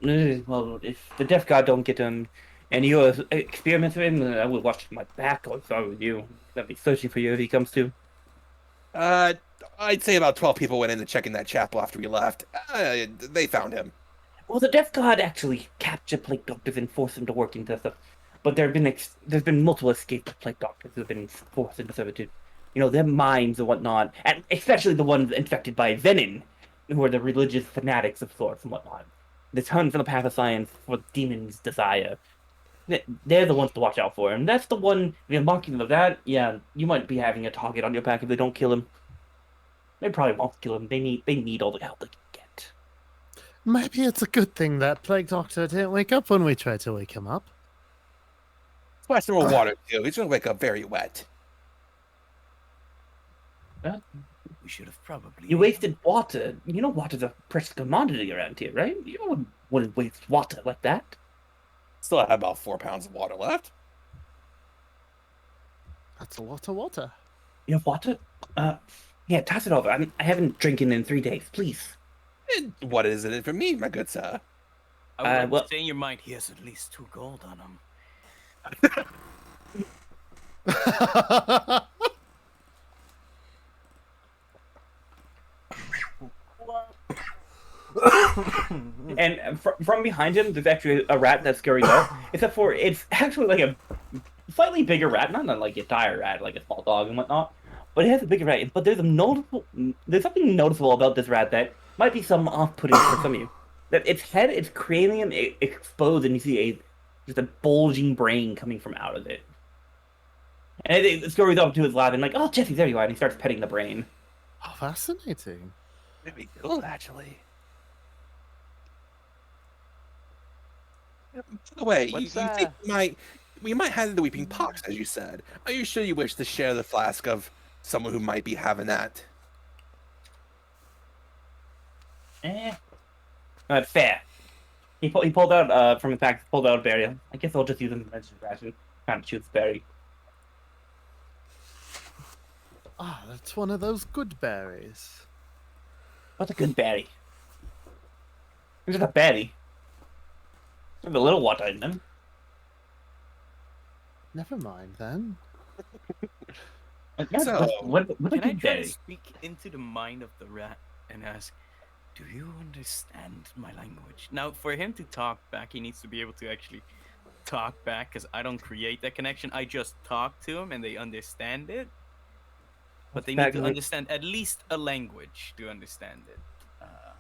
Speaker 1: Well, if the Death God don't get him, and you experiment with him, I would watch my back if I were you. I'd be searching for you if he comes to.
Speaker 6: I'd say about 12 people went in to check in that chapel after we left. They found him.
Speaker 1: Well, the Death God actually captured plague doctors and forced them to work into stuff. But there's been multiple escaped plague doctors who've been forced into servitude. You know, their minds and whatnot, and especially the ones infected by venom, who are the religious fanatics of sorts and whatnot. They turn from the path of science for demons' desire. They're the ones to watch out for, and that's the one. If you're marking of that, yeah, you might be having a target on your back if they don't kill him. They probably won't kill him. They need all the help they can get.
Speaker 3: Maybe it's a good thing that Plague Doctor didn't wake up when we tried to wake him up.
Speaker 6: Splash some more water too. He's gonna wake up very wet.
Speaker 5: We should have probably.
Speaker 1: You wasted water. You know water's a precious commodity around here, right? You wouldn't waste water like that.
Speaker 6: Still have about 4 pounds of water left.
Speaker 3: That's a lot of water.
Speaker 1: You have water? Yeah, toss it over. I haven't drinking in 3 days. Please.
Speaker 6: And what is it for me, my good sir?
Speaker 5: I would say in your mind, he has at least 2 gold on him.
Speaker 1: And from behind him, there's actually a rat that's scurrying up. Except for it's actually like a slightly bigger rat, not like a dire rat, like a small dog and whatnot. But it has a bigger rat. But there's something noticeable about this rat that might be some off-putting for some of you. That its head, its cranium exposed, and you see just a bulging brain coming from out of it. And it scurries up to his lap and like, oh, Jesse, there you are. And he starts petting the brain.
Speaker 3: Oh, fascinating.
Speaker 6: Maybe cool, actually. By the way, you think we might have the Weeping Pox, as you said. Are you sure you wish to share the flask of someone who might be having that?
Speaker 1: Fair. He pulled out from his pack, pulled out a berry. I guess I'll just use him as a ration. Kind of choose berry.
Speaker 3: Ah, that's one of those good berries.
Speaker 1: What's a good berry? It's just a berry. There's a little water in them.
Speaker 3: Never mind then.
Speaker 6: So,
Speaker 1: what a
Speaker 5: Can I
Speaker 1: good
Speaker 5: try to
Speaker 1: day.
Speaker 5: speak into the mind of the rat and ask, do you understand my language? Now, for him to talk back, he needs to be able to actually talk back, because I don't create that connection. I just talk to him and they understand it. But they need to understand at least a language to understand it.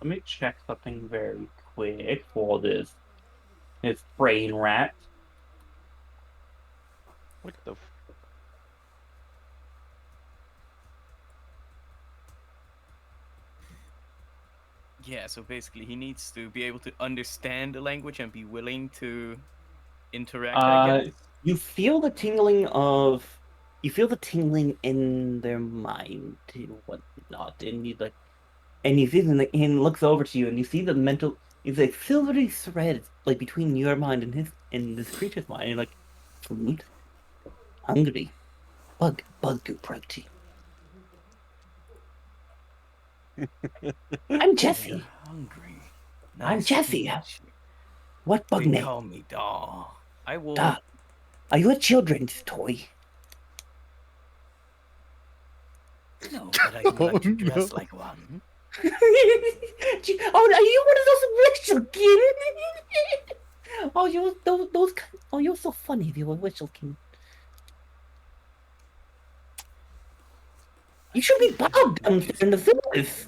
Speaker 1: Let me check something very quick for this brain rat.
Speaker 7: What the?
Speaker 5: Yeah, so basically he needs to be able to understand the language and be willing to interact, I guess.
Speaker 1: You feel the tingling in their mind and whatnot, and you see them, and looks over to you, and you see the mental. It's like silvery thread, like between your mind and this creature's mind. And you're like, food, hungry, bug goo protein. I'm Jesse.
Speaker 5: Hungry.
Speaker 1: I'm
Speaker 5: Nice to
Speaker 1: Jesse.
Speaker 5: meet you.
Speaker 1: What bug
Speaker 5: They
Speaker 1: name?
Speaker 5: call me Daw. I will.
Speaker 1: Duh. Are you a children's toy?
Speaker 5: No, but I would like to
Speaker 3: Oh,
Speaker 5: dress
Speaker 3: no.
Speaker 5: like one.
Speaker 1: Oh, are you one of those Witchelkin? Oh, those. Oh, you're so funny if you were Witchelkin. You should be Bob downstairs in the sewers.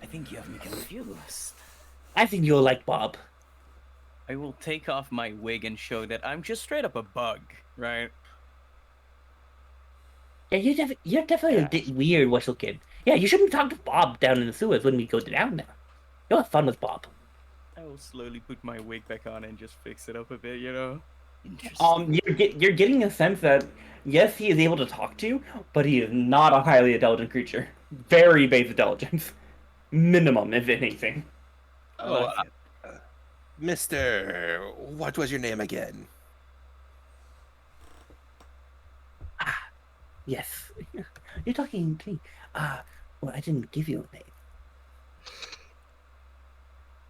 Speaker 5: I think you have me confused.
Speaker 1: I think you'll like Bob.
Speaker 5: I will take off my wig and show that I'm just straight up a bug, right?
Speaker 1: Yeah, you're definitely a bit weird, Witchelkin. Yeah, you shouldn't talk to Bob down in the sewers when we go down there. You'll have fun with Bob.
Speaker 5: I will slowly put my wig back on and just fix it up a bit, you know? Interesting.
Speaker 1: You're getting a sense that yes, he is able to talk to you, but he is not a highly intelligent creature. Very base intelligence, minimum if anything.
Speaker 6: oh, Mister, what was your name again?
Speaker 1: Yes, you're talking to me. Well, I didn't give you a name.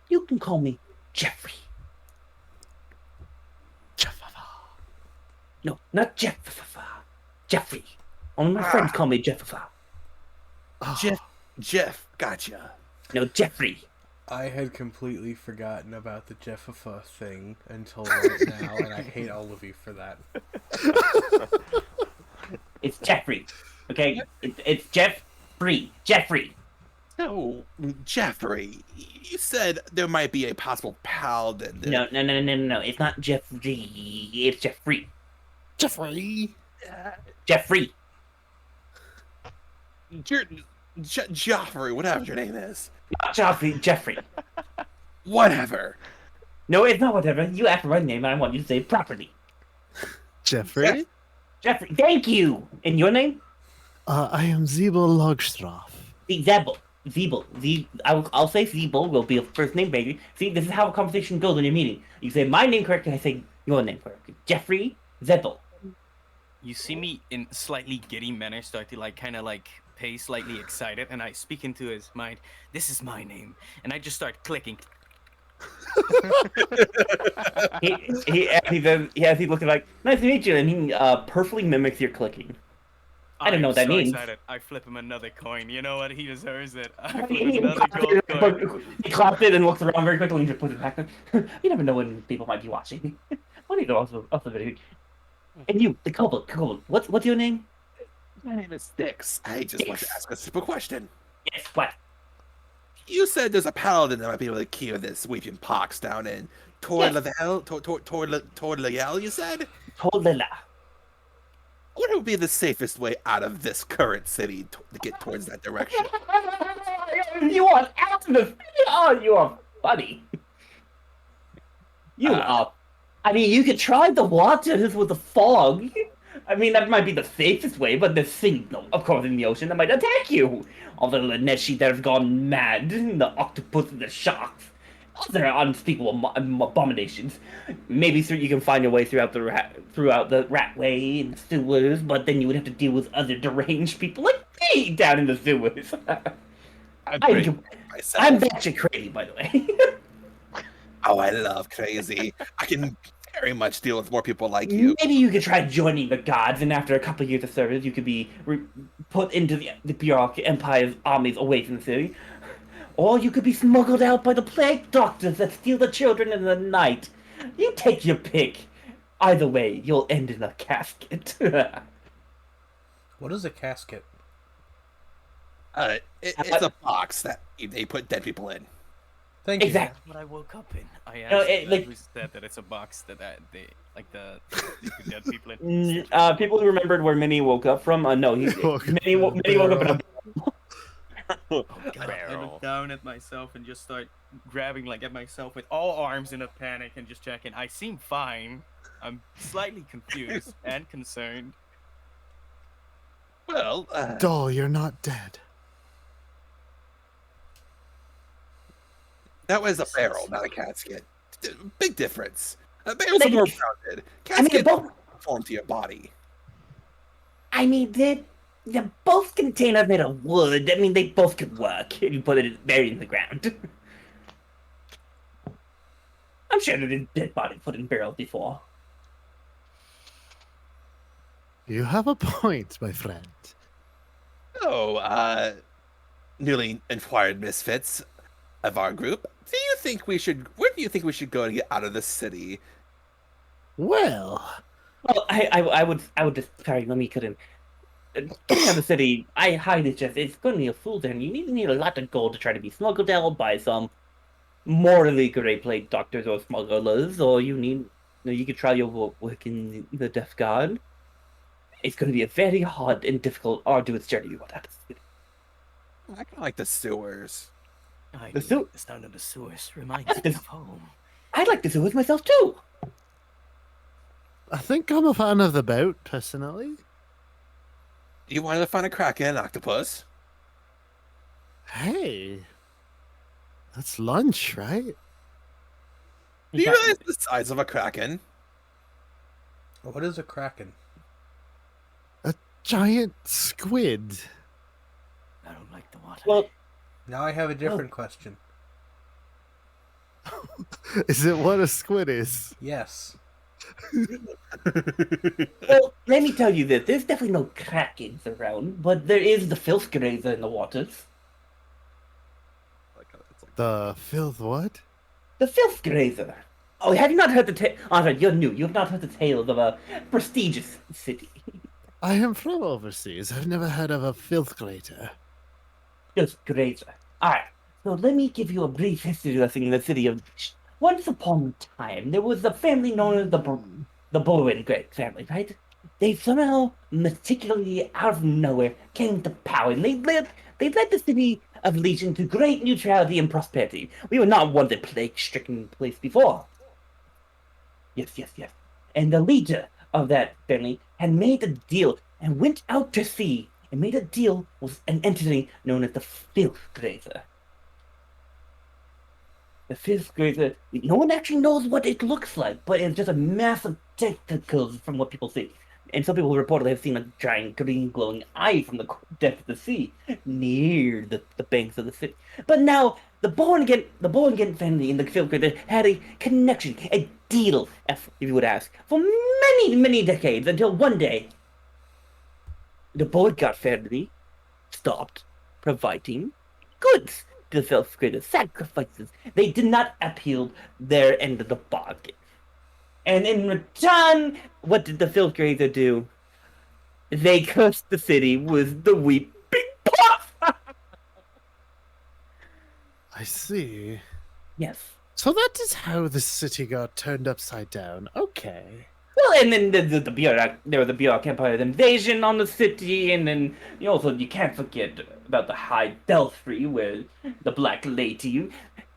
Speaker 1: You can call me Jeffrey. No, not Jeff. Jeffrey. Only my friends call me Jeff.
Speaker 6: Jeff, gotcha.
Speaker 1: No, Jeffrey.
Speaker 4: I had completely forgotten about the Jeffifa thing until right now, and I hate all of you for that.
Speaker 1: It's Jeffrey. Okay, it's Jeffrey. Jeffrey.
Speaker 6: So, Jeffrey, you said there might be a possible paladin.
Speaker 1: No. It's not Jeffrey. It's Jeffrey.
Speaker 3: Jeffrey.
Speaker 1: Jeffrey.
Speaker 6: Joffrey, whatever your name is.
Speaker 1: Not Jeffrey.
Speaker 6: Whatever.
Speaker 1: No, it's not whatever. You asked for my name, and I want you to say it properly.
Speaker 3: Jeffrey.
Speaker 1: Jeffrey. Thank you. And your name?
Speaker 3: I am Zebel Logstraff.
Speaker 1: Zebel. I'll say Zebel will be a first name baby. See, this is how a conversation goes when you're meeting. You say my name correctly, I say your name correctly. Jeffrey Zebel.
Speaker 5: You see me in slightly giddy manner start to kind of pace slightly excited, and I speak into his mind, this is my name, and I just start clicking.
Speaker 1: He looks like, nice to meet you, and he perfectly mimics your clicking. I don't know what that means.
Speaker 5: Excited. I flip him another coin. You know what? He deserves it. I flip him another gold coin.
Speaker 1: He claps it and looks around very quickly and just puts it back. You never know when people might be watching. What do you know also the video? And you, the kobold. What's your name?
Speaker 6: My name is Styx. I just want to ask a simple question.
Speaker 1: Yes, what?
Speaker 6: You said there's a paladin that might be able to cure this weeping pox down in Torlael, you said?
Speaker 1: Tolila.
Speaker 6: What would be the safest way out of this current city to get towards that direction?
Speaker 1: You are out of the... Oh, you are funny. You are... I mean, you could try the waters with the fog. I mean, that might be the safest way, but there's things, of course, in the ocean that might attack you. All the Laneshi that have gone mad, the octopus and the sharks. Other unspeakable abominations. Maybe you can find your way throughout the ratway and sewers, but then you would have to deal with other deranged people like me down in the sewers. I'm batshit crazy, by the way.
Speaker 6: Oh, I love crazy. I can very much deal with more people like you.
Speaker 1: Maybe you could try joining the gods, and after a couple of years of service, you could be put into the Bureaucratic Empire's armies away from the city. Or you could be smuggled out by the plague doctors that steal the children in the night. You take your pick. Either way, you'll end in a casket.
Speaker 4: What is a casket?
Speaker 6: It's a box that they put dead people in.
Speaker 4: Thank you.
Speaker 1: Exactly.
Speaker 5: That's what I woke up in. I
Speaker 1: No,
Speaker 5: asked
Speaker 1: like-
Speaker 5: who said that it's a box that they like the they put dead people in.
Speaker 1: People who remembered where Minnie woke up from, no, Minnie woke up in a
Speaker 5: Oh god! I
Speaker 7: Barrel.
Speaker 5: look down at myself and just start grabbing at myself with all arms in a panic and just checking. I seem fine. I'm slightly confused and concerned.
Speaker 6: Well,
Speaker 3: Doll, you're not dead.
Speaker 6: that was a barrel, not a casket. Big difference. Barrels are more rounded.
Speaker 1: I mean,
Speaker 6: Caskets
Speaker 1: both.
Speaker 6: form to your body.
Speaker 1: I mean, they both contain a bit of wood. I mean, they both could work if you put it buried in the ground. I'm sure there's a dead body put in barrels before.
Speaker 3: You have a point, my friend.
Speaker 6: Oh, newly acquired misfits of our group. Where do you think we should go to get out of this city?
Speaker 3: Well,
Speaker 1: Well, I would just sorry. Let me cut in. Getting out of the city, I highly suggest it's going to be a fool there. You need a lot of gold to try to be smuggled out by some morally great plague doctors or smugglers, or you could try your work in the Death Guard. It's going to be a very hard and difficult, arduous journey. What happens?
Speaker 6: I kind of like the sewers.
Speaker 5: The sound of the sewers reminds me of home.
Speaker 1: I'd like to do it myself too.
Speaker 3: I think I'm a fan of the boat, personally.
Speaker 6: You wanted to find a kraken and octopus?
Speaker 3: Hey, that's lunch, right?
Speaker 6: Do you realize the size of a kraken?
Speaker 4: What is a kraken?
Speaker 3: Giant squid.
Speaker 5: I don't like the water.
Speaker 1: Well,
Speaker 4: Now I have a different question.
Speaker 3: Is it what a squid is?
Speaker 4: Yes.
Speaker 1: well, let me tell you this. There's definitely no krakens around, but there is the filth grazer in the waters.
Speaker 3: The filth what?
Speaker 1: The filth grazer. Oh, have you not heard the tale? Oh, sorry, you're new. You have not heard the tales of a prestigious city.
Speaker 3: I am from overseas. I've never heard of a filth grater.
Speaker 1: Filth grazer. Alright, so let me give you a brief history lesson in the city of... Once upon a time, there was a family known as the Bowen Great family, right? They somehow, meticulously out of nowhere, came to power, and they led the city of Legion to great neutrality and prosperity. We were not one of the plague-stricken place before. Yes. And the leader of that family had made a deal and went out to sea and made a deal with an entity known as the Filth Grazer. The Filth Grazer, no one actually knows what it looks like, but it's just a mass of tentacles from what people see. And some people reportedly have seen a giant green glowing eye from the depth of the sea near the banks of the city. But now, the Born-Again family and the Filth Grazer had a connection, a deal, if you would ask, for many, many decades, until one day, the Borgard family stopped providing goods to the Filth Grazer, sacrifices. They did not appeal their end of the bargain. And in return, what did the Filth Grazer do? They cursed the city with the weeping puff!
Speaker 3: I see.
Speaker 1: Yes.
Speaker 3: So that is how the city got turned upside down. Okay.
Speaker 1: Well, and then the Bureaucratic, there was the Bureaucratic Empire's invasion on the city, and then you can't forget about the High Belfry, where the Black Lady.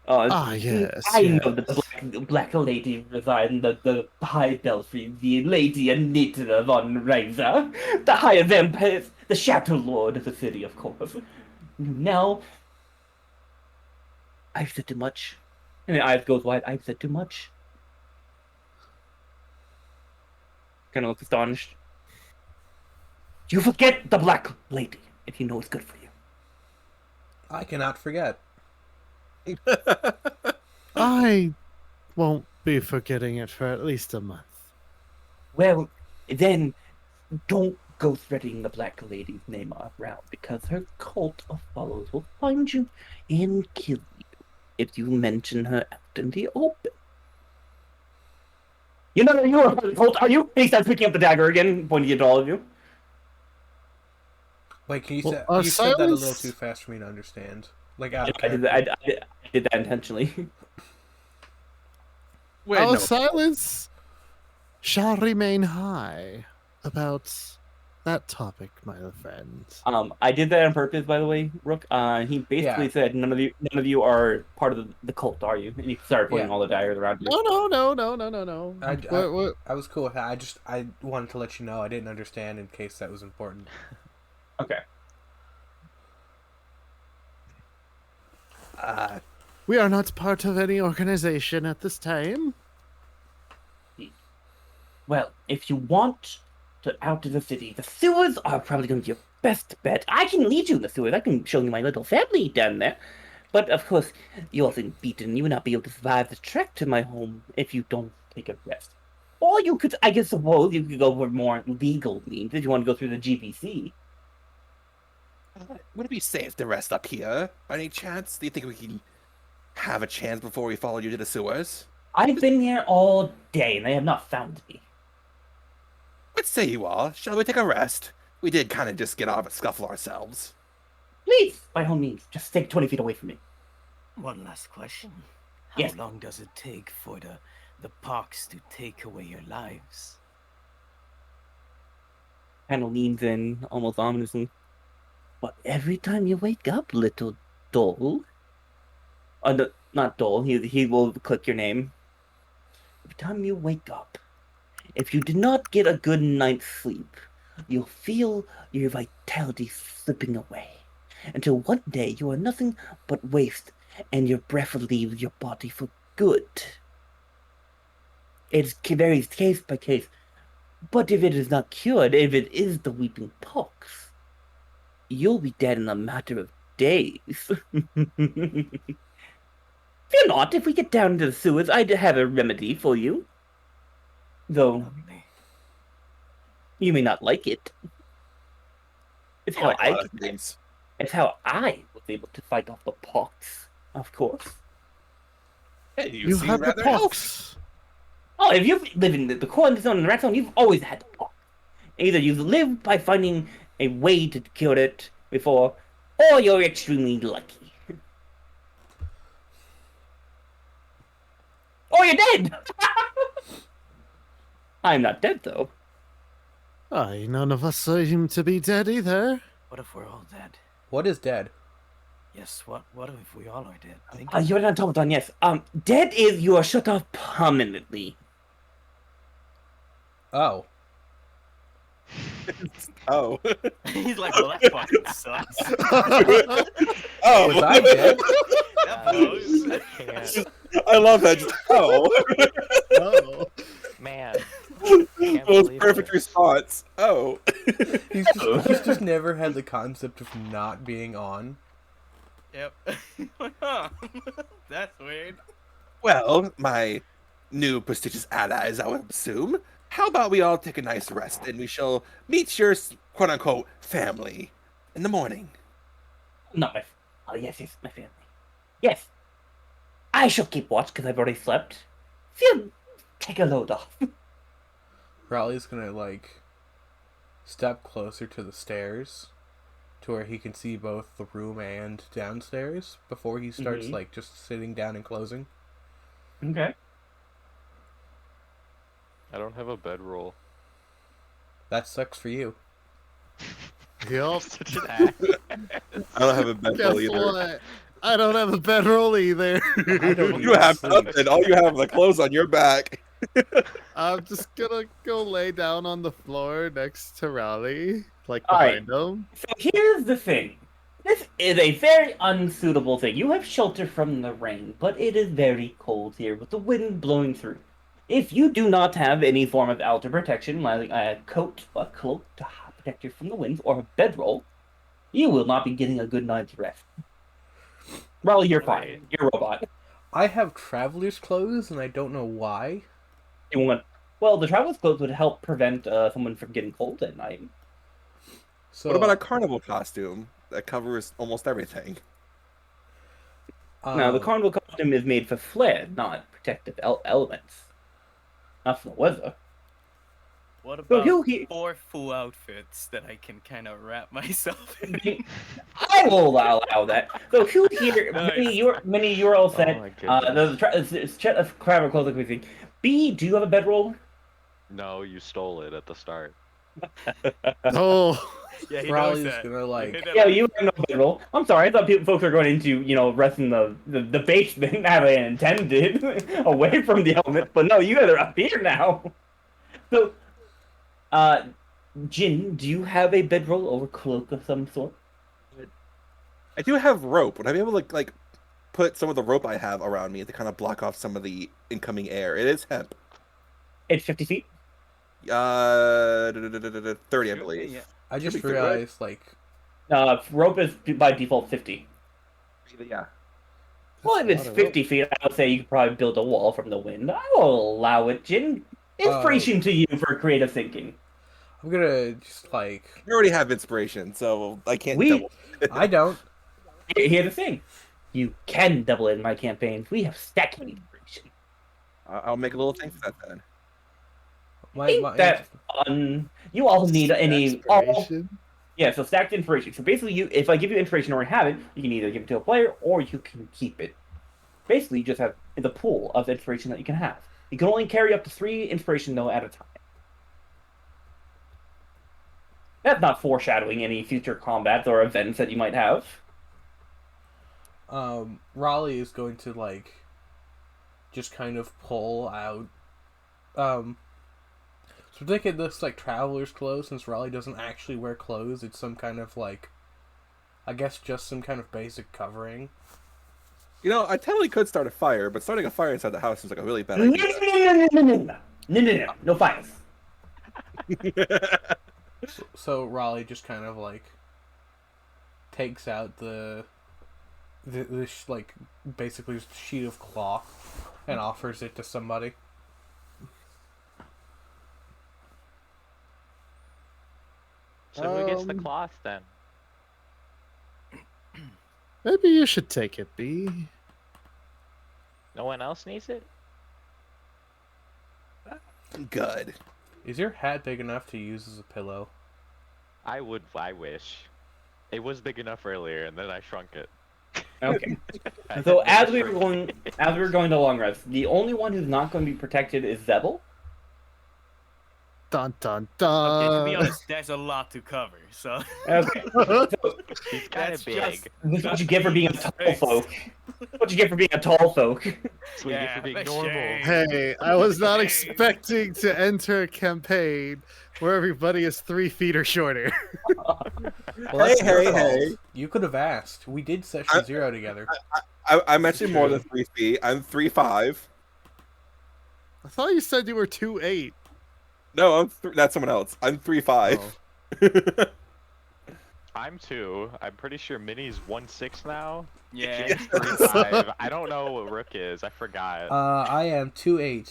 Speaker 3: Yes.
Speaker 1: I know the Black Lady resides in the High Belfry, the Lady Anita von Reiser, the High Vampire, the Shadow Lord of the city, of course. Now, I've said too much. And the eyes goes wide. I've said too much. Kind of looks astonished. You forget the Black Lady if you know it's good for you.
Speaker 4: I cannot forget.
Speaker 3: I won't be forgetting it for at least a month.
Speaker 1: Well, then don't go spreading the Black Lady's name around, because her cult of followers will find you and kill you if you mention her out in the open. You know you are part of the cult, are you? He starts picking up the dagger again, pointing it to all of you.
Speaker 4: Wait, can you
Speaker 3: Well,
Speaker 4: say
Speaker 3: our
Speaker 4: you said that a little
Speaker 3: silence-
Speaker 4: too fast for me to understand? Like out of
Speaker 1: I did
Speaker 4: character.
Speaker 1: that. I did that intentionally.
Speaker 6: Wait,
Speaker 3: Our
Speaker 6: no.
Speaker 3: silence shall remain high about that topic, my friend.
Speaker 1: I did that on purpose, by the way, Rook. He basically
Speaker 4: Yeah.
Speaker 1: said none of you are part of the cult, are you? And he started pointing
Speaker 4: Yeah.
Speaker 1: all the daggers around you.
Speaker 3: No.
Speaker 4: I was cool with that. I wanted to let you know I didn't understand in case that was important.
Speaker 1: Okay.
Speaker 3: We are not part of any organization at this time.
Speaker 1: Well, if you want to out of the city, the sewers are probably going to be your best bet. I can lead you in the sewers. I can show you my little family down there. But of course, you're all beaten. You will not be able to survive the trek to my home if you don't take a rest. Or you could, I guess, suppose you could go for more legal means if you want to go through the GPC.
Speaker 6: Would it be safe to rest up here, by any chance? Do you think we can have a chance before we follow you to the sewers?
Speaker 1: I've been here all day and they have not found me.
Speaker 6: What say you all? Shall we take a rest? We did kind of just get out of a scuffle ourselves.
Speaker 1: Please, by all means, just stay 20 feet away from me.
Speaker 5: One last question. How
Speaker 1: Yes.
Speaker 5: long does it take for the pox to take away your lives?
Speaker 1: Kind of leans in, almost ominously. But every time you wake up, little doll. No, not doll. He will click your name. Every time you wake up, if you did not get a good night's sleep, you'll feel your vitality slipping away. Until one day you are nothing but waste, and your breath leaves your body for good. It varies case by case. But if it is not cured, if it is the weeping pox, you'll be dead in a matter of days. Fear not, if we get down to the sewers, I'd have a remedy for you. Though,
Speaker 5: Lovely.
Speaker 1: you may not like it. It's how
Speaker 6: Like a lot of things.
Speaker 1: it's how I was able to fight off the pox, of course.
Speaker 6: Hey,
Speaker 3: You
Speaker 6: seem
Speaker 3: have the
Speaker 6: rather healthy.
Speaker 3: pox.
Speaker 1: Oh, if you've lived in the corn zone and the rat zone, you've always had the pox. Either you've lived by finding a way to cure it before, or you're extremely lucky. Or you're dead! I'm not dead, though.
Speaker 3: Aye, none of us seem to be dead either.
Speaker 5: What if we're all dead?
Speaker 4: What is dead?
Speaker 5: Yes, what if we all are dead? Think
Speaker 1: You're not automaton, yes. Dead is you are shut off permanently.
Speaker 4: Oh.
Speaker 6: Oh.
Speaker 5: He's like, well, that fucking sucks.
Speaker 6: Oh.
Speaker 4: Was I dead?
Speaker 5: That blows.
Speaker 7: I can't.
Speaker 6: I love that. Just, oh.
Speaker 3: Oh.
Speaker 7: Man.
Speaker 6: That was
Speaker 7: believe
Speaker 6: perfect
Speaker 7: this.
Speaker 6: response. Oh.
Speaker 4: He's just never had the concept of not being on.
Speaker 5: Yep. That's weird.
Speaker 6: Well, my new prestigious allies, I would assume. How about we all take a nice rest and we shall meet your quote-unquote family in the morning.
Speaker 1: Not my... Oh, yes, my family. Yes. I shall keep watch, because I've already slept. Feel... Take a load off.
Speaker 4: Raleigh's gonna, like, step closer to the stairs to where he can see both the room and downstairs before he starts,
Speaker 1: Mhm.
Speaker 4: like, just sitting down and closing.
Speaker 1: Okay.
Speaker 7: I don't have a bedroll.
Speaker 4: That sucks for you.
Speaker 3: Yup.
Speaker 7: Such an ass.
Speaker 6: I don't have a bedroll
Speaker 3: Guess
Speaker 6: either.
Speaker 3: what? I don't have a bedroll either.
Speaker 4: I don't
Speaker 6: You have
Speaker 4: Sleep.
Speaker 6: nothing. All you have are the clothes on your back.
Speaker 3: I'm just gonna go lay down on the floor next to Raleigh, like
Speaker 1: All right.
Speaker 3: behind him.
Speaker 1: So here's the thing. This is a very unsuitable thing. You have shelter from the rain, but it is very cold here with the wind blowing through. If you do not have any form of outer protection, like a coat or cloak to protect you from the winds, or a bedroll, you will not be getting a good night's rest. Raleigh, you're fine. You're a robot.
Speaker 4: I have traveler's clothes, and I don't know why.
Speaker 1: You want? Well, the traveler's clothes would help prevent someone from getting cold at night.
Speaker 4: So
Speaker 6: What about a carnival costume that covers almost everything?
Speaker 1: Now, the carnival costume is made for flair, not protective elements. Not for the weather.
Speaker 5: What
Speaker 1: So
Speaker 5: about
Speaker 1: he-
Speaker 5: 4 full outfits that I can kind of wrap myself in?
Speaker 1: I will allow that. So who here?
Speaker 5: Nice.
Speaker 1: Many you're all
Speaker 7: Oh
Speaker 1: set.
Speaker 7: my goodness.
Speaker 1: The traveler clothes like we see. B, do you have a bedroll?
Speaker 7: No, you stole it at the start.
Speaker 3: Oh,
Speaker 5: Yeah, he knows
Speaker 4: Raleigh's
Speaker 5: that.
Speaker 4: gonna
Speaker 5: You
Speaker 4: like.
Speaker 5: hit that
Speaker 1: Yeah,
Speaker 5: right.
Speaker 1: you have no bedroll. I'm sorry, I thought folks were going into, rest in the basement as they intended, away from the element. But no, you guys are up here now. So, Jin, do you have a bedroll or cloak of some sort?
Speaker 6: I do have rope. Would I be able to like put some of the rope I have around me to kind of block off some of the incoming air? It is hemp.
Speaker 1: It's 50 feet.
Speaker 6: 30, I believe.
Speaker 5: Yeah.
Speaker 4: I just
Speaker 6: Should be good, right?
Speaker 4: realized like.
Speaker 1: Rope is by default 50.
Speaker 6: Yeah.
Speaker 1: Well, if
Speaker 3: That's
Speaker 1: it's
Speaker 3: a lot of
Speaker 1: 50 feet, I would say you could probably build a wall from the wind. I will allow it, Jin. Inspiration to you for creative thinking.
Speaker 4: I'm gonna just like.
Speaker 6: You already have inspiration, so I can't
Speaker 1: We-
Speaker 6: double.
Speaker 4: I don't.
Speaker 1: Here's the thing. You can double it in my campaigns. We have stacking inspiration.
Speaker 6: I'll make a little thing for that then.
Speaker 1: Ain't that fun? You all need
Speaker 3: Inspiration?
Speaker 1: Yeah, so stacked inspiration. So basically, if I give you inspiration or have it, you can either give it to a player or you can keep it. Basically, you just have the pool of inspiration that you can have. You can only carry up to 3 inspiration though at a time. That's not foreshadowing any future combats or events that you might have.
Speaker 4: Raleigh is going to like. Just kind of pull out. So take it this like traveler's clothes, since Raleigh doesn't actually wear clothes. It's some kind of like. I guess just some kind of basic covering.
Speaker 6: You know, I totally could start a fire, but starting a fire inside the house seems like a really bad
Speaker 1: No,
Speaker 6: idea.
Speaker 1: no fires.
Speaker 4: So Raleigh just kind of like takes out this like basically sheet of cloth and offers it to somebody.
Speaker 2: So who gets the
Speaker 3: Um,
Speaker 2: cloth then?
Speaker 3: maybe you should take it, B.
Speaker 2: No one else needs it?
Speaker 6: Good.
Speaker 4: Is your hat big enough to use as a pillow?
Speaker 7: I wish. It was big enough earlier, and then I shrunk it.
Speaker 1: Okay.
Speaker 7: I
Speaker 1: So
Speaker 7: had
Speaker 1: as
Speaker 7: never
Speaker 1: we were
Speaker 7: shrunk
Speaker 1: going to long rest, the only one who's not going to be protected is Zebel.
Speaker 3: Dun dun
Speaker 5: Okay, to be
Speaker 3: dun.
Speaker 5: honest, there's a lot to cover, so...
Speaker 1: Okay. So,
Speaker 7: He's kind
Speaker 5: That's
Speaker 7: of big.
Speaker 5: just-
Speaker 1: this is what you get for being a tall
Speaker 5: Space.
Speaker 1: folk. What you get for being a tall folk.
Speaker 7: That's what you get for being
Speaker 5: the
Speaker 7: normal.
Speaker 5: shade.
Speaker 3: Hey, I was not
Speaker 5: Hey.
Speaker 3: expecting to enter a campaign where everybody is 3 feet or shorter.
Speaker 4: Well, that's
Speaker 6: Hey,
Speaker 4: your
Speaker 6: hey,
Speaker 4: fault.
Speaker 6: hey.
Speaker 4: You could have asked. We did session 0 together.
Speaker 6: I'm actually more than 3 feet. I'm 3'5".
Speaker 3: I thought you said you were 2'8".
Speaker 6: No, that's someone else. I'm 3'5".
Speaker 3: Oh.
Speaker 7: I'm 2. I'm pretty sure Minnie's 1'6" now.
Speaker 5: Yeah.
Speaker 7: James 3'5". I don't know what Rook is. I forgot.
Speaker 4: I am 2'8".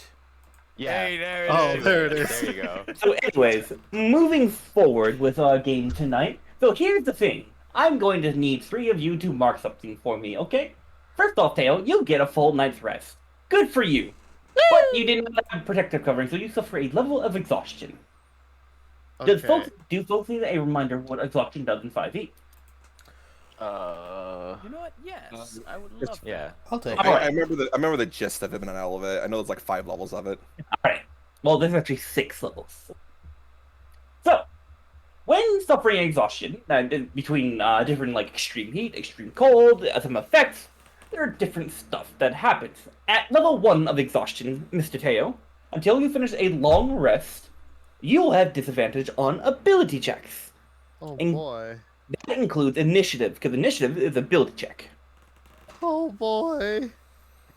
Speaker 7: Yeah.
Speaker 5: Hey, there it
Speaker 3: Oh,
Speaker 5: is.
Speaker 3: there it is.
Speaker 7: There you go.
Speaker 1: So anyways, moving forward with our game tonight. So here's the thing. I'm going to need 3 of you to mark something for me, okay? First off, Tail, you get a full night's rest. Good for you. But you did not have protective covering, so you suffer a level of exhaustion. Do
Speaker 3: Okay.
Speaker 1: folks need a reminder of what exhaustion does in 5e?
Speaker 5: You know what? Yes, I would love
Speaker 7: Yeah.
Speaker 5: that.
Speaker 4: I'll take
Speaker 1: All
Speaker 4: it.
Speaker 1: right.
Speaker 6: I remember the gist of it, but not all of it. I know there's like 5 levels of it.
Speaker 1: Alright. Well, there's actually 6 levels. So, when suffering exhaustion, between different like extreme heat, extreme cold, some effects, there are different stuff that happens. At level 1 of exhaustion, Mr. Teo, until you finish a long rest, you'll have disadvantage on ability checks.
Speaker 3: Oh
Speaker 1: And-
Speaker 3: boy.
Speaker 1: That includes initiative, because initiative is ability check.
Speaker 3: Oh boy.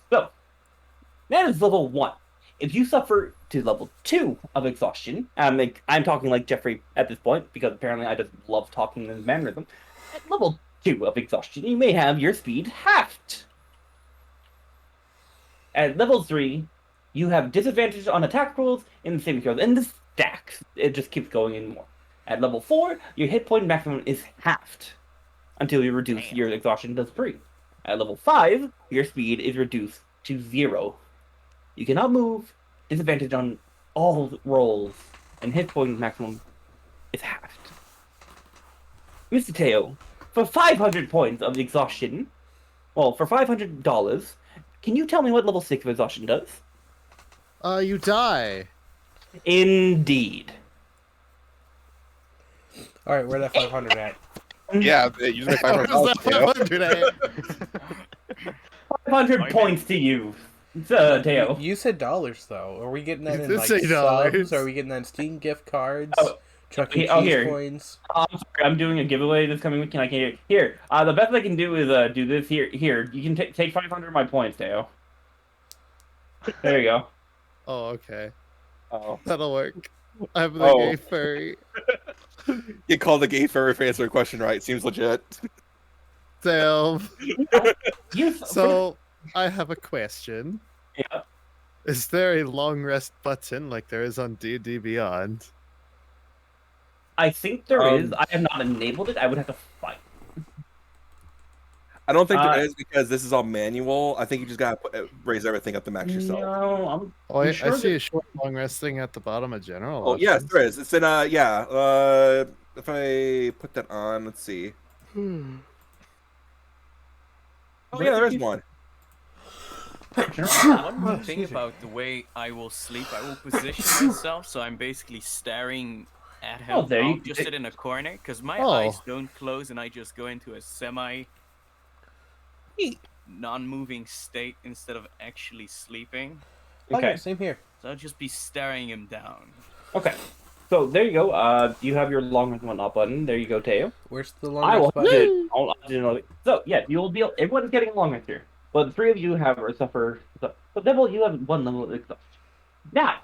Speaker 1: So, that is level 1. If you suffer to level 2 of exhaustion, I'm talking like Jeffrey at this point, because apparently I just love talking in this mannerism. At level 2 of exhaustion, you may have your speed halved. At level 3, you have disadvantage on attack rolls and saving throws, and this stacks. It just keeps going in more. At level 4, your hit point maximum is halved until you reduce
Speaker 2: Damn.
Speaker 1: your exhaustion to 3. At level 5, your speed is reduced to 0. You cannot move, disadvantage on all rolls, and hit point maximum is halved. Mr. Teo, for 500 points of exhaustion, well, for $500, can you tell me what level 6 of exhaustion does?
Speaker 3: You die.
Speaker 1: Indeed.
Speaker 4: All right, where that 500 at?
Speaker 6: Yeah, you make $500. Teo.
Speaker 1: 500 points to you, Teo.
Speaker 4: You said dollars though. Are we getting that
Speaker 3: You
Speaker 4: in
Speaker 3: did
Speaker 4: like
Speaker 3: say dollars.
Speaker 4: subs? Are we getting that in Steam gift cards?
Speaker 1: Oh,
Speaker 4: Chuck E.
Speaker 1: oh,
Speaker 4: Cheese
Speaker 1: here.
Speaker 4: coins?
Speaker 1: I'm sorry, I'm doing a giveaway this coming week. Can I get here? The best I can do is do this here. Here, you can take 500 of my points, Teo. There you go.
Speaker 3: Oh, okay.
Speaker 6: Oh.
Speaker 3: That'll work. I'm the
Speaker 6: Oh.
Speaker 3: gay furry.
Speaker 6: You called the gay furry for answering a question right. Seems legit.
Speaker 3: Damn.
Speaker 1: You
Speaker 3: So, I have a question.
Speaker 1: yeah.
Speaker 3: Is there a long rest button like there is on D&D Beyond?
Speaker 1: I think there is. I have not enabled it. I would have to find.
Speaker 6: I don't think there is because this is all manual. I think you just gotta raise everything up to max yourself.
Speaker 1: No, I'm.
Speaker 3: Oh,
Speaker 1: I'm
Speaker 3: I
Speaker 1: sure
Speaker 3: see
Speaker 1: that-
Speaker 3: a short long rest thing at the bottom of general.
Speaker 6: Oh yes,
Speaker 3: options.
Speaker 6: there is. It's in yeah. If I put that on, let's see. Oh yeah, there is one.
Speaker 5: One more thing about the way I will sleep, I will position myself so I'm basically staring at him.
Speaker 1: Oh, there
Speaker 5: I'll
Speaker 1: you-
Speaker 5: just sit in a corner because my
Speaker 3: Oh.
Speaker 5: eyes don't close and I just go into a non-moving state instead of actually sleeping.
Speaker 4: Oh,
Speaker 1: Okay.
Speaker 4: yeah, same here.
Speaker 5: So I'll just be staring him down.
Speaker 1: Okay. So there you go. You have your long rest one up button. There you go, Teo.
Speaker 4: Where's the
Speaker 1: I will
Speaker 4: longest button?
Speaker 1: I'll do another. So yeah, you will be. Everyone's getting along right here. But the 3 of you have or suffer. So Devil, you have 1 level of exhaustion. Now,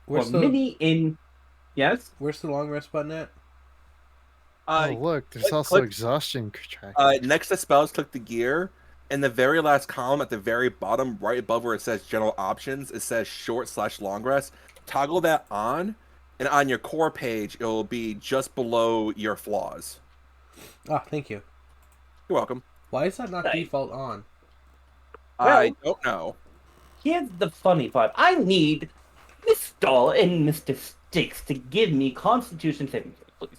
Speaker 4: Where's
Speaker 1: for
Speaker 4: the
Speaker 1: Mini in. Yes.
Speaker 4: Where's the long rest button at?
Speaker 3: Oh, look, there's also
Speaker 6: click-
Speaker 3: exhaustion track.
Speaker 6: Next to spells, click the gear. In the very last column at the very bottom, right above where it says general options, it says short/long rest. Toggle that on, and on your core page, it'll be just below your flaws.
Speaker 4: Ah, thank you.
Speaker 6: You're welcome.
Speaker 4: Why is that not
Speaker 1: Nice.
Speaker 4: default on?
Speaker 6: I don't know.
Speaker 1: Here's the funny part. I need Miss Doll and Mr. Sticks to give me Constitution saving throws,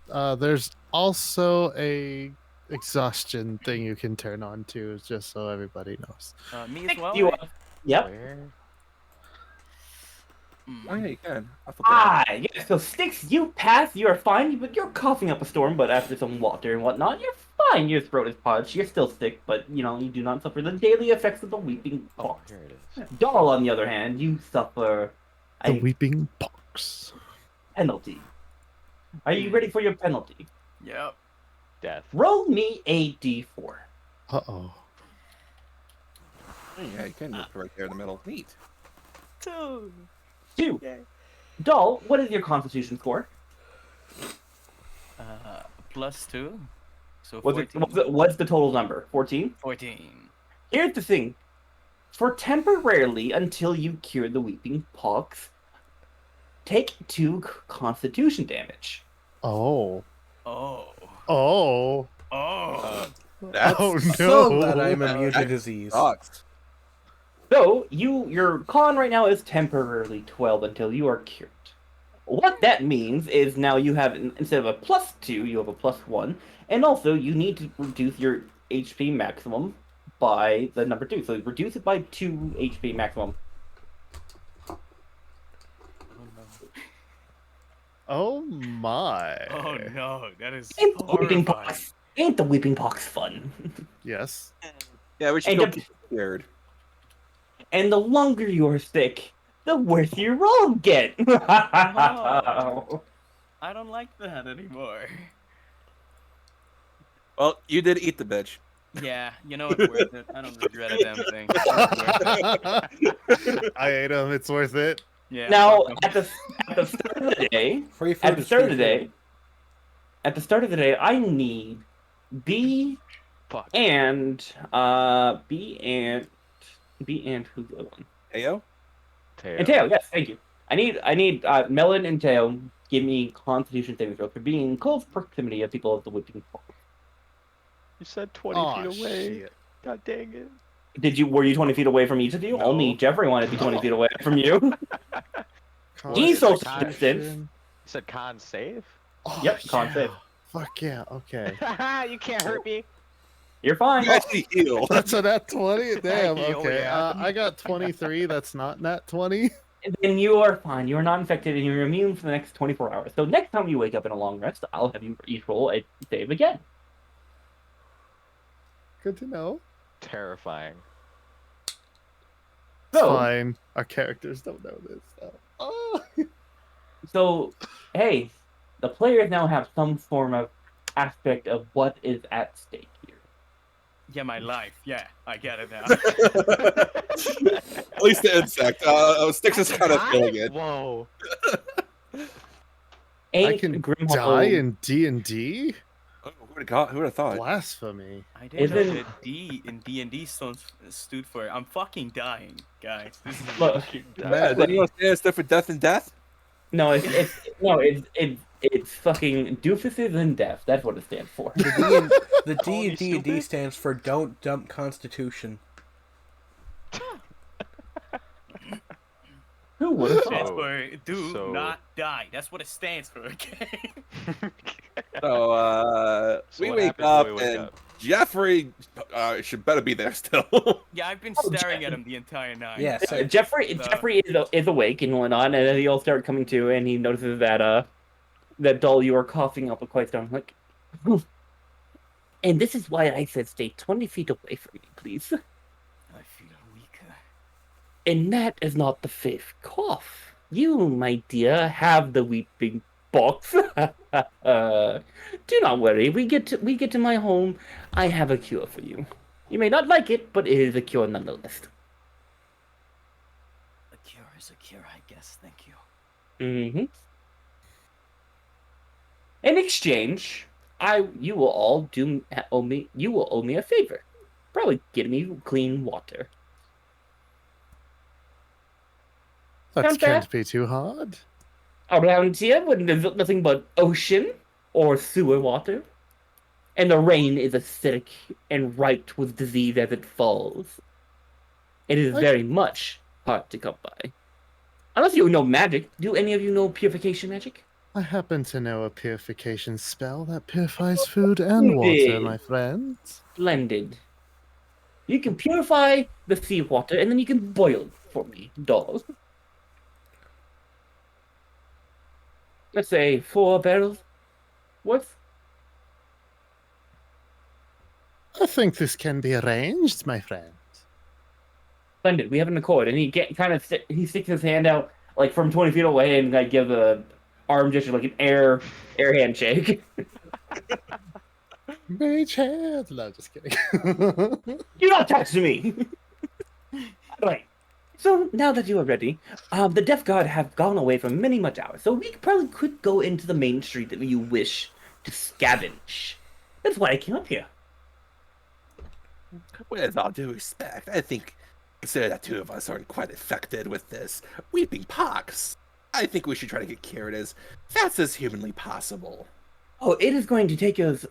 Speaker 1: please.
Speaker 3: There's also a exhaustion thing you can turn on too, just so everybody knows.
Speaker 5: Me as
Speaker 1: Sticks,
Speaker 5: well.
Speaker 1: you
Speaker 5: right?
Speaker 1: are- Yep.
Speaker 2: Where?
Speaker 6: Oh yeah, you can. I forgot.
Speaker 1: Yeah, so Sticks, you pass, you're fine, but you're coughing up a storm, but after some water and whatnot, you're fine. Your throat is parched, you're still sick, but, you know, you do not suffer the daily effects of the weeping
Speaker 2: Oh,
Speaker 1: pox.
Speaker 2: here it is.
Speaker 1: Doll, on the other hand, you suffer
Speaker 3: The
Speaker 1: a
Speaker 3: weeping pox.
Speaker 1: penalty. Are you ready for your penalty?
Speaker 5: Yep.
Speaker 2: Death.
Speaker 1: Roll me a d4.
Speaker 3: Uh-oh.
Speaker 6: Yeah, you can put it right there in the middle. Neat.
Speaker 5: 2.
Speaker 1: 2. Doll, what is your constitution score?
Speaker 5: +2. So
Speaker 1: What's
Speaker 5: 14.
Speaker 1: what's the total number? 14?
Speaker 5: 14.
Speaker 1: Here's the thing. For temporarily, until you cure the weeping pox, take 2 constitution damage.
Speaker 3: Oh.
Speaker 5: Oh.
Speaker 3: Oh.
Speaker 5: Oh.
Speaker 6: That's
Speaker 3: Oh, no.
Speaker 4: So glad I'm immune to
Speaker 6: That
Speaker 4: disease.
Speaker 6: sucks.
Speaker 1: So, your con right now is temporarily 12 until you are cured. What that means is now you have, instead of a +2, you have a +1, and also you need to reduce your HP maximum by the number 2. So reduce it by 2 HP maximum.
Speaker 3: Oh my.
Speaker 5: Oh no, that is
Speaker 1: Ain't the weeping
Speaker 5: horrifying.
Speaker 1: pox, ain't the weeping pox fun?
Speaker 3: Yes.
Speaker 6: Yeah, we should
Speaker 1: And
Speaker 6: go
Speaker 1: the-
Speaker 6: get scared.
Speaker 1: And the longer you're sick, the worse your roll get.
Speaker 5: Oh. I don't like that anymore.
Speaker 6: Well, you did eat the bitch.
Speaker 5: Yeah, you know it's worth it. I don't regret a damn thing. It's worth it.
Speaker 3: I ate them. It's worth it.
Speaker 5: Yeah.
Speaker 1: Now,
Speaker 5: fuck 'em.
Speaker 1: at the start of the day,
Speaker 4: Free food
Speaker 1: at the
Speaker 4: is
Speaker 1: start
Speaker 4: free
Speaker 1: of the day,
Speaker 4: food.
Speaker 1: at the start of the day, I need B
Speaker 2: Fuck.
Speaker 1: and B and B and who's the other one?
Speaker 6: Ayo?
Speaker 1: And Teo, yes, thank you. I need Melon and Teo give me Constitution saving throw for being in close proximity of people of the whipping pool.
Speaker 7: You said 20
Speaker 3: Oh,
Speaker 7: feet away.
Speaker 3: shit.
Speaker 7: God dang it.
Speaker 1: Were you 20 feet away from each of you?
Speaker 7: No.
Speaker 1: Only Jeffrey wanted to be 20 feet away from you. He's
Speaker 7: What?
Speaker 1: social
Speaker 7: Con-
Speaker 1: distance.
Speaker 7: You said con save?
Speaker 3: Oh,
Speaker 1: Yep, con
Speaker 3: yeah.
Speaker 1: save.
Speaker 3: Fuck yeah, okay.
Speaker 2: You can't hurt me.
Speaker 1: You're fine.
Speaker 6: You actually heal.
Speaker 3: That's a nat 20? Damn,
Speaker 7: Heal,
Speaker 3: okay.
Speaker 7: yeah.
Speaker 3: I got 23, that's not nat 20.
Speaker 1: Then you are fine. You are not infected and you're immune for the next 24 hours. So next time you wake up in a long rest, I'll have you each roll a save again.
Speaker 3: Good to know.
Speaker 7: Terrifying.
Speaker 1: So,
Speaker 3: Fine. Our characters don't know this. Oh.
Speaker 1: So, hey, the players now have some form of aspect of what is at stake here.
Speaker 5: Yeah, my life. Yeah, I get it now.
Speaker 6: At least the insect. Styx is kind of feeling it.
Speaker 2: Whoa.
Speaker 1: Ain't
Speaker 3: I can
Speaker 1: Grimm
Speaker 3: die
Speaker 1: Hollow-
Speaker 3: in D&D?
Speaker 6: Oh, who would have thought?
Speaker 3: Blasphemy.
Speaker 5: I didn't know
Speaker 1: Isn't-
Speaker 5: that D in D&D stood for I'm fucking dying, guys. This is
Speaker 1: Look,
Speaker 3: Man,
Speaker 6: Then you want to stand for death and death?
Speaker 1: no, it's fucking doofuses and death. That's what it stands for.
Speaker 4: The D
Speaker 7: Call me
Speaker 4: and D&D
Speaker 7: stupid?
Speaker 4: stands for Don't Dump Constitution.
Speaker 1: Who would have
Speaker 5: stands
Speaker 1: thought?
Speaker 5: for do
Speaker 7: so-
Speaker 5: not die. That's what it stands for, okay?
Speaker 6: So,
Speaker 7: So
Speaker 6: we
Speaker 7: what
Speaker 6: wake
Speaker 7: happens
Speaker 6: up
Speaker 7: when we wake
Speaker 6: and
Speaker 7: up?
Speaker 6: Jeffrey should better be there still.
Speaker 5: Yeah, I've been
Speaker 1: Oh,
Speaker 5: staring
Speaker 1: Jeff-
Speaker 5: at him the entire night.
Speaker 4: Yeah, so
Speaker 1: Jeffrey is awake and whatnot, and then they all start coming to, and he notices that that doll you are coughing up quite down like. And this is why I said stay 20 feet away from me, please.
Speaker 5: I feel weaker.
Speaker 1: And that is not the fifth cough. You, my dear, have the weeping box. Do not worry. We get to my home. I have a cure for you. You may not like it, but it is a cure nonetheless.
Speaker 5: A cure is a cure, I guess. Thank you.
Speaker 1: Mm-hmm. In exchange, you will all owe me a favor. Probably get me clean water.
Speaker 3: That
Speaker 1: Sounds bad.
Speaker 3: can't be too hard.
Speaker 1: Around here, when there's nothing but ocean or sewer water, and the rain is acidic and ripe with disease as it falls, it is very much hard to come by. Unless you know magic. Do any of you know purification magic?
Speaker 3: I happen to know a purification spell that purifies food and water, my friend.
Speaker 1: Splendid. You can purify the seawater, and then you can boil it for me, dolls. Let's say 4 barrels worth.
Speaker 3: I think this can be arranged, my friend.
Speaker 1: Splendid. We have an accord, and he he sticks his hand out like from 20 feet away, and like gives a arm gesture, like an air handshake.
Speaker 3: Mage hand. No, just kidding.
Speaker 1: Do not touch me. Right. So now that you are ready, the Death Guard have gone away for many much hours, so we probably could go into the main street that you wish to scavenge. That's why I came up here.
Speaker 6: With all due respect, I think, consider that 2 of us aren't quite affected with this weeping pox. I think we should try to get cured as fast as humanly possible.
Speaker 1: Oh, it is going to take us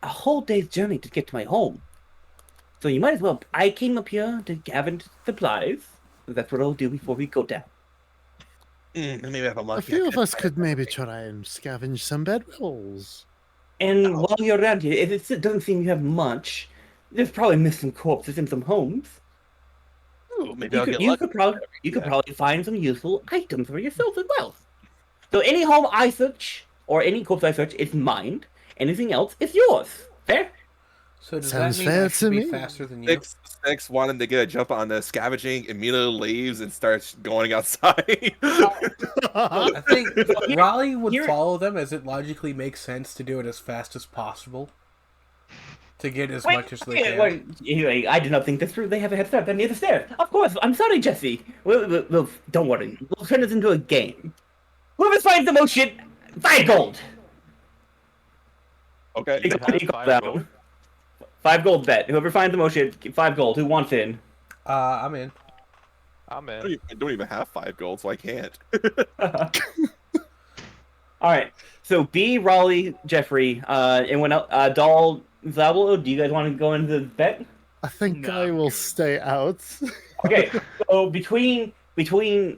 Speaker 1: a whole day's journey to get to my home. So you might as well. I came up here to scavenge supplies. That's what I'll do before we go down.
Speaker 6: Maybe if I'm
Speaker 3: A
Speaker 6: lucky.
Speaker 3: few of us could maybe try and scavenge some bedrolls.
Speaker 1: And while you're around here, if it doesn't seem you have much, there's probably missing corpses in some homes.
Speaker 6: Ooh, maybe I'll get
Speaker 1: You
Speaker 6: lucky.
Speaker 1: could probably find some useful items for yourself as well. So any home I search, or any corpse I search, is mine. Anything else is yours. Fair?
Speaker 4: So does
Speaker 3: Sounds
Speaker 4: that mean
Speaker 3: fair
Speaker 4: I should
Speaker 3: to
Speaker 4: be
Speaker 3: me.
Speaker 4: faster than you?
Speaker 6: Six wanted to get a jump on the scavenging, immediately leaves and starts going outside.
Speaker 4: I think Raleigh would
Speaker 1: here-
Speaker 4: follow them as it logically makes sense to do it as fast as possible. To get as much as they can.
Speaker 1: Anyway, I did not think this through. They have a head start. They're near the stairs. Of course. I'm sorry, Jesse. We'll don't worry. We'll turn this into a game. Whoever finds the most shit, 5 gold.
Speaker 6: Okay.
Speaker 1: He
Speaker 7: have
Speaker 1: goes
Speaker 7: 5
Speaker 1: out.
Speaker 7: gold?
Speaker 1: 5 gold bet. Whoever finds the most shit, 5 gold. Who wants in?
Speaker 4: I'm in.
Speaker 7: I'm
Speaker 6: I
Speaker 7: in.
Speaker 6: don't even have 5 gold, so I can't.
Speaker 1: All right. So B, Raleigh, Jeffrey, anyone else? Doll, Zablo, do you guys want to go into the bet?
Speaker 3: I think
Speaker 5: No,
Speaker 3: I
Speaker 5: I'm
Speaker 3: will
Speaker 5: good.
Speaker 3: stay out.
Speaker 1: Okay. So between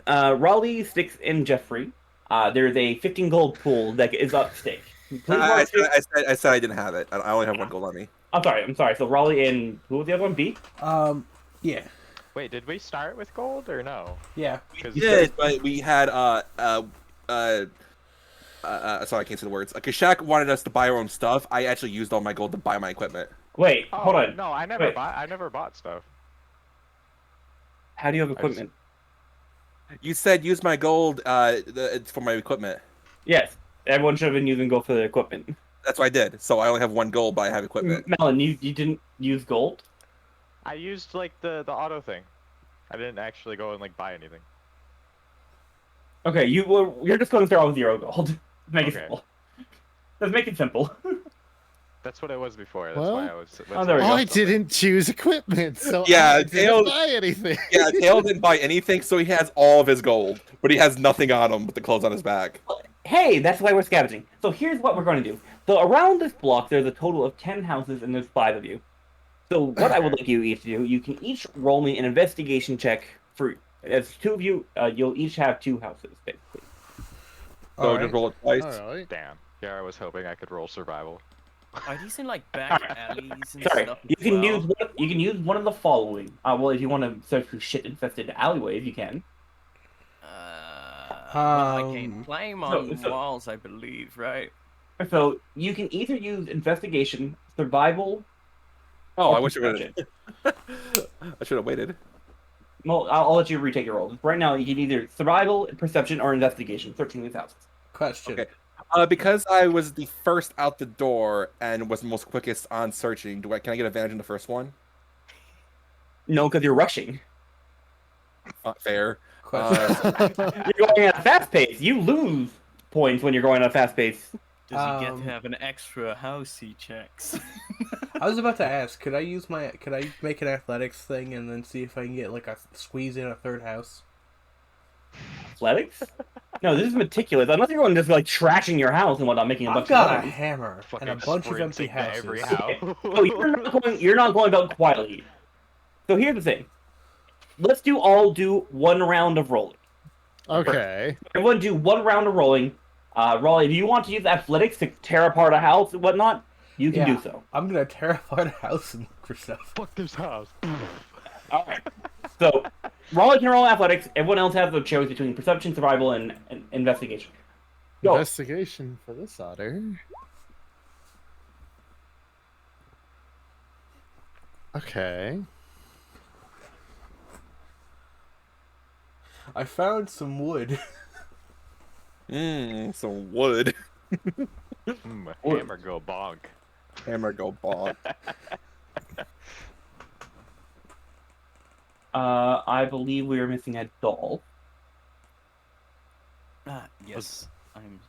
Speaker 1: Raleigh, Sticks, and Jeffrey, there's a 15 gold pool that is up stake. Please mark it.
Speaker 6: I said I didn't have it. I only have 1 gold on me.
Speaker 1: I'm sorry. So Raleigh and who was the other one? B.
Speaker 4: Yeah.
Speaker 7: Wait, did we start with gold or no?
Speaker 4: Yeah.
Speaker 6: We
Speaker 7: 'Cause-
Speaker 6: did, but we had sorry, I can't say the words. Kashak wanted us to buy our own stuff. I actually used all my gold to buy my equipment.
Speaker 1: Wait,
Speaker 7: Oh,
Speaker 1: hold on.
Speaker 7: No, I never
Speaker 1: Wait.
Speaker 7: bought. I never bought stuff.
Speaker 1: How do you have
Speaker 7: just-
Speaker 1: equipment?
Speaker 6: You said use my gold for my equipment.
Speaker 1: Yes, everyone should have been using gold for the equipment.
Speaker 6: That's what I did. So I only have 1 gold, but I have equipment.
Speaker 1: Melon, you didn't use gold?
Speaker 7: I used like the auto thing. I didn't actually go and like buy anything.
Speaker 1: Okay, you're just going to start out with 0 gold. Make it
Speaker 7: Okay.
Speaker 1: simple. Let's make it simple.
Speaker 7: That's what it was before. That's
Speaker 3: Well,
Speaker 7: why I was. That's
Speaker 1: oh, there we
Speaker 7: why
Speaker 1: go.
Speaker 3: I didn't choose equipment, so
Speaker 6: Yeah,
Speaker 3: I didn't
Speaker 6: Dale-
Speaker 3: buy anything.
Speaker 6: Yeah, Tail didn't buy anything, so he has all of his gold, but he has nothing on him but the clothes on his back.
Speaker 1: Hey, that's why we're scavenging. So here's what we're going to do. So around this block, there's a total of 10 houses, and there's 5 of you. So what I would like you each to do, you can each roll me an investigation check for. As 2 of you, you'll each have 2 houses, basically.
Speaker 6: So
Speaker 4: Alright.
Speaker 6: just roll it twice.
Speaker 3: Alright.
Speaker 7: Damn. Yeah, I was hoping I could roll survival.
Speaker 5: Are these in like back alleys and
Speaker 1: Sorry,
Speaker 5: stuff?
Speaker 1: you
Speaker 5: as
Speaker 1: can
Speaker 5: well?
Speaker 1: use one of the following. Well, if you want to search for shit-infested alleyways, you can.
Speaker 5: Well, I
Speaker 4: Um,
Speaker 5: can climb on
Speaker 1: so-
Speaker 5: walls, I believe, right?
Speaker 1: So you can either use investigation, survival.
Speaker 6: Oh,
Speaker 1: or
Speaker 6: I wish it would
Speaker 1: perception.
Speaker 6: I should have waited.
Speaker 1: Well, I'll let you retake your roll. Right now, you can either survival, perception, or investigation, searching these houses.
Speaker 4: Question.
Speaker 6: Okay. Because I was the first out the door and was the most quickest on searching, can I get advantage in the first one?
Speaker 1: No, because you're rushing.
Speaker 6: Not fair.
Speaker 4: Question.
Speaker 1: You're going at a fast pace. You lose points when you're going at a fast pace.
Speaker 5: Does he get
Speaker 4: Um,
Speaker 5: to have an extra house he checks?
Speaker 4: I was about to ask, could I make an athletics thing and then see if I can get like a squeeze in a 3rd house?
Speaker 1: Athletics? No, this is meticulous. Unless you're going just like trashing your house and whatnot, making a
Speaker 4: I've
Speaker 1: bunch
Speaker 4: got a
Speaker 1: of noise.
Speaker 4: hammer and a
Speaker 7: Fucking
Speaker 4: bunch of empty
Speaker 7: sprinting to
Speaker 4: houses.
Speaker 7: every house.
Speaker 1: Oh, you're not going about quietly. So here's the thing. Let's all do 1 round of rolling.
Speaker 3: Okay.
Speaker 1: Everyone do 1 round of rolling. Raleigh, if you want to use athletics to tear apart a house and whatnot, you can
Speaker 4: Yeah.
Speaker 1: do so.
Speaker 4: I'm gonna tear apart a house and look for stuff.
Speaker 7: Fuck this house.
Speaker 1: All right. So Raleigh can roll athletics. Everyone else has the choice between perception, survival, and investigation. Go.
Speaker 3: Investigation for this otter. Okay.
Speaker 4: I found some wood.
Speaker 6: Some wood.
Speaker 7: Hammer go bonk.
Speaker 6: Hammer go bonk.
Speaker 1: I believe we are missing a doll.
Speaker 5: Yes. I'm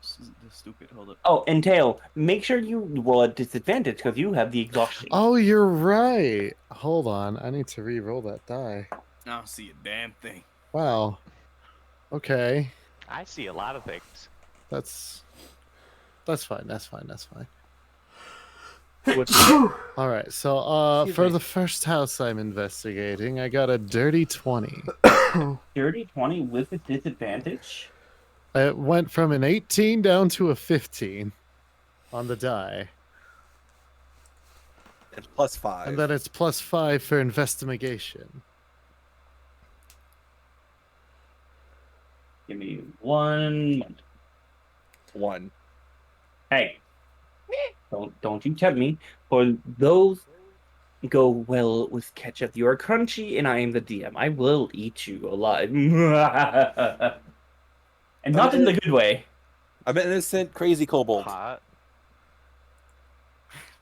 Speaker 5: stupid. Hold up.
Speaker 1: Oh, and Tail, make sure you roll at disadvantage because you have the exhaustion.
Speaker 3: Oh, you're right. Hold on. I need to re-roll that die.
Speaker 5: I don't see a damn thing.
Speaker 3: Wow. Okay.
Speaker 7: I see a lot of things.
Speaker 3: That's fine. That's fine. That's fine.
Speaker 1: With-
Speaker 3: All right. So,
Speaker 4: Excuse
Speaker 3: for
Speaker 4: me.
Speaker 3: the first house I'm investigating, I got a dirty 20.
Speaker 1: Dirty 20 with a disadvantage.
Speaker 3: It went from an 18 down to a 15 on the die.
Speaker 6: And +5.
Speaker 3: And then it's +5 for investigation.
Speaker 1: Give me 1 moment.
Speaker 6: 1.
Speaker 1: Hey, don't you tempt me. For those go well with ketchup, you are crunchy, and I am the DM. I will eat you alive, and not in the good way.
Speaker 6: I'm an innocent, crazy kobold.
Speaker 7: Hot.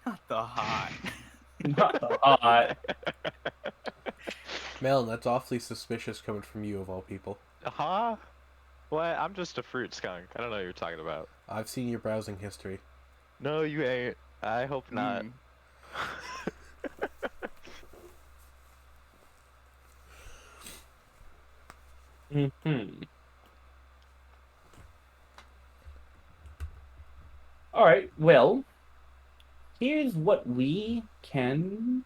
Speaker 5: Not the hot.
Speaker 1: Not the hot.
Speaker 4: Mel, that's awfully suspicious coming from you of all people.
Speaker 7: Huh? What? I'm just a fruit skunk. I don't know what you're talking about.
Speaker 4: I've seen your browsing history.
Speaker 7: No, you ain't. I hope not.
Speaker 5: Mm.
Speaker 1: Mm-hmm. All right. Well, here's what we can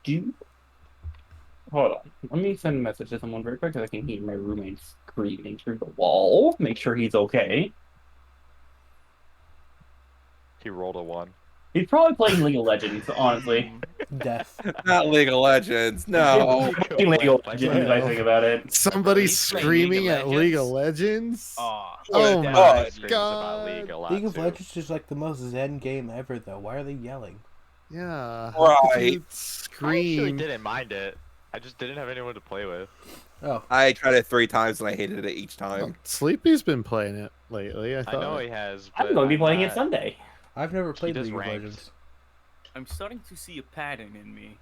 Speaker 1: do. Hold on. Let me send a message to someone very quick because I can hear my roommate screaming through the wall. Make sure he's okay.
Speaker 7: He rolled a 1.
Speaker 1: He's probably playing League of Legends, honestly.
Speaker 4: Death.
Speaker 6: Not League of Legends. No.
Speaker 1: Playing League of Legends, if I think about it.
Speaker 3: Somebody's
Speaker 5: He's playing League of
Speaker 3: screaming at League of
Speaker 5: Legends?
Speaker 3: Legends.
Speaker 5: Oh,
Speaker 3: Oh
Speaker 6: yeah,
Speaker 3: my
Speaker 6: God.
Speaker 7: Streams about League a
Speaker 3: god!
Speaker 7: lot
Speaker 4: League of
Speaker 7: too.
Speaker 4: Legends is like the most zen game ever, though. Why are they yelling?
Speaker 3: Yeah. how could you
Speaker 6: Right.
Speaker 7: I actually
Speaker 3: Scream.
Speaker 7: didn't mind it. I just didn't have anyone to play with.
Speaker 4: Oh,
Speaker 6: I tried it 3 times and I hated it each time.
Speaker 3: Well, Sleepy's been playing it lately. I
Speaker 7: I
Speaker 3: thought.
Speaker 7: know he has,
Speaker 1: I'm
Speaker 7: but
Speaker 1: going to be
Speaker 7: I'm
Speaker 1: playing it
Speaker 7: not-
Speaker 1: Sunday.
Speaker 4: I've never played
Speaker 7: does
Speaker 4: League of
Speaker 7: ranked.
Speaker 4: Legends.
Speaker 5: I'm starting to see a pattern in me.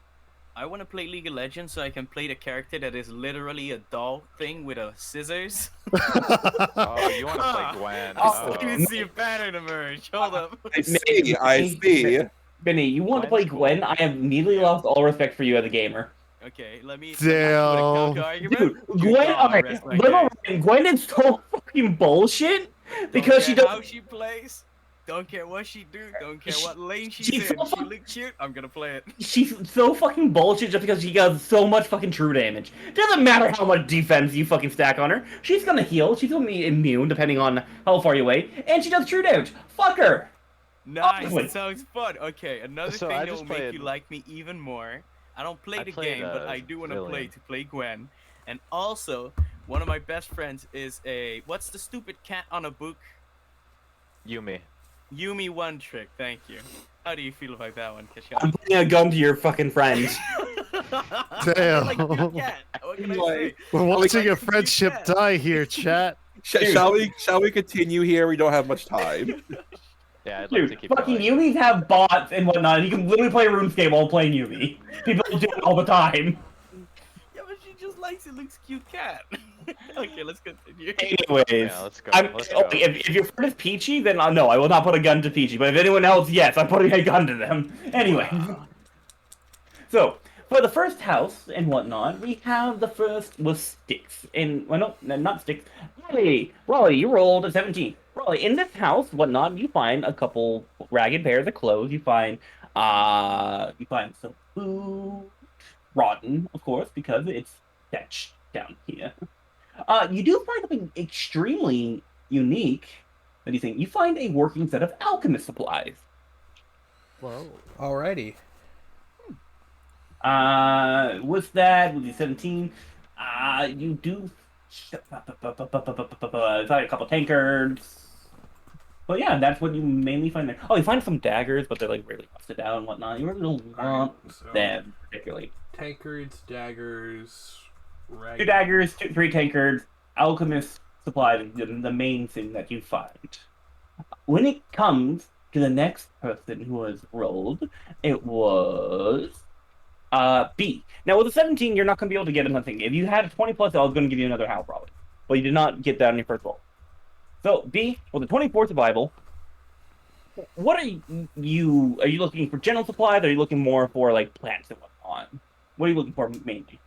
Speaker 5: I want to play League of Legends so I can play the character that is literally a doll thing with a scissors.
Speaker 7: Oh, you want to play Gwen?
Speaker 5: I'm
Speaker 1: Oh.
Speaker 5: starting to see a pattern emerge. Hold up.
Speaker 6: I see. I see.
Speaker 1: Benny, you want to play
Speaker 7: Gwen's cool.
Speaker 1: Gwen? I have immediately lost all respect for you as a gamer.
Speaker 5: Okay, let me
Speaker 3: Damn.
Speaker 5: put a counter argument.
Speaker 1: Dude,
Speaker 5: You
Speaker 1: Gwen,
Speaker 5: don't
Speaker 1: alright,
Speaker 5: rest my
Speaker 1: little
Speaker 5: case.
Speaker 1: Ryan, Gwen is so fucking bullshit
Speaker 5: Don't
Speaker 1: because she
Speaker 5: care
Speaker 1: does.
Speaker 5: how she plays. Don't care what she do. Don't care
Speaker 1: She-
Speaker 5: what lane she's
Speaker 1: she's
Speaker 5: in.
Speaker 1: so
Speaker 5: She
Speaker 1: fuck-
Speaker 5: look cute. I'm gonna play it.
Speaker 1: She's so fucking bullshit just because she does so much fucking true damage. Doesn't matter how much defense you fucking stack on her. She's gonna heal. She's gonna be immune depending on how far you're away, and she does true damage. Fuck her.
Speaker 5: Nice.
Speaker 1: Wait.
Speaker 5: That sounds fun. Okay, another
Speaker 7: So
Speaker 5: thing
Speaker 7: I
Speaker 5: that
Speaker 7: just
Speaker 5: will make
Speaker 7: played-
Speaker 5: you like me even more. I don't play
Speaker 7: I
Speaker 5: the
Speaker 7: played,
Speaker 5: game, but I do want to
Speaker 7: Lillian.
Speaker 5: play Gwen. And also, one of my best friends is a what's the stupid cat on a book?
Speaker 7: Yumi.
Speaker 5: Yumi One Trick. Thank you. How do you feel about that one,
Speaker 1: I'm
Speaker 5: Kashak?
Speaker 1: putting a gun to your fucking friend.
Speaker 3: Damn.
Speaker 5: Like cute cat. What can I say?
Speaker 3: We're watching
Speaker 5: like
Speaker 3: a
Speaker 5: a
Speaker 3: friendship
Speaker 5: cat.
Speaker 3: die here, chat.
Speaker 6: Shall we continue here? We don't have much time.
Speaker 7: Yeah, I'd like to
Speaker 1: Dude,
Speaker 7: keep
Speaker 1: fucking
Speaker 7: going.
Speaker 1: Yumis have bots and whatnot. And you can literally play RuneScape while playing Yumi. People do it all the time.
Speaker 5: Yeah, but she just likes it. Looks cute cat. Okay, let's continue.
Speaker 1: Anyways,
Speaker 7: Yeah, let's go. Let's go.
Speaker 1: okay, if your friend is Peachy, then no, I will not put a gun to Peachy. But if anyone else, yes, I'm putting a gun to them. Anyway, so for the first house and whatnot, we have the first was Sticks. And well, no, not Sticks. Raleigh, you rolled a 17. Raleigh, in this house, whatnot, you find a couple ragged pairs of clothes. You find some food, rotten, of course, because it's fetch down here. You do find something extremely unique. What do you think? You find a working set of alchemist supplies.
Speaker 3: Whoa.
Speaker 4: alrighty.
Speaker 1: With that, with the 17, you do find a couple tankards. Well, yeah, that's what you mainly find there. Oh, you find some daggers, but they're like really rusted out and whatnot. You really don't want
Speaker 4: So,
Speaker 1: them particularly.
Speaker 4: tankards, daggers,
Speaker 1: 2 daggers, 3 tankards, alchemist supplies, the main thing that you find. When it comes to the next person who was rolled, it was B. Now with a 17, you're not going to be able to get nothing. If you had a 20 plus, I was going to give you another howl probably, but you did not get that on your first roll. So B with a 24 survival. What are you? Are you looking for general supplies? Or are you looking more for like plants and whatnot? What are you looking for mainly?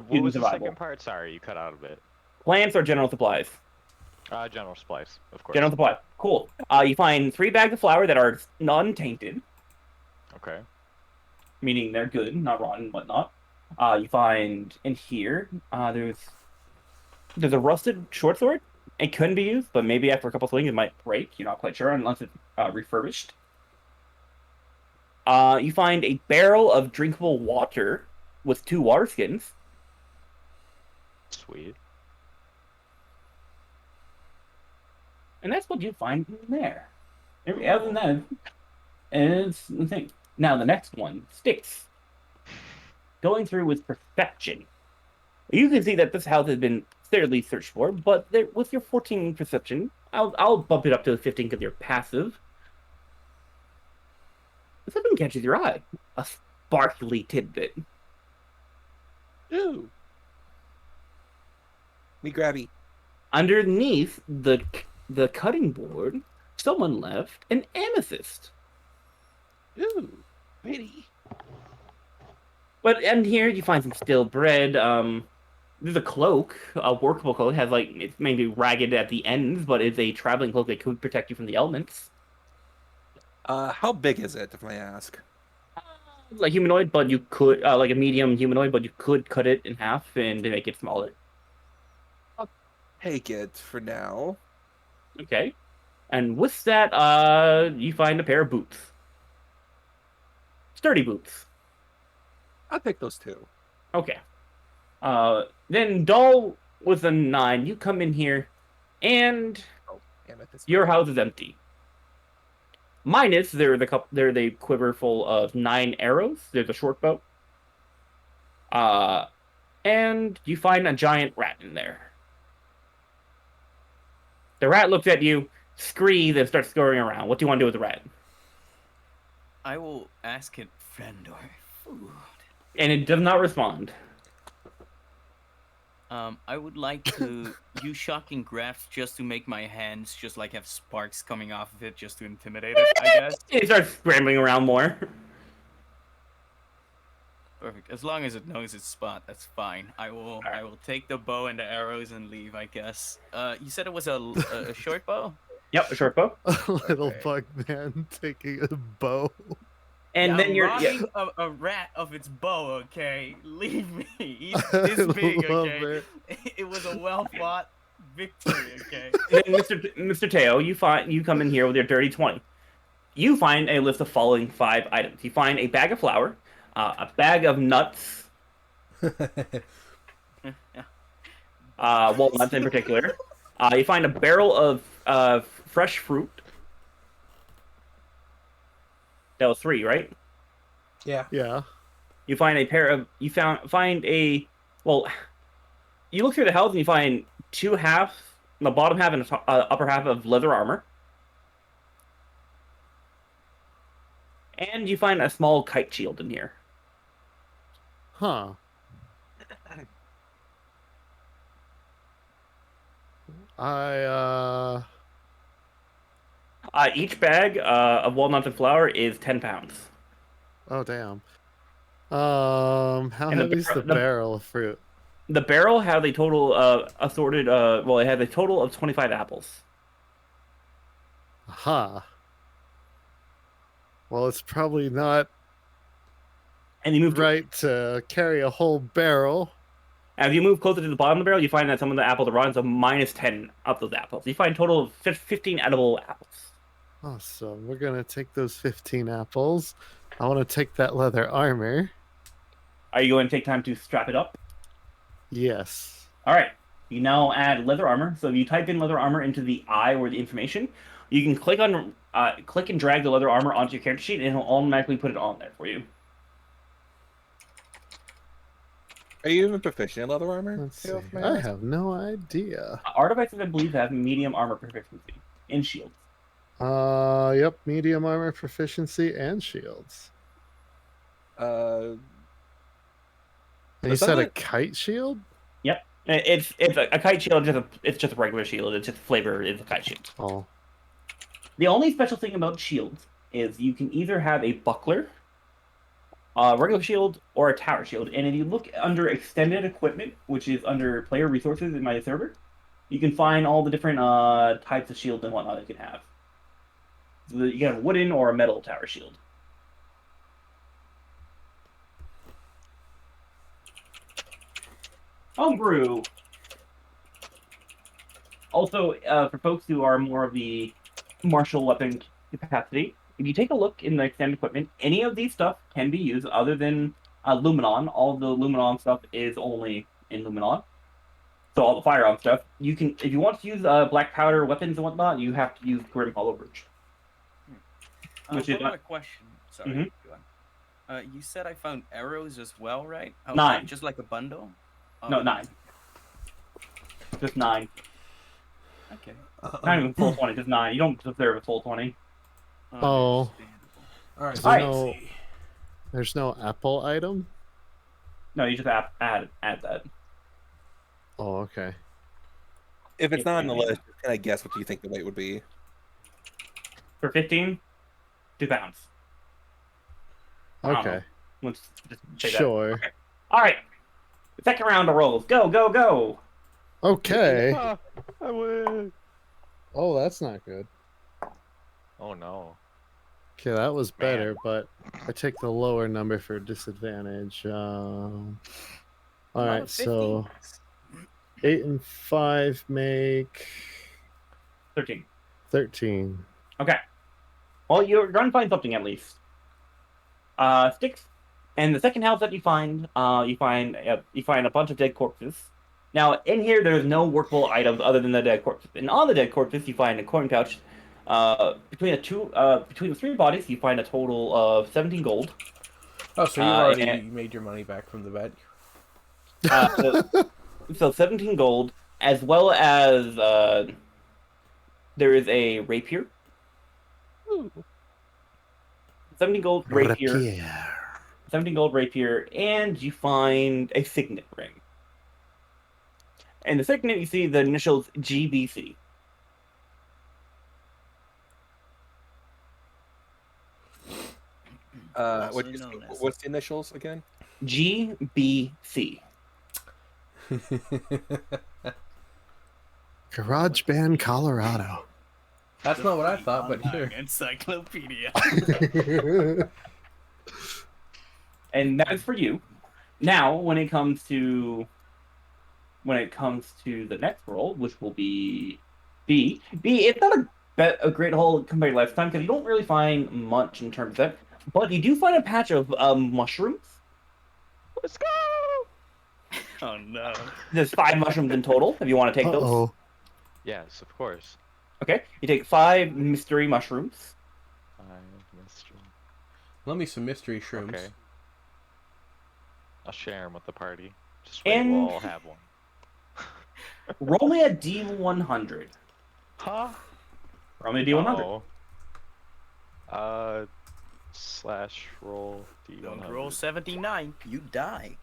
Speaker 7: What was the
Speaker 1: survival.
Speaker 7: second part? Sorry, you cut out a bit.
Speaker 1: Plants or general supplies?
Speaker 7: General supplies, of course.
Speaker 1: General supplies. Cool. You find 3 bags of flour that are non-tainted,
Speaker 7: Okay.
Speaker 1: meaning they're good, not rotten and whatnot. You find in here, there's a rusted short sword. It couldn't be used, but maybe after a couple swings it might break. You're not quite sure unless it's refurbished. You find a barrel of drinkable water with 2 water skins.
Speaker 7: Sweet.
Speaker 1: And that's what you find in there. Other than that, is the thing. Now the next one, Sticks. Going through with perfection. You can see that this house has been thoroughly searched for, but there, with your 14 perception, I'll bump it up to 15 because you're passive. Something catches your eye. A sparkly tidbit.
Speaker 6: Ooh. Me grabby.
Speaker 1: Underneath the cutting board, someone left an amethyst.
Speaker 6: Ooh. Pretty.
Speaker 1: But and here you find some stale bread, There's a cloak, a workable cloak. It has like it's maybe ragged at the ends, but it's a traveling cloak that could protect you from the elements.
Speaker 6: How big is it, if I may ask?
Speaker 1: Like humanoid, but you could like a medium humanoid, but you could cut it in half and make it smaller.
Speaker 6: Take it for now.
Speaker 1: Okay. And with that, you find a pair of boots. Sturdy boots.
Speaker 6: I'll take those two.
Speaker 1: Okay. Then Doll with a 9. You come in here, and
Speaker 6: Oh, damn it! This
Speaker 1: your house is empty. Minus, there's a quiver full of 9 arrows. There's a short bow. And you find a giant rat in there. The rat looks at you, screams, and starts scurrying around. What do you want to do with the rat?
Speaker 5: I will ask it friend or food.
Speaker 1: And it does not respond.
Speaker 5: I would like to use shocking grasp just to make my hands just like have sparks coming off of it just to intimidate it, I guess.
Speaker 1: It starts scrambling around more.
Speaker 5: Perfect. As long as it knows its spot, that's fine. I will take the bow and the arrows and leave, I guess. You said it was a short bow?
Speaker 1: Yep, a short bow.
Speaker 3: A little
Speaker 5: Okay.
Speaker 3: bug man taking a bow.
Speaker 1: And
Speaker 5: Yeah,
Speaker 1: then
Speaker 5: I'm
Speaker 1: you're
Speaker 5: robbing a rat of its bow, okay? Leave me. He's this big,
Speaker 3: love
Speaker 5: okay? It was a well fought victory, okay?
Speaker 1: then Mr. Teo, you come in here with your dirty 20. You find a list of following 5 items. You find a bag of flour, a bag of nuts, walnuts in particular. You find a barrel of fresh fruit. That was 3, right?
Speaker 4: Yeah.
Speaker 3: Yeah.
Speaker 1: You find a pair of find a well. You look through the house and you find 2 halves, the bottom half and the upper half of leather armor, and you find a small kite shield in here.
Speaker 3: Huh.
Speaker 1: Each bag of walnuts and flour is 10 pounds.
Speaker 3: Oh damn. How
Speaker 1: And the
Speaker 3: heavy is the
Speaker 1: bar- the-
Speaker 3: barrel of fruit?
Speaker 1: The barrel has a total assorted. Well, it has a total of 25 apples.
Speaker 3: Aha. Well, it's probably not
Speaker 1: And you move
Speaker 3: right to carry a whole barrel.
Speaker 1: As you move closer to the bottom of the barrel, you find that some of the apples are rotten, so minus 10 of those apples. You find a total of 15 edible apples.
Speaker 3: Awesome. We're gonna take those 15 apples. I want to take that leather armor.
Speaker 1: Are you going to take time to strap it up?
Speaker 3: Yes.
Speaker 1: All right. You now add leather armor. So if you type in leather armor into the eye or the information, you can click and drag the leather armor onto your character sheet, and it'll automatically put it on there for you.
Speaker 6: Are you even proficient in leather armor?
Speaker 3: Let's see.
Speaker 6: Theo, if I may
Speaker 3: I
Speaker 6: ask?
Speaker 3: have no idea.
Speaker 1: Artificers, I believe, have medium armor proficiency in shields.
Speaker 3: Yep, medium armor proficiency and shields.
Speaker 6: Uh,
Speaker 3: And you
Speaker 6: Does
Speaker 3: said a
Speaker 6: that-
Speaker 3: kite shield?
Speaker 1: Yep. It's a kite shield. It's just a regular shield. It's just flavor is a kite shield.
Speaker 3: Oh.
Speaker 1: The only special thing about shields is you can either have a buckler, a regular shield, or a tower shield. And if you look under extended equipment, which is under player resources in my server, you can find all the different types of shields and whatnot you can have. So you can have a wooden or a metal tower shield. Homebrew. Also, for folks who are more of the martial weapon capacity, if you take a look in the extended equipment, any of these stuff can be used other than Luminon. All the Luminon stuff is only in Luminon. So all the firearm stuff, you can, if you want to use black powder weapons and whatnot, you have to use Grimm Hollow Bridge. Which is
Speaker 5: One
Speaker 1: not-
Speaker 5: more question. Sorry.
Speaker 1: Mhm.
Speaker 5: Go on. You said I found arrows as well, right? Oh,
Speaker 1: 9.
Speaker 5: Just like a bundle?
Speaker 1: No,
Speaker 5: Oh,
Speaker 1: 9. Just 9.
Speaker 5: Okay.
Speaker 1: Not even full 20, just 9. You don't deserve a full 20.
Speaker 3: Oh.
Speaker 5: Understandable.
Speaker 4: All right.
Speaker 3: So
Speaker 4: So
Speaker 1: Alright.
Speaker 3: no,
Speaker 4: let's see.
Speaker 3: there's no apple item?
Speaker 1: No, you just add that.
Speaker 3: Oh, okay.
Speaker 6: if it's not on the list, can I guess what do you think the weight would be?
Speaker 1: For 15, 2 pounds. I don't know.
Speaker 3: Okay.
Speaker 1: Let's just say that.
Speaker 3: Sure.
Speaker 1: All right. Second round of rolls. Go, go, go.
Speaker 3: Okay.
Speaker 7: Ah, I win.
Speaker 3: Oh, that's not good.
Speaker 7: Oh no.
Speaker 3: Okay, that was
Speaker 7: Man.
Speaker 3: better, but I take the lower number for disadvantage. All right, so 8 and 5 make
Speaker 1: 13.
Speaker 3: 13.
Speaker 1: Okay. Well, you're going to find something at least. Sticks. And the second house that you find a bunch of dead corpses. Now, in here, there's no workable items other than the dead corpses. And on the dead corpses, you find a coin pouch. Between the three bodies, you find a total of 17 gold.
Speaker 4: Oh, so you've already
Speaker 1: and-
Speaker 4: made your money back from the bet.
Speaker 1: So 17 gold, as well as there is a rapier. 17 gold rapier. 17 gold rapier, and you find a signet ring. And the signet, you see the initials GBC.
Speaker 6: What's the initials again?
Speaker 1: GBC.
Speaker 3: Garage Band, Colorado.
Speaker 4: That's not what I thought, but sure.
Speaker 5: Encyclopedia.
Speaker 1: And that is for you. Now, when it comes to the next roll, which will be B. B, it's not a great haul compared to last time because you don't really find much in terms of that, but you do find a patch of mushrooms.
Speaker 7: Let's go.
Speaker 5: Oh no.
Speaker 1: There's 5 mushrooms in total. If you want to take those,
Speaker 3: Uh-oh.
Speaker 7: Yes, of course.
Speaker 1: okay. You take 5 mystery mushrooms.
Speaker 7: Mystery.
Speaker 4: Let me some mystery shrooms.
Speaker 7: Okay. I'll share them with the party. Just wait,
Speaker 1: And-
Speaker 7: we'll all have one.
Speaker 1: Roll me a D100.
Speaker 7: Huh?
Speaker 1: Roll me a D100.
Speaker 7: No. Slash roll D100.
Speaker 5: Don't roll 79. You die.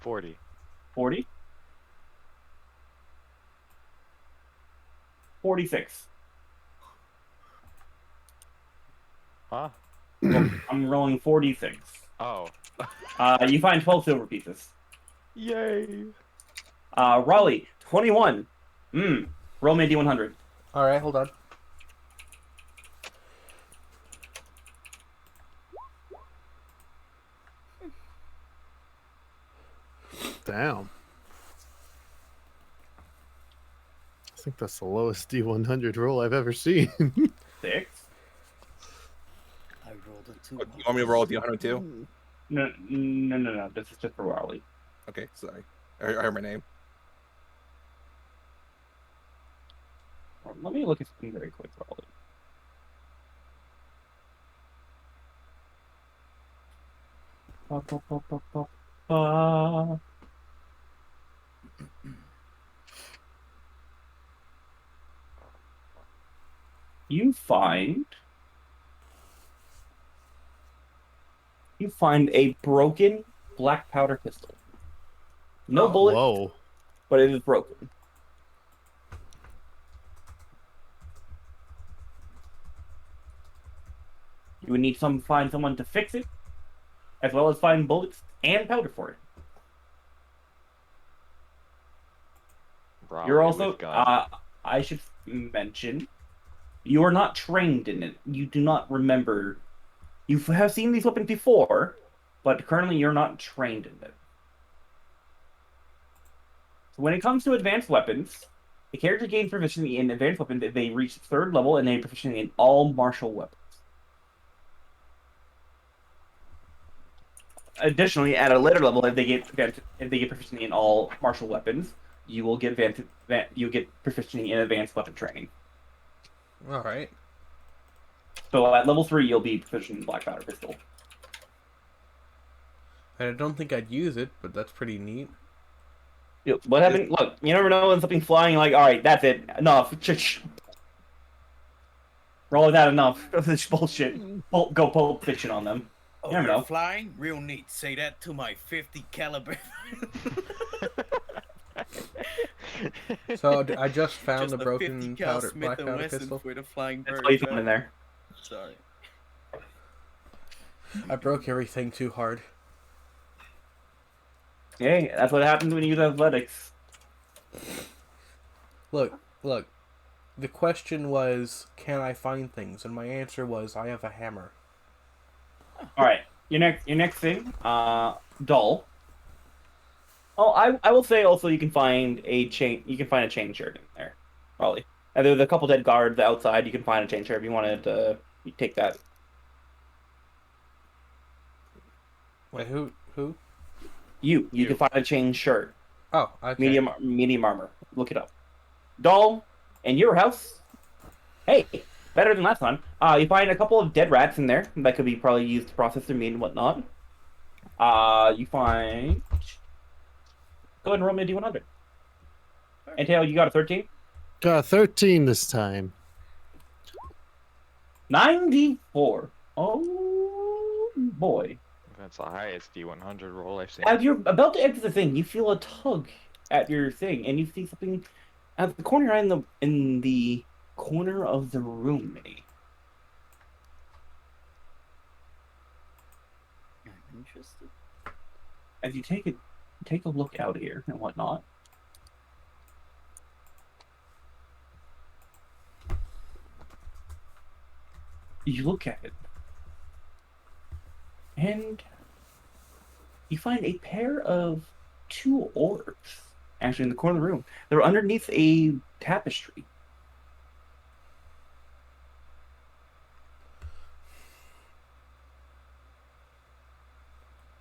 Speaker 7: 40.
Speaker 1: 40. 46.
Speaker 7: Huh?
Speaker 1: I'm rolling 46.
Speaker 7: Oh.
Speaker 1: You find 12 silver pieces.
Speaker 7: Yay.
Speaker 1: Raleigh, 21. Roll me a D100.
Speaker 4: All right, hold on.
Speaker 3: Damn. I think that's the lowest D100 roll I've ever seen.
Speaker 1: 6.
Speaker 5: I rolled a 2.
Speaker 6: You want me to roll the 100 too?
Speaker 1: No. This is just for Raleigh.
Speaker 6: Okay, sorry. I heard my name.
Speaker 1: Let me look at something very quick, Raleigh. You find a broken black powder pistol. No bullet,
Speaker 3: Whoa.
Speaker 1: but it is broken. You would need find someone to fix it, as well as find bullets and powder for it. You're
Speaker 7: Raleigh
Speaker 1: also,
Speaker 7: with gun.
Speaker 1: I should mention, you are not trained in it. You do not remember. You have seen these weapons before, but currently you're not trained in it. So when it comes to advanced weapons, the character gains proficiency in advanced weapons if they reach 3rd level and they have proficiency in all martial weapons. Additionally, at a later level, if they get proficiency in all martial weapons, you will get proficiency in advanced weapon training.
Speaker 4: All right.
Speaker 1: So at level 3, you'll be proficient in black powder pistol.
Speaker 4: And I don't think I'd use it, but that's pretty neat.
Speaker 1: What happened? Look, you never know when something's flying. Like, all right, that's it, enough. Roll that enough. This bullshit. Go Pulp Fiction on them.
Speaker 5: Oh,
Speaker 1: You never
Speaker 5: you're
Speaker 1: know.
Speaker 5: flying? Real neat. Say that to my 50 caliber.
Speaker 4: So I just found
Speaker 5: Just
Speaker 4: the
Speaker 5: a
Speaker 4: broken
Speaker 5: 50 cal
Speaker 4: powder,
Speaker 5: Smith
Speaker 4: black
Speaker 5: and
Speaker 4: powder
Speaker 5: Wesson
Speaker 4: pistol.
Speaker 5: for the flying
Speaker 1: That's
Speaker 5: bird.
Speaker 1: all you found in there.
Speaker 5: Sorry.
Speaker 4: I broke everything too hard.
Speaker 1: Hey, that's what happens when you use athletics.
Speaker 4: Look. The question was, can I find things? And my answer was, I have a hammer.
Speaker 1: All right, your next thing, dull. Oh, I will say also you can find a chain. You can find a chain shirt in there, probably. And there's a couple dead guards outside. You can find a chain shirt if you wanted to take that.
Speaker 4: Wait, who?
Speaker 1: You can find a chain shirt,
Speaker 4: Oh, okay.
Speaker 1: medium armor. Look it up. Dull, in your house. Hey, better than last time. You find a couple of dead rats in there that could be probably used to process their meat and whatnot. You find. Go ahead and roll me a D100. And Tail, you got a 13?
Speaker 3: Got a 13 this time.
Speaker 1: 94. Oh boy.
Speaker 7: That's the highest D100 roll I've seen.
Speaker 1: As you're about to exit the thing, you feel a tug at your thing, and you see something at the corner in the corner of the room, Minnie.
Speaker 5: I'm interested.
Speaker 1: As you take a look out here and whatnot. You look at it, and you find a pair of two orbs actually in the corner of the room. They're underneath a tapestry.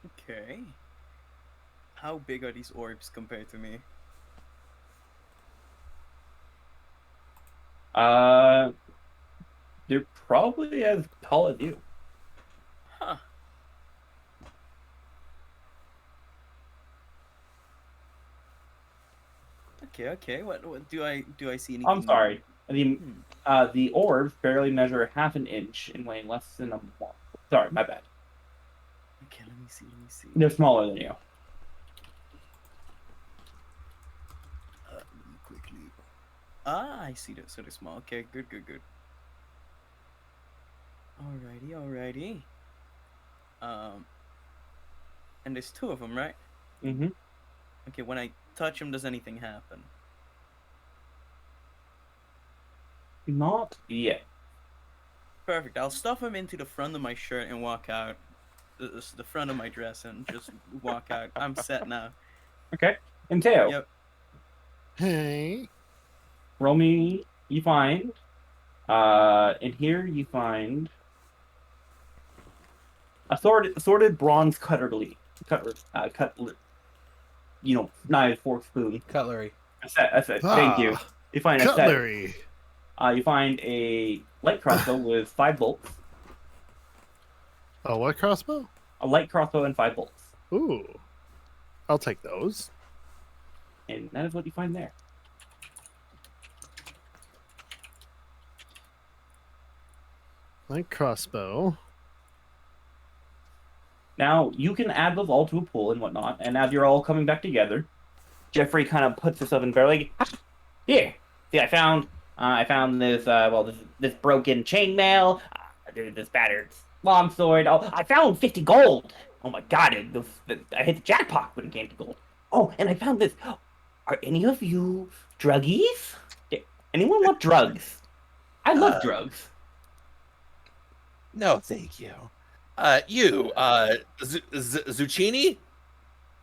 Speaker 5: Okay. How big are these orbs compared to me?
Speaker 1: They're probably as tall as you.
Speaker 5: Huh. Okay. What do I see anything?
Speaker 1: I'm sorry.
Speaker 5: Hmm.
Speaker 1: The orbs barely measure half an inch and weigh less than a mark. Sorry, my bad.
Speaker 5: Okay, let me see.
Speaker 1: They're smaller than you.
Speaker 5: Quickly. Ah, I see that. So they're small. Okay, good. Alrighty. And there's two of them, right?
Speaker 1: Mm-hmm.
Speaker 5: Okay, when I touch them, does anything happen?
Speaker 1: Not yet.
Speaker 5: Perfect. I'll stuff them into the front of my shirt and walk out. The front of my dress and just walk out. I'm set now.
Speaker 1: Okay. And Teo,
Speaker 5: Yep.
Speaker 3: Hey.
Speaker 1: roll me. You find. In here you find a sorted bronze cutlery. You know, knife, fork, spoon.
Speaker 4: Cutlery.
Speaker 1: A set. Thank you. You find a set.
Speaker 3: Cutlery.
Speaker 1: You find a light crossbow with 5 bolts.
Speaker 3: Oh, what crossbow?
Speaker 1: A light crossbow and 5 bolts.
Speaker 3: Ooh. I'll take those.
Speaker 1: And that is what you find there.
Speaker 3: Light crossbow.
Speaker 1: Now, you can add those all to a pool and whatnot, and as you're all coming back together, Jeffrey kind of puts himself in barely. Here, see, I found this, this broken chainmail, this battered longsword. Oh, I found 50 gold. Oh my god, I hit the jackpot when it came to gold. Oh, and I found this. Are any of you druggies? Anyone want drugs? I love drugs.
Speaker 6: No, thank you. Zucchini?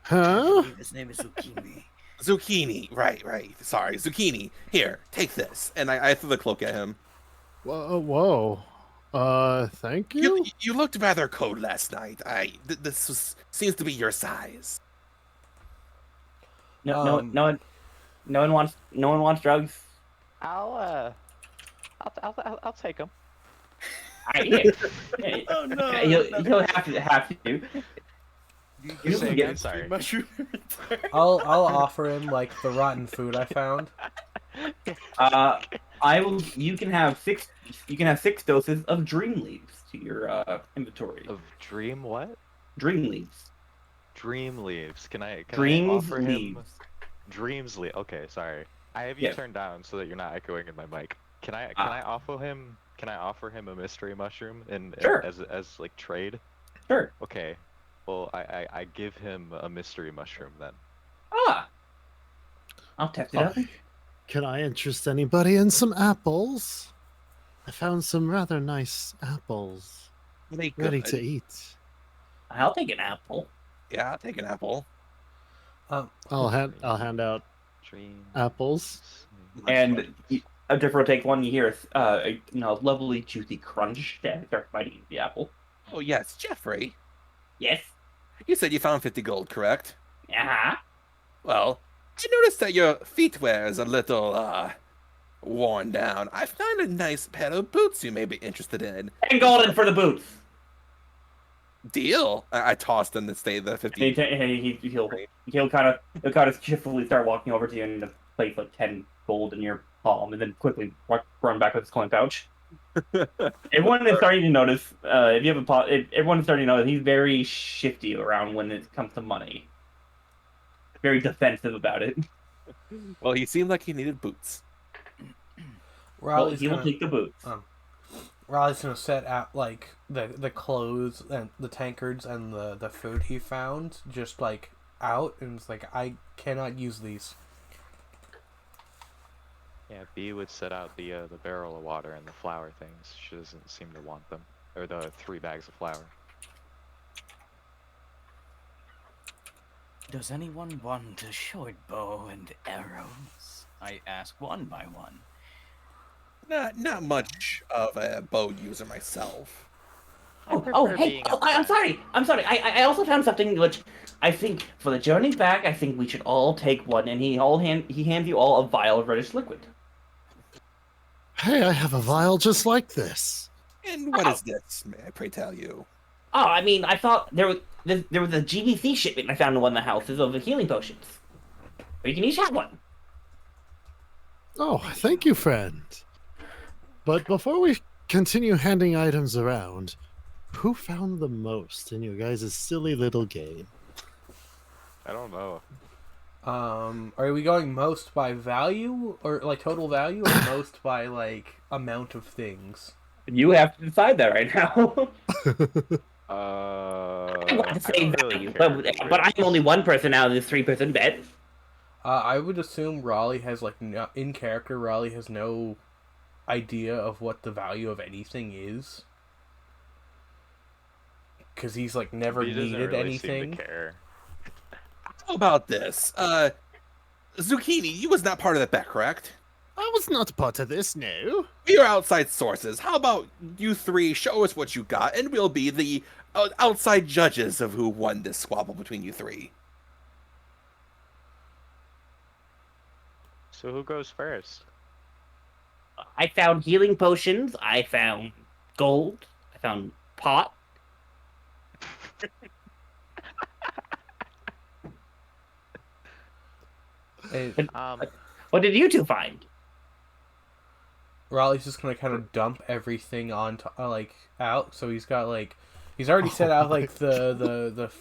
Speaker 3: Huh?
Speaker 5: His name is Zucchini.
Speaker 6: Zucchini, right. Sorry, Zucchini. Here, take this. And I threw the cloak at him.
Speaker 3: Whoa. Thank you?
Speaker 6: You looked rather cold last night. Seems to be your size.
Speaker 1: No one wants drugs.
Speaker 2: I'll take them.
Speaker 1: Yeah.
Speaker 5: Oh no!
Speaker 1: He'll have to.
Speaker 7: You say
Speaker 1: can
Speaker 7: again,
Speaker 1: get-
Speaker 7: sorry.
Speaker 5: Mushroom.
Speaker 4: I'll offer him like the rotten food I found.
Speaker 1: I will. You can have 6. You can have 6 doses of dream leaves to your inventory.
Speaker 7: Of dream what?
Speaker 1: Dream leaves.
Speaker 7: Dream leaves. Can I
Speaker 1: Dreams
Speaker 7: offer him
Speaker 1: leaves.
Speaker 7: dreams leave? Okay, sorry. I have you
Speaker 1: Yes.
Speaker 7: turned down so that you're not echoing in my mic. Can I offer him? Can I offer him a mystery mushroom
Speaker 1: Sure.
Speaker 7: as like trade?
Speaker 1: Sure.
Speaker 7: Okay. Well, I give him a mystery mushroom then.
Speaker 1: Ah, I'll test it out.
Speaker 3: Can I interest anybody in some apples? I found some rather nice apples,
Speaker 6: They
Speaker 3: ready
Speaker 6: good.
Speaker 3: to eat.
Speaker 1: I'll take an apple.
Speaker 6: Yeah, I'll take an apple.
Speaker 3: I'll hand out
Speaker 7: Dreams.
Speaker 3: apples.
Speaker 1: And Jeff will take one. You hear a lovely juicy crunch. And start biting the apple.
Speaker 6: Oh yes, Jeffrey.
Speaker 1: Yes.
Speaker 6: You said you found 50 gold, correct?
Speaker 1: Uh-huh.
Speaker 6: Well, I noticed that your feetwear is a little worn down. I found a nice pair of boots you may be interested in.
Speaker 1: 10 golden for the boots.
Speaker 6: Deal. I tossed them to stay the 50.
Speaker 1: He'll kind of cheerfully start walking over to you and place like 10 gold in your palm, and then quickly run back with his coin pouch. Everyone is starting to notice. If you have everyone is starting to notice he's very shifty around when it comes to money. Very defensive about it.
Speaker 6: Well, he seemed like he needed boots.
Speaker 1: Well, he will take the boots.
Speaker 4: Raleigh's gonna set out like the clothes and the tankards and the food he found just like out, and it's like, I cannot use these.
Speaker 7: Yeah, B would set out the barrel of water and the flour things. She doesn't seem to want them, or the 3 bags of flour.
Speaker 5: Does anyone want a short bow and arrows? I ask one by one.
Speaker 6: Not much of a bow user myself.
Speaker 1: Hey! I'm sorry. I also found something which I think for the journey back, I think we should all take one, and he hands you all a vial of reddish liquid.
Speaker 3: Hey, I have a vial just like this.
Speaker 6: And what is this, may I pray tell you?
Speaker 1: Oh, I mean, I thought there was a GBC shipment I found in one of the houses of the healing potions. We can each have one.
Speaker 3: Oh, thank you, friend. But before we continue handing items around, who found the most in your guys' silly little game?
Speaker 7: I don't know.
Speaker 4: Are we going most by value, or like total value, or most by like amount of things?
Speaker 1: You have to decide that right now.
Speaker 7: I
Speaker 1: want to say
Speaker 7: don't really
Speaker 1: value,
Speaker 7: care.
Speaker 1: but I'm only one person out of this 3-person bet.
Speaker 4: I would assume Raleigh has like in character. Raleigh has no idea of what the value of anything is, because he's like never
Speaker 7: He doesn't
Speaker 4: needed
Speaker 7: really
Speaker 4: anything.
Speaker 7: seem to care.
Speaker 6: How about this? Zucchini, you was not part of that bet, correct?
Speaker 3: I was not part of this, no.
Speaker 6: We are outside sources. How about you three show us what you got, and we'll be the outside judges of who won this squabble between you three.
Speaker 7: So who goes first?
Speaker 1: I found healing potions. I found gold. I found pot. What did you two find?
Speaker 4: Raleigh's just gonna kind of dump everything on like out. So he's got like he's already set out like the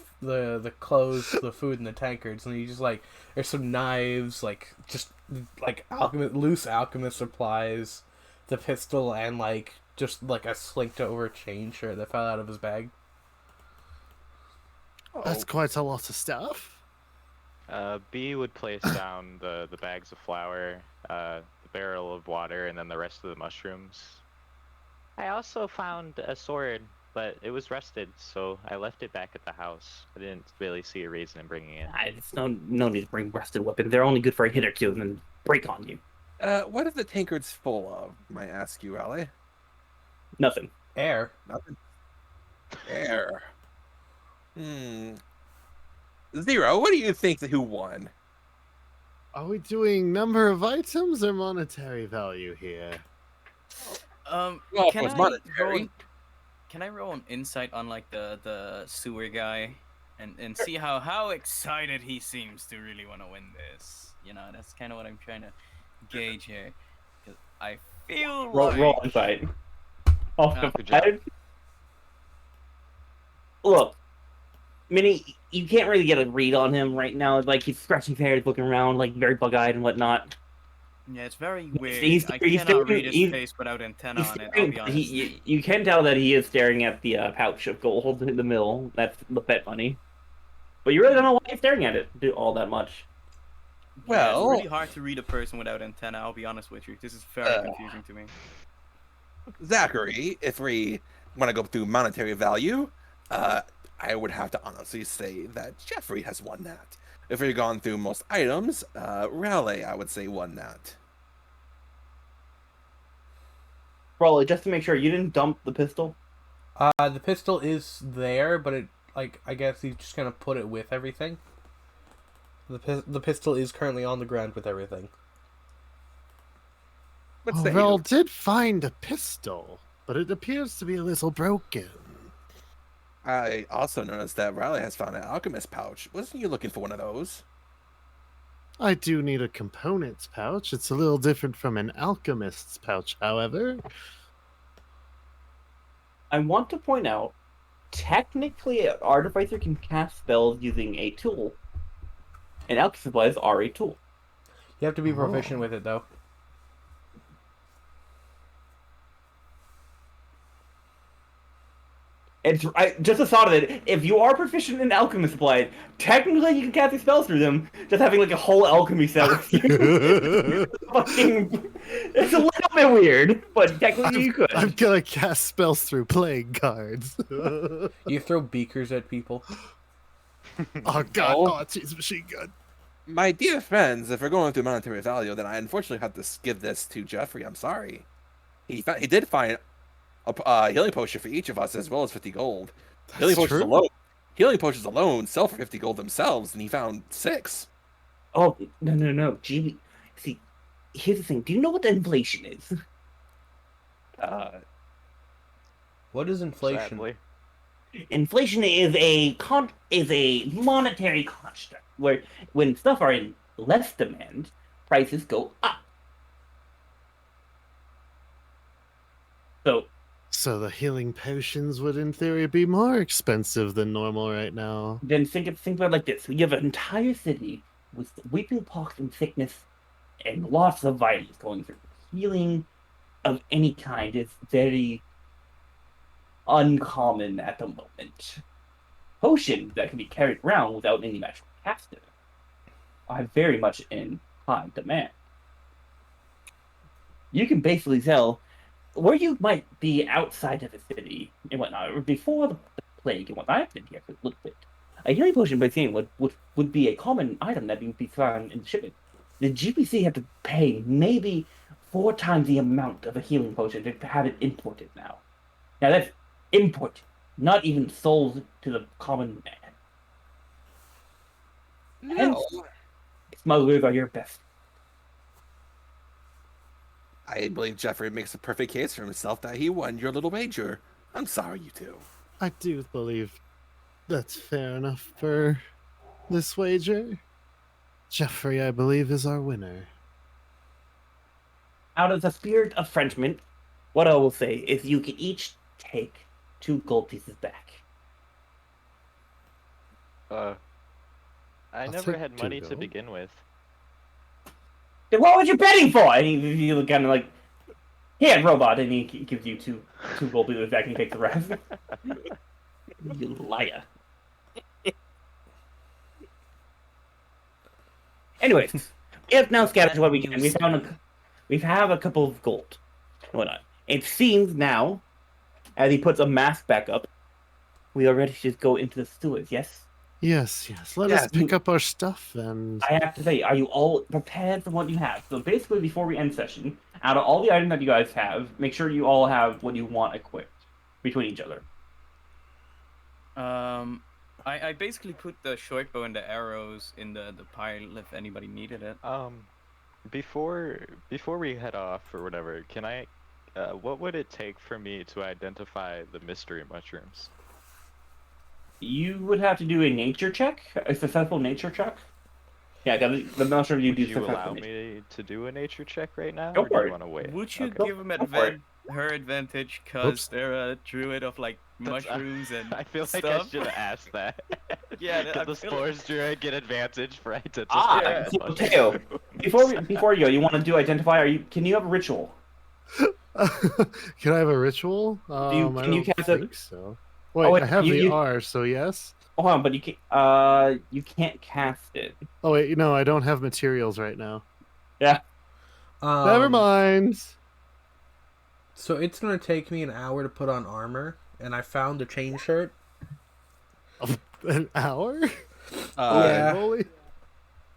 Speaker 4: clothes, the food, and the tankards, and he just like there's some knives, like just like loose alchemist supplies, the pistol, and like just like a slinked over chain shirt that fell out of his bag.
Speaker 3: That's quite a lot of stuff.
Speaker 7: B would place down the bags of flour, the barrel of water, and then the rest of the mushrooms. I also found a sword, but it was rusted, so I left it back at the house. I didn't really see a reason in bringing it.
Speaker 1: It's no need to bring rusted weapons. They're only good for a hit or two and then break on you.
Speaker 6: What are the tankards full of, might I ask you, Ali?
Speaker 1: Nothing.
Speaker 4: Air.
Speaker 6: Nothing. Air. Zero, what do you think who won?
Speaker 3: Are we doing number of items or monetary value here?
Speaker 6: Well,
Speaker 5: Can
Speaker 6: it was
Speaker 5: I
Speaker 6: monetary.
Speaker 5: Can I roll an insight on like the sewer guy and see how excited he seems to really want to win this? You know, that's kind of what I'm trying to gauge here. 'Cause I feel
Speaker 1: Roll insight.
Speaker 7: Good job.
Speaker 1: Look, Minnie, you can't really get a read on him right now. Like, he's scratching his hair, looking around, like, very bug-eyed and whatnot.
Speaker 5: Yeah, it's very weird.
Speaker 1: he's-
Speaker 5: I
Speaker 1: he's
Speaker 5: cannot
Speaker 1: staring-
Speaker 5: read his
Speaker 1: he's-
Speaker 5: face without antenna
Speaker 1: He's
Speaker 5: on it. I'll
Speaker 1: staring,
Speaker 5: be honest.
Speaker 1: you can tell that he is staring at the pouch of gold in the middle. That's the pet money. But you really don't know why he's staring at it do all that much.
Speaker 5: Yeah, it's
Speaker 6: Well-
Speaker 5: really hard to read a person without antenna. I'll be honest with you. This is very confusing to me.
Speaker 6: Zachary, if we want to go through monetary value, I would have to honestly say that Jeffrey has won that. If we've gone through most items, Raleigh, I would say, won that.
Speaker 1: Probably just to make sure you didn't dump the pistol.
Speaker 4: The pistol is there, but it I guess he's just gonna put it with everything. The pistol is currently on the ground with everything.
Speaker 6: But
Speaker 3: Oh,
Speaker 6: say
Speaker 3: Rel
Speaker 6: you.
Speaker 3: did find a pistol, but it appears to be a little broken.
Speaker 6: I also noticed that Raleigh has found an alchemist pouch. Wasn't you looking for one of those?
Speaker 3: I do need a components pouch. It's a little different from an alchemist's pouch, however.
Speaker 1: I want to point out, technically, an artificer can cast spells using a tool. And alchemy supplies are a tool.
Speaker 4: You have to be proficient with it, though.
Speaker 1: I just a thought of it. If you are proficient in alchemy supplies, technically you can cast your spells through them. Just having like a whole alchemy set with you. Fucking, it's a little bit weird, but technically you could.
Speaker 3: I'm gonna cast spells through playing cards.
Speaker 4: You throw beakers at people.
Speaker 3: Oh god,
Speaker 6: Oh.
Speaker 3: it's his machine gun.
Speaker 6: My dear friends, if we're going through monetary value, then I unfortunately have to give this to Jeffrey. I'm sorry. He did find a healing potion for each of us, as well as 50 gold. Healing
Speaker 3: That's
Speaker 6: potions
Speaker 3: true.
Speaker 6: alone. Healing potions alone sell for 50 gold themselves, and he found 6.
Speaker 1: Oh, no. Gee, see, here's the thing. Do you know what inflation is?
Speaker 4: What is inflation?
Speaker 7: Sadly.
Speaker 1: Inflation is a monetary construct where when stuff are in less demand, prices go up.
Speaker 3: So the healing potions would, in theory, be more expensive than normal right now.
Speaker 1: Then think about it like this: you have an entire city with weeping pox and sickness, and lots of violence going through. Healing of any kind is very uncommon at the moment. Potions that can be carried around without any magical caster are very much in high demand. You can basically sell where you might be outside of the city and whatnot, or before the plague and whatnot. I've been here for a little bit. A healing potion by saying would be a common item that would be found in the shipment. The GPC have to pay maybe 4 times the amount of a healing potion to have it imported now. Now that's import, not even sold to the common man.
Speaker 6: No.
Speaker 1: Smugglers are your best.
Speaker 6: I believe Jeffrey makes a perfect case for himself that he won your little wager. I'm sorry, you two.
Speaker 3: I do believe that's fair enough for this wager. Jeffrey, I believe, is our winner.
Speaker 1: Out of the spirit of Frenchman, what I will say is you can each take 2 gold pieces back.
Speaker 7: I
Speaker 3: I'll
Speaker 7: never
Speaker 3: take
Speaker 7: had
Speaker 3: 2
Speaker 7: money to
Speaker 3: gold.
Speaker 7: begin with.
Speaker 1: Then what was you betting for? And he look kind of like, here, robot, and he gives you two gold pieces back and he takes the rest. You liar. Anyways, we have now scavenged what we can. We have a couple of gold. Whatnot. It seems now, as he puts a mask back up, we are ready to just go into the sewers, yes?
Speaker 3: Yes. Let
Speaker 6: Yeah,
Speaker 3: us pick up our stuff and
Speaker 1: I have to say, are you all prepared for what you have? So basically, before we end session, out of all the items that you guys have, make sure you all have what you want equipped between each other.
Speaker 5: I basically put the short bow and the arrows in the pile if anybody needed it.
Speaker 7: Before we head off or whatever, can I? What would it take for me to identify the mystery mushrooms?
Speaker 1: You would have to do a nature check, a successful nature check. Yeah, the mushroom you
Speaker 7: Would
Speaker 1: do
Speaker 7: you allow
Speaker 1: successfully.
Speaker 7: me to do a nature check right now,
Speaker 1: Go
Speaker 7: or do
Speaker 1: for
Speaker 7: you
Speaker 1: it.
Speaker 7: want to wait?
Speaker 5: Would you
Speaker 7: Okay.
Speaker 5: give him
Speaker 1: Go for it.
Speaker 5: her advantage because
Speaker 3: Oops.
Speaker 5: they're a druid of like mushrooms and
Speaker 7: I feel like
Speaker 5: stuff.
Speaker 7: I should have asked that.
Speaker 5: Yeah,
Speaker 7: Could
Speaker 5: I
Speaker 7: the
Speaker 5: feel
Speaker 7: spores druid get advantage for identifying?
Speaker 1: Ah,
Speaker 7: the
Speaker 1: so,
Speaker 7: mushroom?
Speaker 1: Teo, before you go, you want to do identify? Can you have a ritual?
Speaker 3: Can I have a ritual? I
Speaker 1: Can you
Speaker 3: don't
Speaker 1: cast
Speaker 3: think so.
Speaker 1: Oh,
Speaker 3: Wait,
Speaker 1: wait,
Speaker 3: I have the
Speaker 1: you
Speaker 3: R, so yes.
Speaker 1: hold on, but you can't cast it.
Speaker 3: Oh wait, no, I don't have materials right now.
Speaker 1: Yeah.
Speaker 3: Never mind.
Speaker 4: So it's gonna take me an hour to put on armor, and I found a chain shirt.
Speaker 3: An hour?
Speaker 4: Yeah.
Speaker 3: Holy.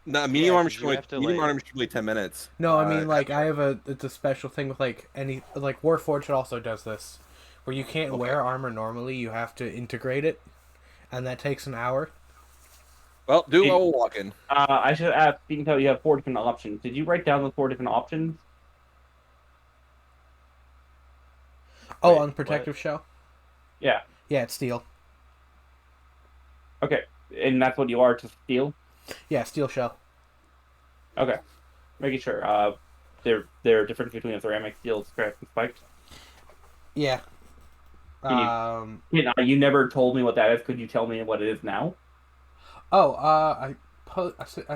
Speaker 6: No, medium armor
Speaker 7: 'cause
Speaker 6: should
Speaker 7: you
Speaker 6: only,
Speaker 7: have to,
Speaker 6: medium
Speaker 7: like-
Speaker 6: armor should only 10 minutes.
Speaker 4: No, I mean like it's a special thing with like any like Warforged also does this, where you can't wear armor normally. You have to integrate it, and that takes an hour.
Speaker 6: Well, do while we're walking.
Speaker 1: I should ask. You can tell you have 4 different options. Did you write down the 4 different options?
Speaker 4: Oh,
Speaker 7: Wait,
Speaker 4: on protective shell.
Speaker 1: Yeah.
Speaker 4: Yeah, it's steel.
Speaker 1: Okay, and that's what you are to steal.
Speaker 4: Yeah, steel shell.
Speaker 1: Okay, making sure. There are difference between a ceramic, steel, scrap, and spiked.
Speaker 4: Yeah.
Speaker 1: Can you never told me what that is. Could you tell me what it is now?
Speaker 4: Oh, I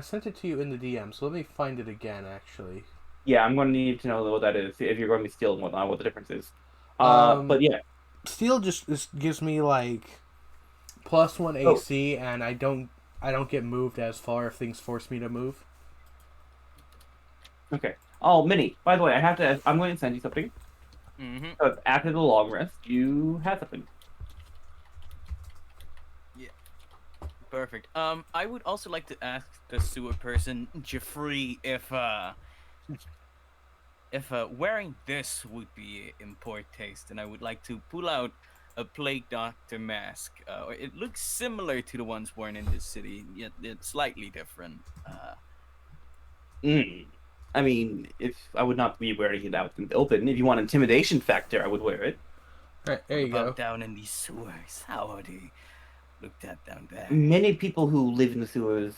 Speaker 4: sent it to you in the DM, so let me find it again. Actually.
Speaker 1: Yeah, I'm going to need to know what that is if you're going to be stealing whatnot, what the difference is.
Speaker 4: Um,
Speaker 1: But yeah,
Speaker 4: Steel just gives me like +1 AC, and I don't get moved as far if things force me to move.
Speaker 1: okay. Oh, Minnie. By the way, I'm going to send you something.
Speaker 5: Mm-hmm.
Speaker 1: After the long rest, you have something.
Speaker 5: Perfect. I would also like to ask the sewer person, Jeffrey, if wearing this would be in poor taste, and I would like to pull out a plague doctor mask. It looks similar to the ones worn in this city, yet it's slightly different.
Speaker 1: I mean, if I would not be wearing it out in the open. If you want intimidation factor, I would wear it.
Speaker 4: All right, there you go.
Speaker 5: About down in these sewers, how are they looked at down there?
Speaker 1: Many people who live in the sewers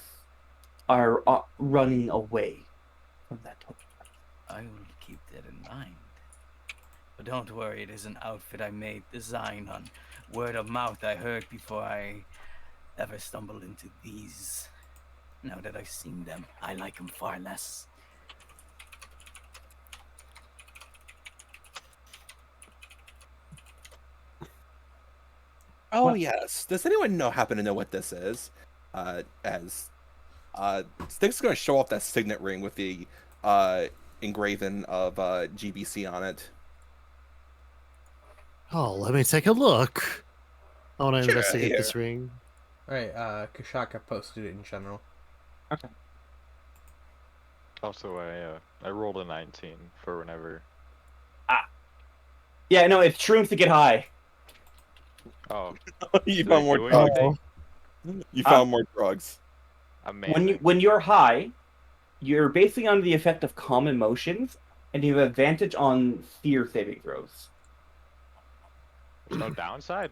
Speaker 1: are running away from that token.
Speaker 5: I will keep that in mind. But don't worry, it is an outfit I made, designed on word of mouth I heard before I ever stumbled into these. Now that I've seen them, I like them far less.
Speaker 6: Oh yes. Does anyone happen to know what this is? As Stick's gonna show off that signet ring with the engraven of GBC on it.
Speaker 3: Oh, let me take a look. I want to
Speaker 6: Sure,
Speaker 3: investigate
Speaker 6: here.
Speaker 3: this ring.
Speaker 4: All right, Kashak, I posted it in general.
Speaker 7: Also, I rolled a 19 for whenever.
Speaker 1: Yeah, no, it's shrooms to get high.
Speaker 7: Oh,
Speaker 6: You
Speaker 7: do
Speaker 6: found
Speaker 7: they
Speaker 6: more
Speaker 7: do
Speaker 6: drugs.
Speaker 7: anything?
Speaker 6: You found more drugs.
Speaker 7: Amazing.
Speaker 1: When you're high, you're basically under the effect of calm emotions, and you have advantage on fear saving throws.
Speaker 7: There's no downside.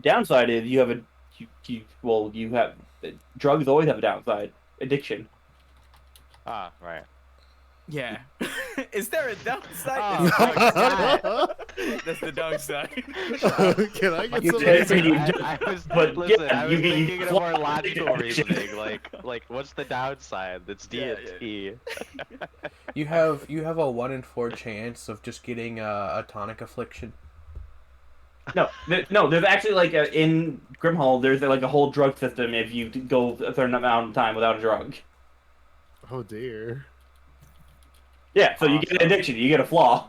Speaker 1: Downside is you have you have drugs always have a downside. Addiction.
Speaker 7: Ah, right.
Speaker 5: Yeah. Is there a downside?
Speaker 7: Oh, God.
Speaker 5: That's the downside.
Speaker 3: Can I get
Speaker 4: You
Speaker 3: some?
Speaker 4: take-
Speaker 7: I was
Speaker 1: But
Speaker 7: listen.
Speaker 1: yeah,
Speaker 7: I was
Speaker 1: you get- you
Speaker 7: thinking of more
Speaker 1: fly-
Speaker 7: logical reasoning, like what's the downside? That's
Speaker 5: Yeah,
Speaker 7: D&T.
Speaker 4: You have a 1 in 4 chance of just getting a tonic affliction.
Speaker 1: No, there's actually like in Grimm Hollow, there's like a whole drug system if you go a certain amount of time without a drug.
Speaker 3: Oh dear.
Speaker 1: Yeah, so you get
Speaker 7: Awesome.
Speaker 1: addiction, you get a flaw.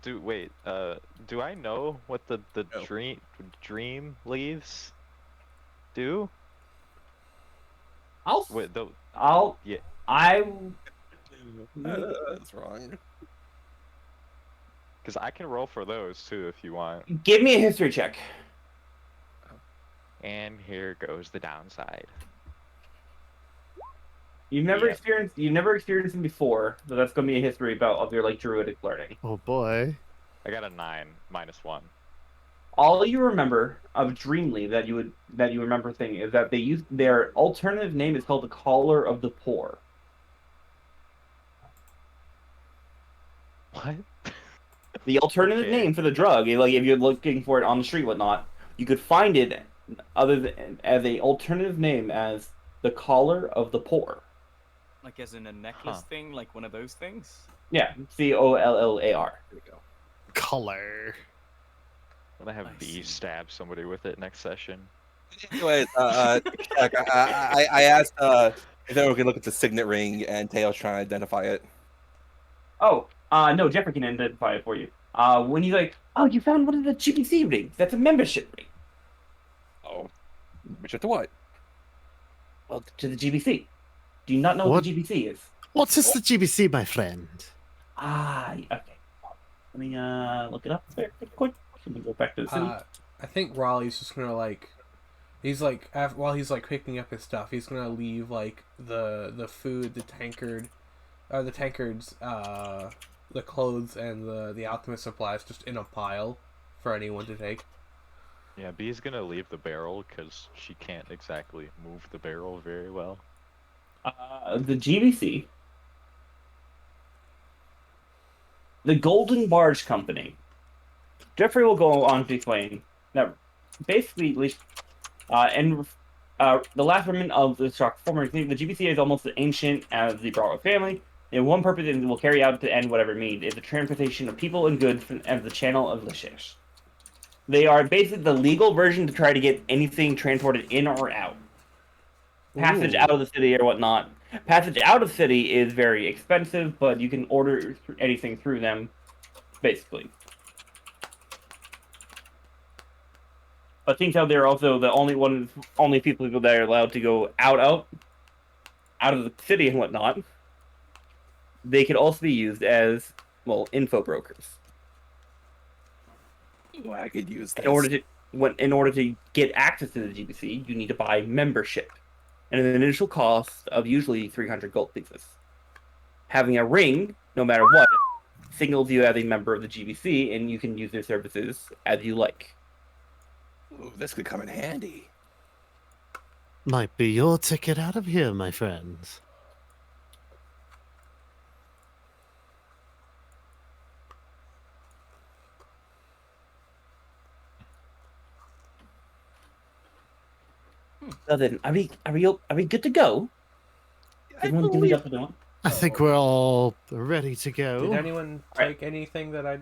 Speaker 7: Do I know what the
Speaker 6: No.
Speaker 7: dream leaves do?
Speaker 1: I'll
Speaker 7: Wait, yeah.
Speaker 6: That's wrong.
Speaker 7: Because I can roll for those too if you want.
Speaker 1: Give me a history check.
Speaker 7: And here goes the downside.
Speaker 1: You've never
Speaker 7: Yeah.
Speaker 1: experienced them before, so that's gonna be a history about of your like druidic learning.
Speaker 3: Oh boy.
Speaker 7: I got a 9 -1.
Speaker 1: All you remember of Dreamly that you remember thing is that their alternative name is called the Caller of the Poor.
Speaker 7: What?
Speaker 1: The alternative
Speaker 7: Okay.
Speaker 1: name for the drug, like if you're looking for it on the street, whatnot, you could find it other than as a alternative name as the collar of the poor.
Speaker 5: Like as in a necklace thing, like one of those things.
Speaker 1: Yeah, COLLAR. There we go.
Speaker 3: Color.
Speaker 7: I'm gonna have
Speaker 5: I
Speaker 7: B
Speaker 5: see.
Speaker 7: stab somebody with it next session.
Speaker 6: Anyways, Kashak, I asked if anyone can look at the signet ring, and Tails trying to identify it.
Speaker 1: Oh, no, Jeffrey can identify it for you. When he's like, oh, you found one of the GBC rings. That's a membership ring.
Speaker 6: Oh, which to what?
Speaker 1: Well, to the GBC. Do you not know what
Speaker 3: What?
Speaker 1: the GBC is?
Speaker 3: What is the GBC, my friend?
Speaker 1: Okay. Let me look it up very quick. Let me go back to the city.
Speaker 4: I think Raleigh's just gonna like, he's like while he's like picking up his stuff, he's gonna leave like the food, the tankards, the clothes, and the alchemist supplies just in a pile for anyone to take.
Speaker 7: Yeah, B's gonna leave the barrel because she can't exactly move the barrel very well.
Speaker 1: The GBC, the Golden Barge Company. Jeffrey will go on to explain that basically, at least, the last remnant of the former the GBC is almost as ancient as the Brawler family. And one purpose it will carry out to end whatever means is the transportation of people and goods as the channel of the ships. They are basically the legal version to try to get anything transported in or out. Passage
Speaker 4: Ooh.
Speaker 1: out of the city or whatnot. Passage out of city is very expensive, but you can order anything through them, basically. But things out there also the only people that are allowed to go out of the city and whatnot. They could also be used as info brokers.
Speaker 6: Oh, I could use this.
Speaker 1: In order to get access to the GBC, you need to buy membership, and an initial cost of usually 300 gold pieces. Having a ring, no matter what, signals you as a member of the GBC, and you can use their services as you like.
Speaker 6: Ooh, this could come in handy.
Speaker 3: Might be your ticket out of here, my friends.
Speaker 1: So then, are we good to go? Everyone divvied up the one?
Speaker 3: I think we're all ready to go.
Speaker 4: Did anyone take anything that I?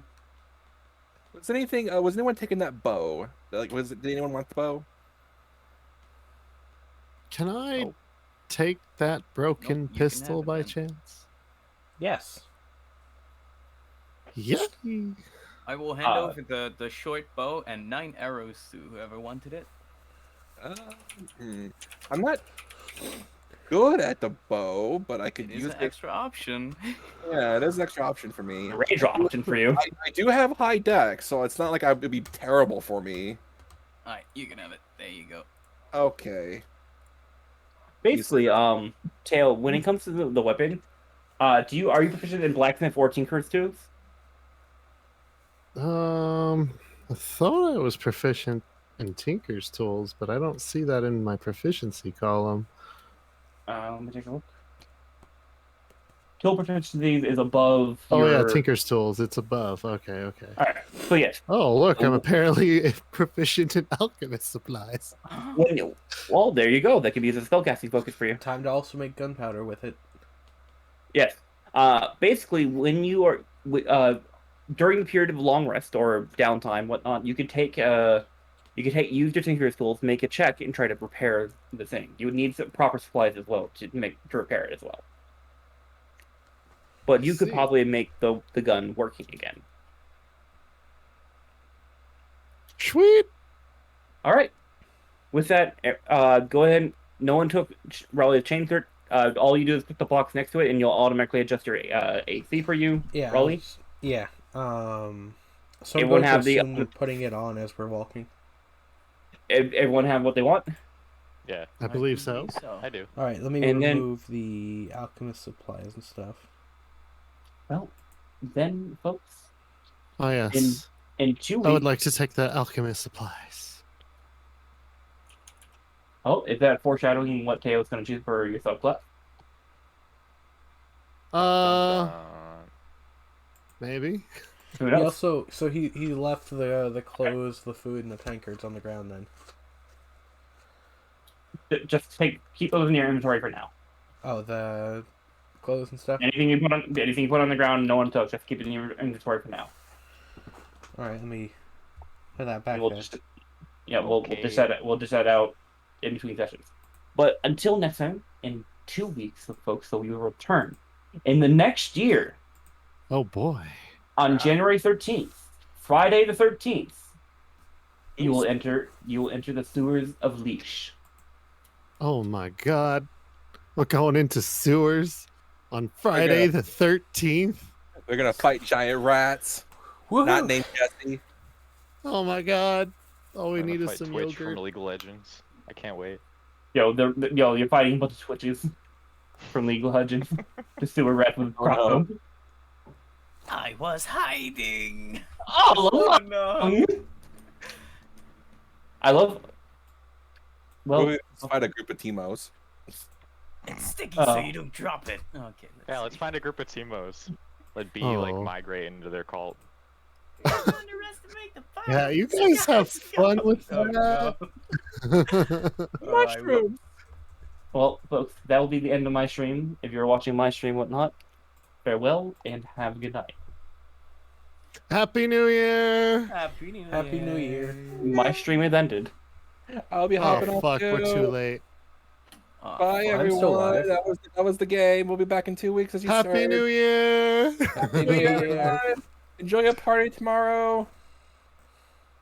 Speaker 6: Was anyone taking that bow? Like, did anyone want the bow?
Speaker 3: Can I
Speaker 6: Oh.
Speaker 3: take that broken
Speaker 5: Nope, you can
Speaker 3: pistol
Speaker 5: have it,
Speaker 3: by
Speaker 5: man.
Speaker 3: chance?
Speaker 4: Yes.
Speaker 3: Yeah.
Speaker 5: I will hand over the short bow and 9 arrows to whoever wanted it.
Speaker 6: I'm not good at the bow, but I could
Speaker 5: It is
Speaker 6: use
Speaker 5: an
Speaker 6: it.
Speaker 5: extra option.
Speaker 6: Yeah, it is an extra option for me.
Speaker 1: A range option for you.
Speaker 6: I do have high deck, so it's not like it would be terrible for me.
Speaker 5: Alright, you can have it. There you go.
Speaker 6: Okay.
Speaker 1: Basically, Tail, when it comes to the weapon, are you proficient in blacksmith or tinker's tools?
Speaker 3: I thought I was proficient in Tinker's tools, but I don't see that in my proficiency column.
Speaker 1: Let me take a look. Tool proficiency is above
Speaker 3: Oh yeah,
Speaker 1: your...
Speaker 3: Tinker's tools. It's above. Okay.
Speaker 1: Alright, so yes.
Speaker 3: Oh look, I'm
Speaker 1: Oh.
Speaker 3: apparently proficient in alchemist supplies.
Speaker 1: Well, there you go. That could be as a spellcasting focus for you.
Speaker 4: Time to also make gunpowder with it.
Speaker 1: Yes. Basically, when you are during the period of long rest or downtime, whatnot, you could use your tinker's tools, make a check, and try to repair the thing. You would need some proper supplies as well to repair it as well. But you could
Speaker 3: See.
Speaker 1: probably make the gun working again.
Speaker 3: Sweet.
Speaker 1: All right. With that, go ahead. No one took Raleigh's chain skirt. All you do is put the box next to it, and you'll automatically adjust your AC for you,
Speaker 4: Yeah.
Speaker 1: Raleigh.
Speaker 4: Yeah. So
Speaker 1: It
Speaker 4: I'm
Speaker 1: won't
Speaker 4: going to
Speaker 1: have the-
Speaker 4: assume we're putting it on as we're walking.
Speaker 1: Everyone have what they want?
Speaker 7: Yeah,
Speaker 3: I believe so.
Speaker 7: I do.
Speaker 4: All right, let me
Speaker 1: And then-
Speaker 4: remove the alchemist supplies and stuff.
Speaker 1: Well, then, folks,
Speaker 3: Oh yes.
Speaker 1: in 2 weeks...
Speaker 3: I would like to take the alchemist supplies.
Speaker 1: Oh, is that foreshadowing what Teo's going to choose for your subclass?
Speaker 3: Uh,
Speaker 7: Dun,
Speaker 3: maybe.
Speaker 1: Who
Speaker 4: He
Speaker 1: knows?
Speaker 4: also he left the clothes, the food, and the tankards on the ground. Then.
Speaker 1: Just keep those in your inventory for now.
Speaker 4: Oh, the clothes and stuff.
Speaker 1: Anything you put on the ground, no one touch. Just keep it in your inventory for now.
Speaker 4: All right, let me put that back
Speaker 1: And we'll
Speaker 4: then.
Speaker 1: just we'll dish
Speaker 2: Okay.
Speaker 1: that we'll dish that out in between sessions. But until next time, in 2 weeks, folks, so we will return in the next year
Speaker 3: Oh boy.
Speaker 1: on January 13th, Friday the 13th. You will
Speaker 5: Is-
Speaker 1: enter the sewers of Leash.
Speaker 3: Oh my god. We're going into sewers on Friday the 13th.
Speaker 6: They're gonna fight giant rats,
Speaker 4: Woohoo!
Speaker 6: not named Jesse.
Speaker 3: Oh my god. All we
Speaker 7: I'm gonna
Speaker 3: need is
Speaker 7: fight
Speaker 3: some
Speaker 7: Twitch
Speaker 3: yogurt.
Speaker 7: from League of Legends. I can't wait.
Speaker 1: You're fighting a bunch of Twitches from League of Legends. The sewer rat with
Speaker 6: Oh, no.
Speaker 5: I was hiding.
Speaker 1: Oh,
Speaker 5: Oh no.
Speaker 1: I love. Well,
Speaker 6: We'll fight a group of Timos.
Speaker 5: It's sticky, so
Speaker 1: Oh.
Speaker 5: you don't drop it. Okay.
Speaker 7: Yeah, let's find a group of Teemos. Let B
Speaker 3: Oh.
Speaker 7: like migrate into their cult.
Speaker 5: Underestimate the fight.
Speaker 3: Yeah, you guys have fun with
Speaker 5: Oh,
Speaker 3: that.
Speaker 5: no.
Speaker 1: mushrooms. Well, folks, that will be the end of my stream. If you're watching my stream, whatnot, farewell and have a good night.
Speaker 3: Happy New Year!
Speaker 5: Happy New Year.
Speaker 4: Happy New Year.
Speaker 1: My stream has ended.
Speaker 6: I'll be hopping
Speaker 3: Oh
Speaker 6: off
Speaker 3: fuck,
Speaker 6: too.
Speaker 3: we're too late.
Speaker 5: Oh,
Speaker 6: Bye,
Speaker 5: fuck.
Speaker 4: I'm still
Speaker 6: everyone.
Speaker 4: live.
Speaker 6: That was the game. We'll be back in 2 weeks as you
Speaker 3: Happy
Speaker 6: said.
Speaker 3: New Year!
Speaker 4: Happy New Year.
Speaker 6: Enjoy your party tomorrow.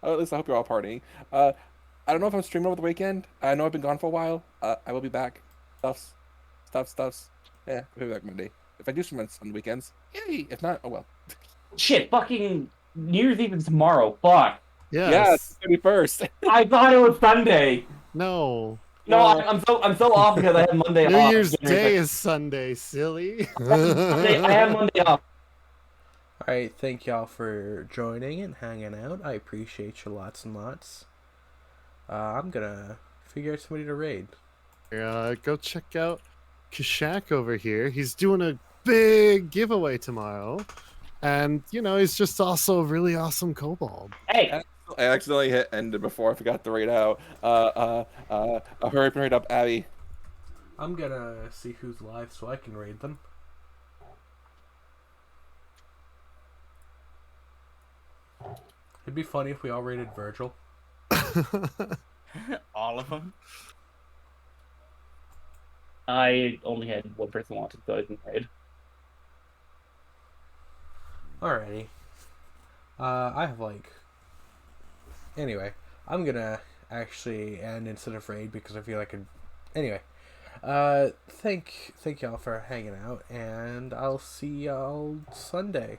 Speaker 6: Oh, at least I hope you're all partying. I don't know if I'm streaming over the weekend. I know I've been gone for a while. I will be back. Stuffs. Yeah, I'll be back Monday. If I do stream on the weekends, yay. If not, oh well.
Speaker 1: Shit, fucking New Year's Eve is tomorrow. Fuck.
Speaker 6: Yeah,
Speaker 3: Yes.
Speaker 6: it's 31st.
Speaker 1: I thought it was Sunday.
Speaker 3: No.
Speaker 1: No,
Speaker 6: Well-
Speaker 1: I'm so off because I have Monday
Speaker 3: New
Speaker 1: off.
Speaker 3: Year's
Speaker 1: January
Speaker 3: Day is Sunday, silly.
Speaker 1: I have Monday off.
Speaker 4: All right, thank y'all for joining and hanging out. I appreciate you lots and lots. I'm gonna figure out somebody to raid.
Speaker 3: Go check out Kashak over here. He's doing a big giveaway tomorrow. And, he's just also a really awesome kobold.
Speaker 1: Hey,
Speaker 6: I accidentally hit ended before I forgot to rate out. Hurry up and rate up Abby.
Speaker 4: I'm gonna see who's live so I can raid them. It'd be funny if we all rated Virgil.
Speaker 5: All of them.
Speaker 1: I only had one person wanted, so I didn't raid.
Speaker 4: Alrighty. I have Anyway, I'm gonna actually end instead of raid because I feel like Anyway, thank y'all for hanging out, and I'll see y'all Sunday.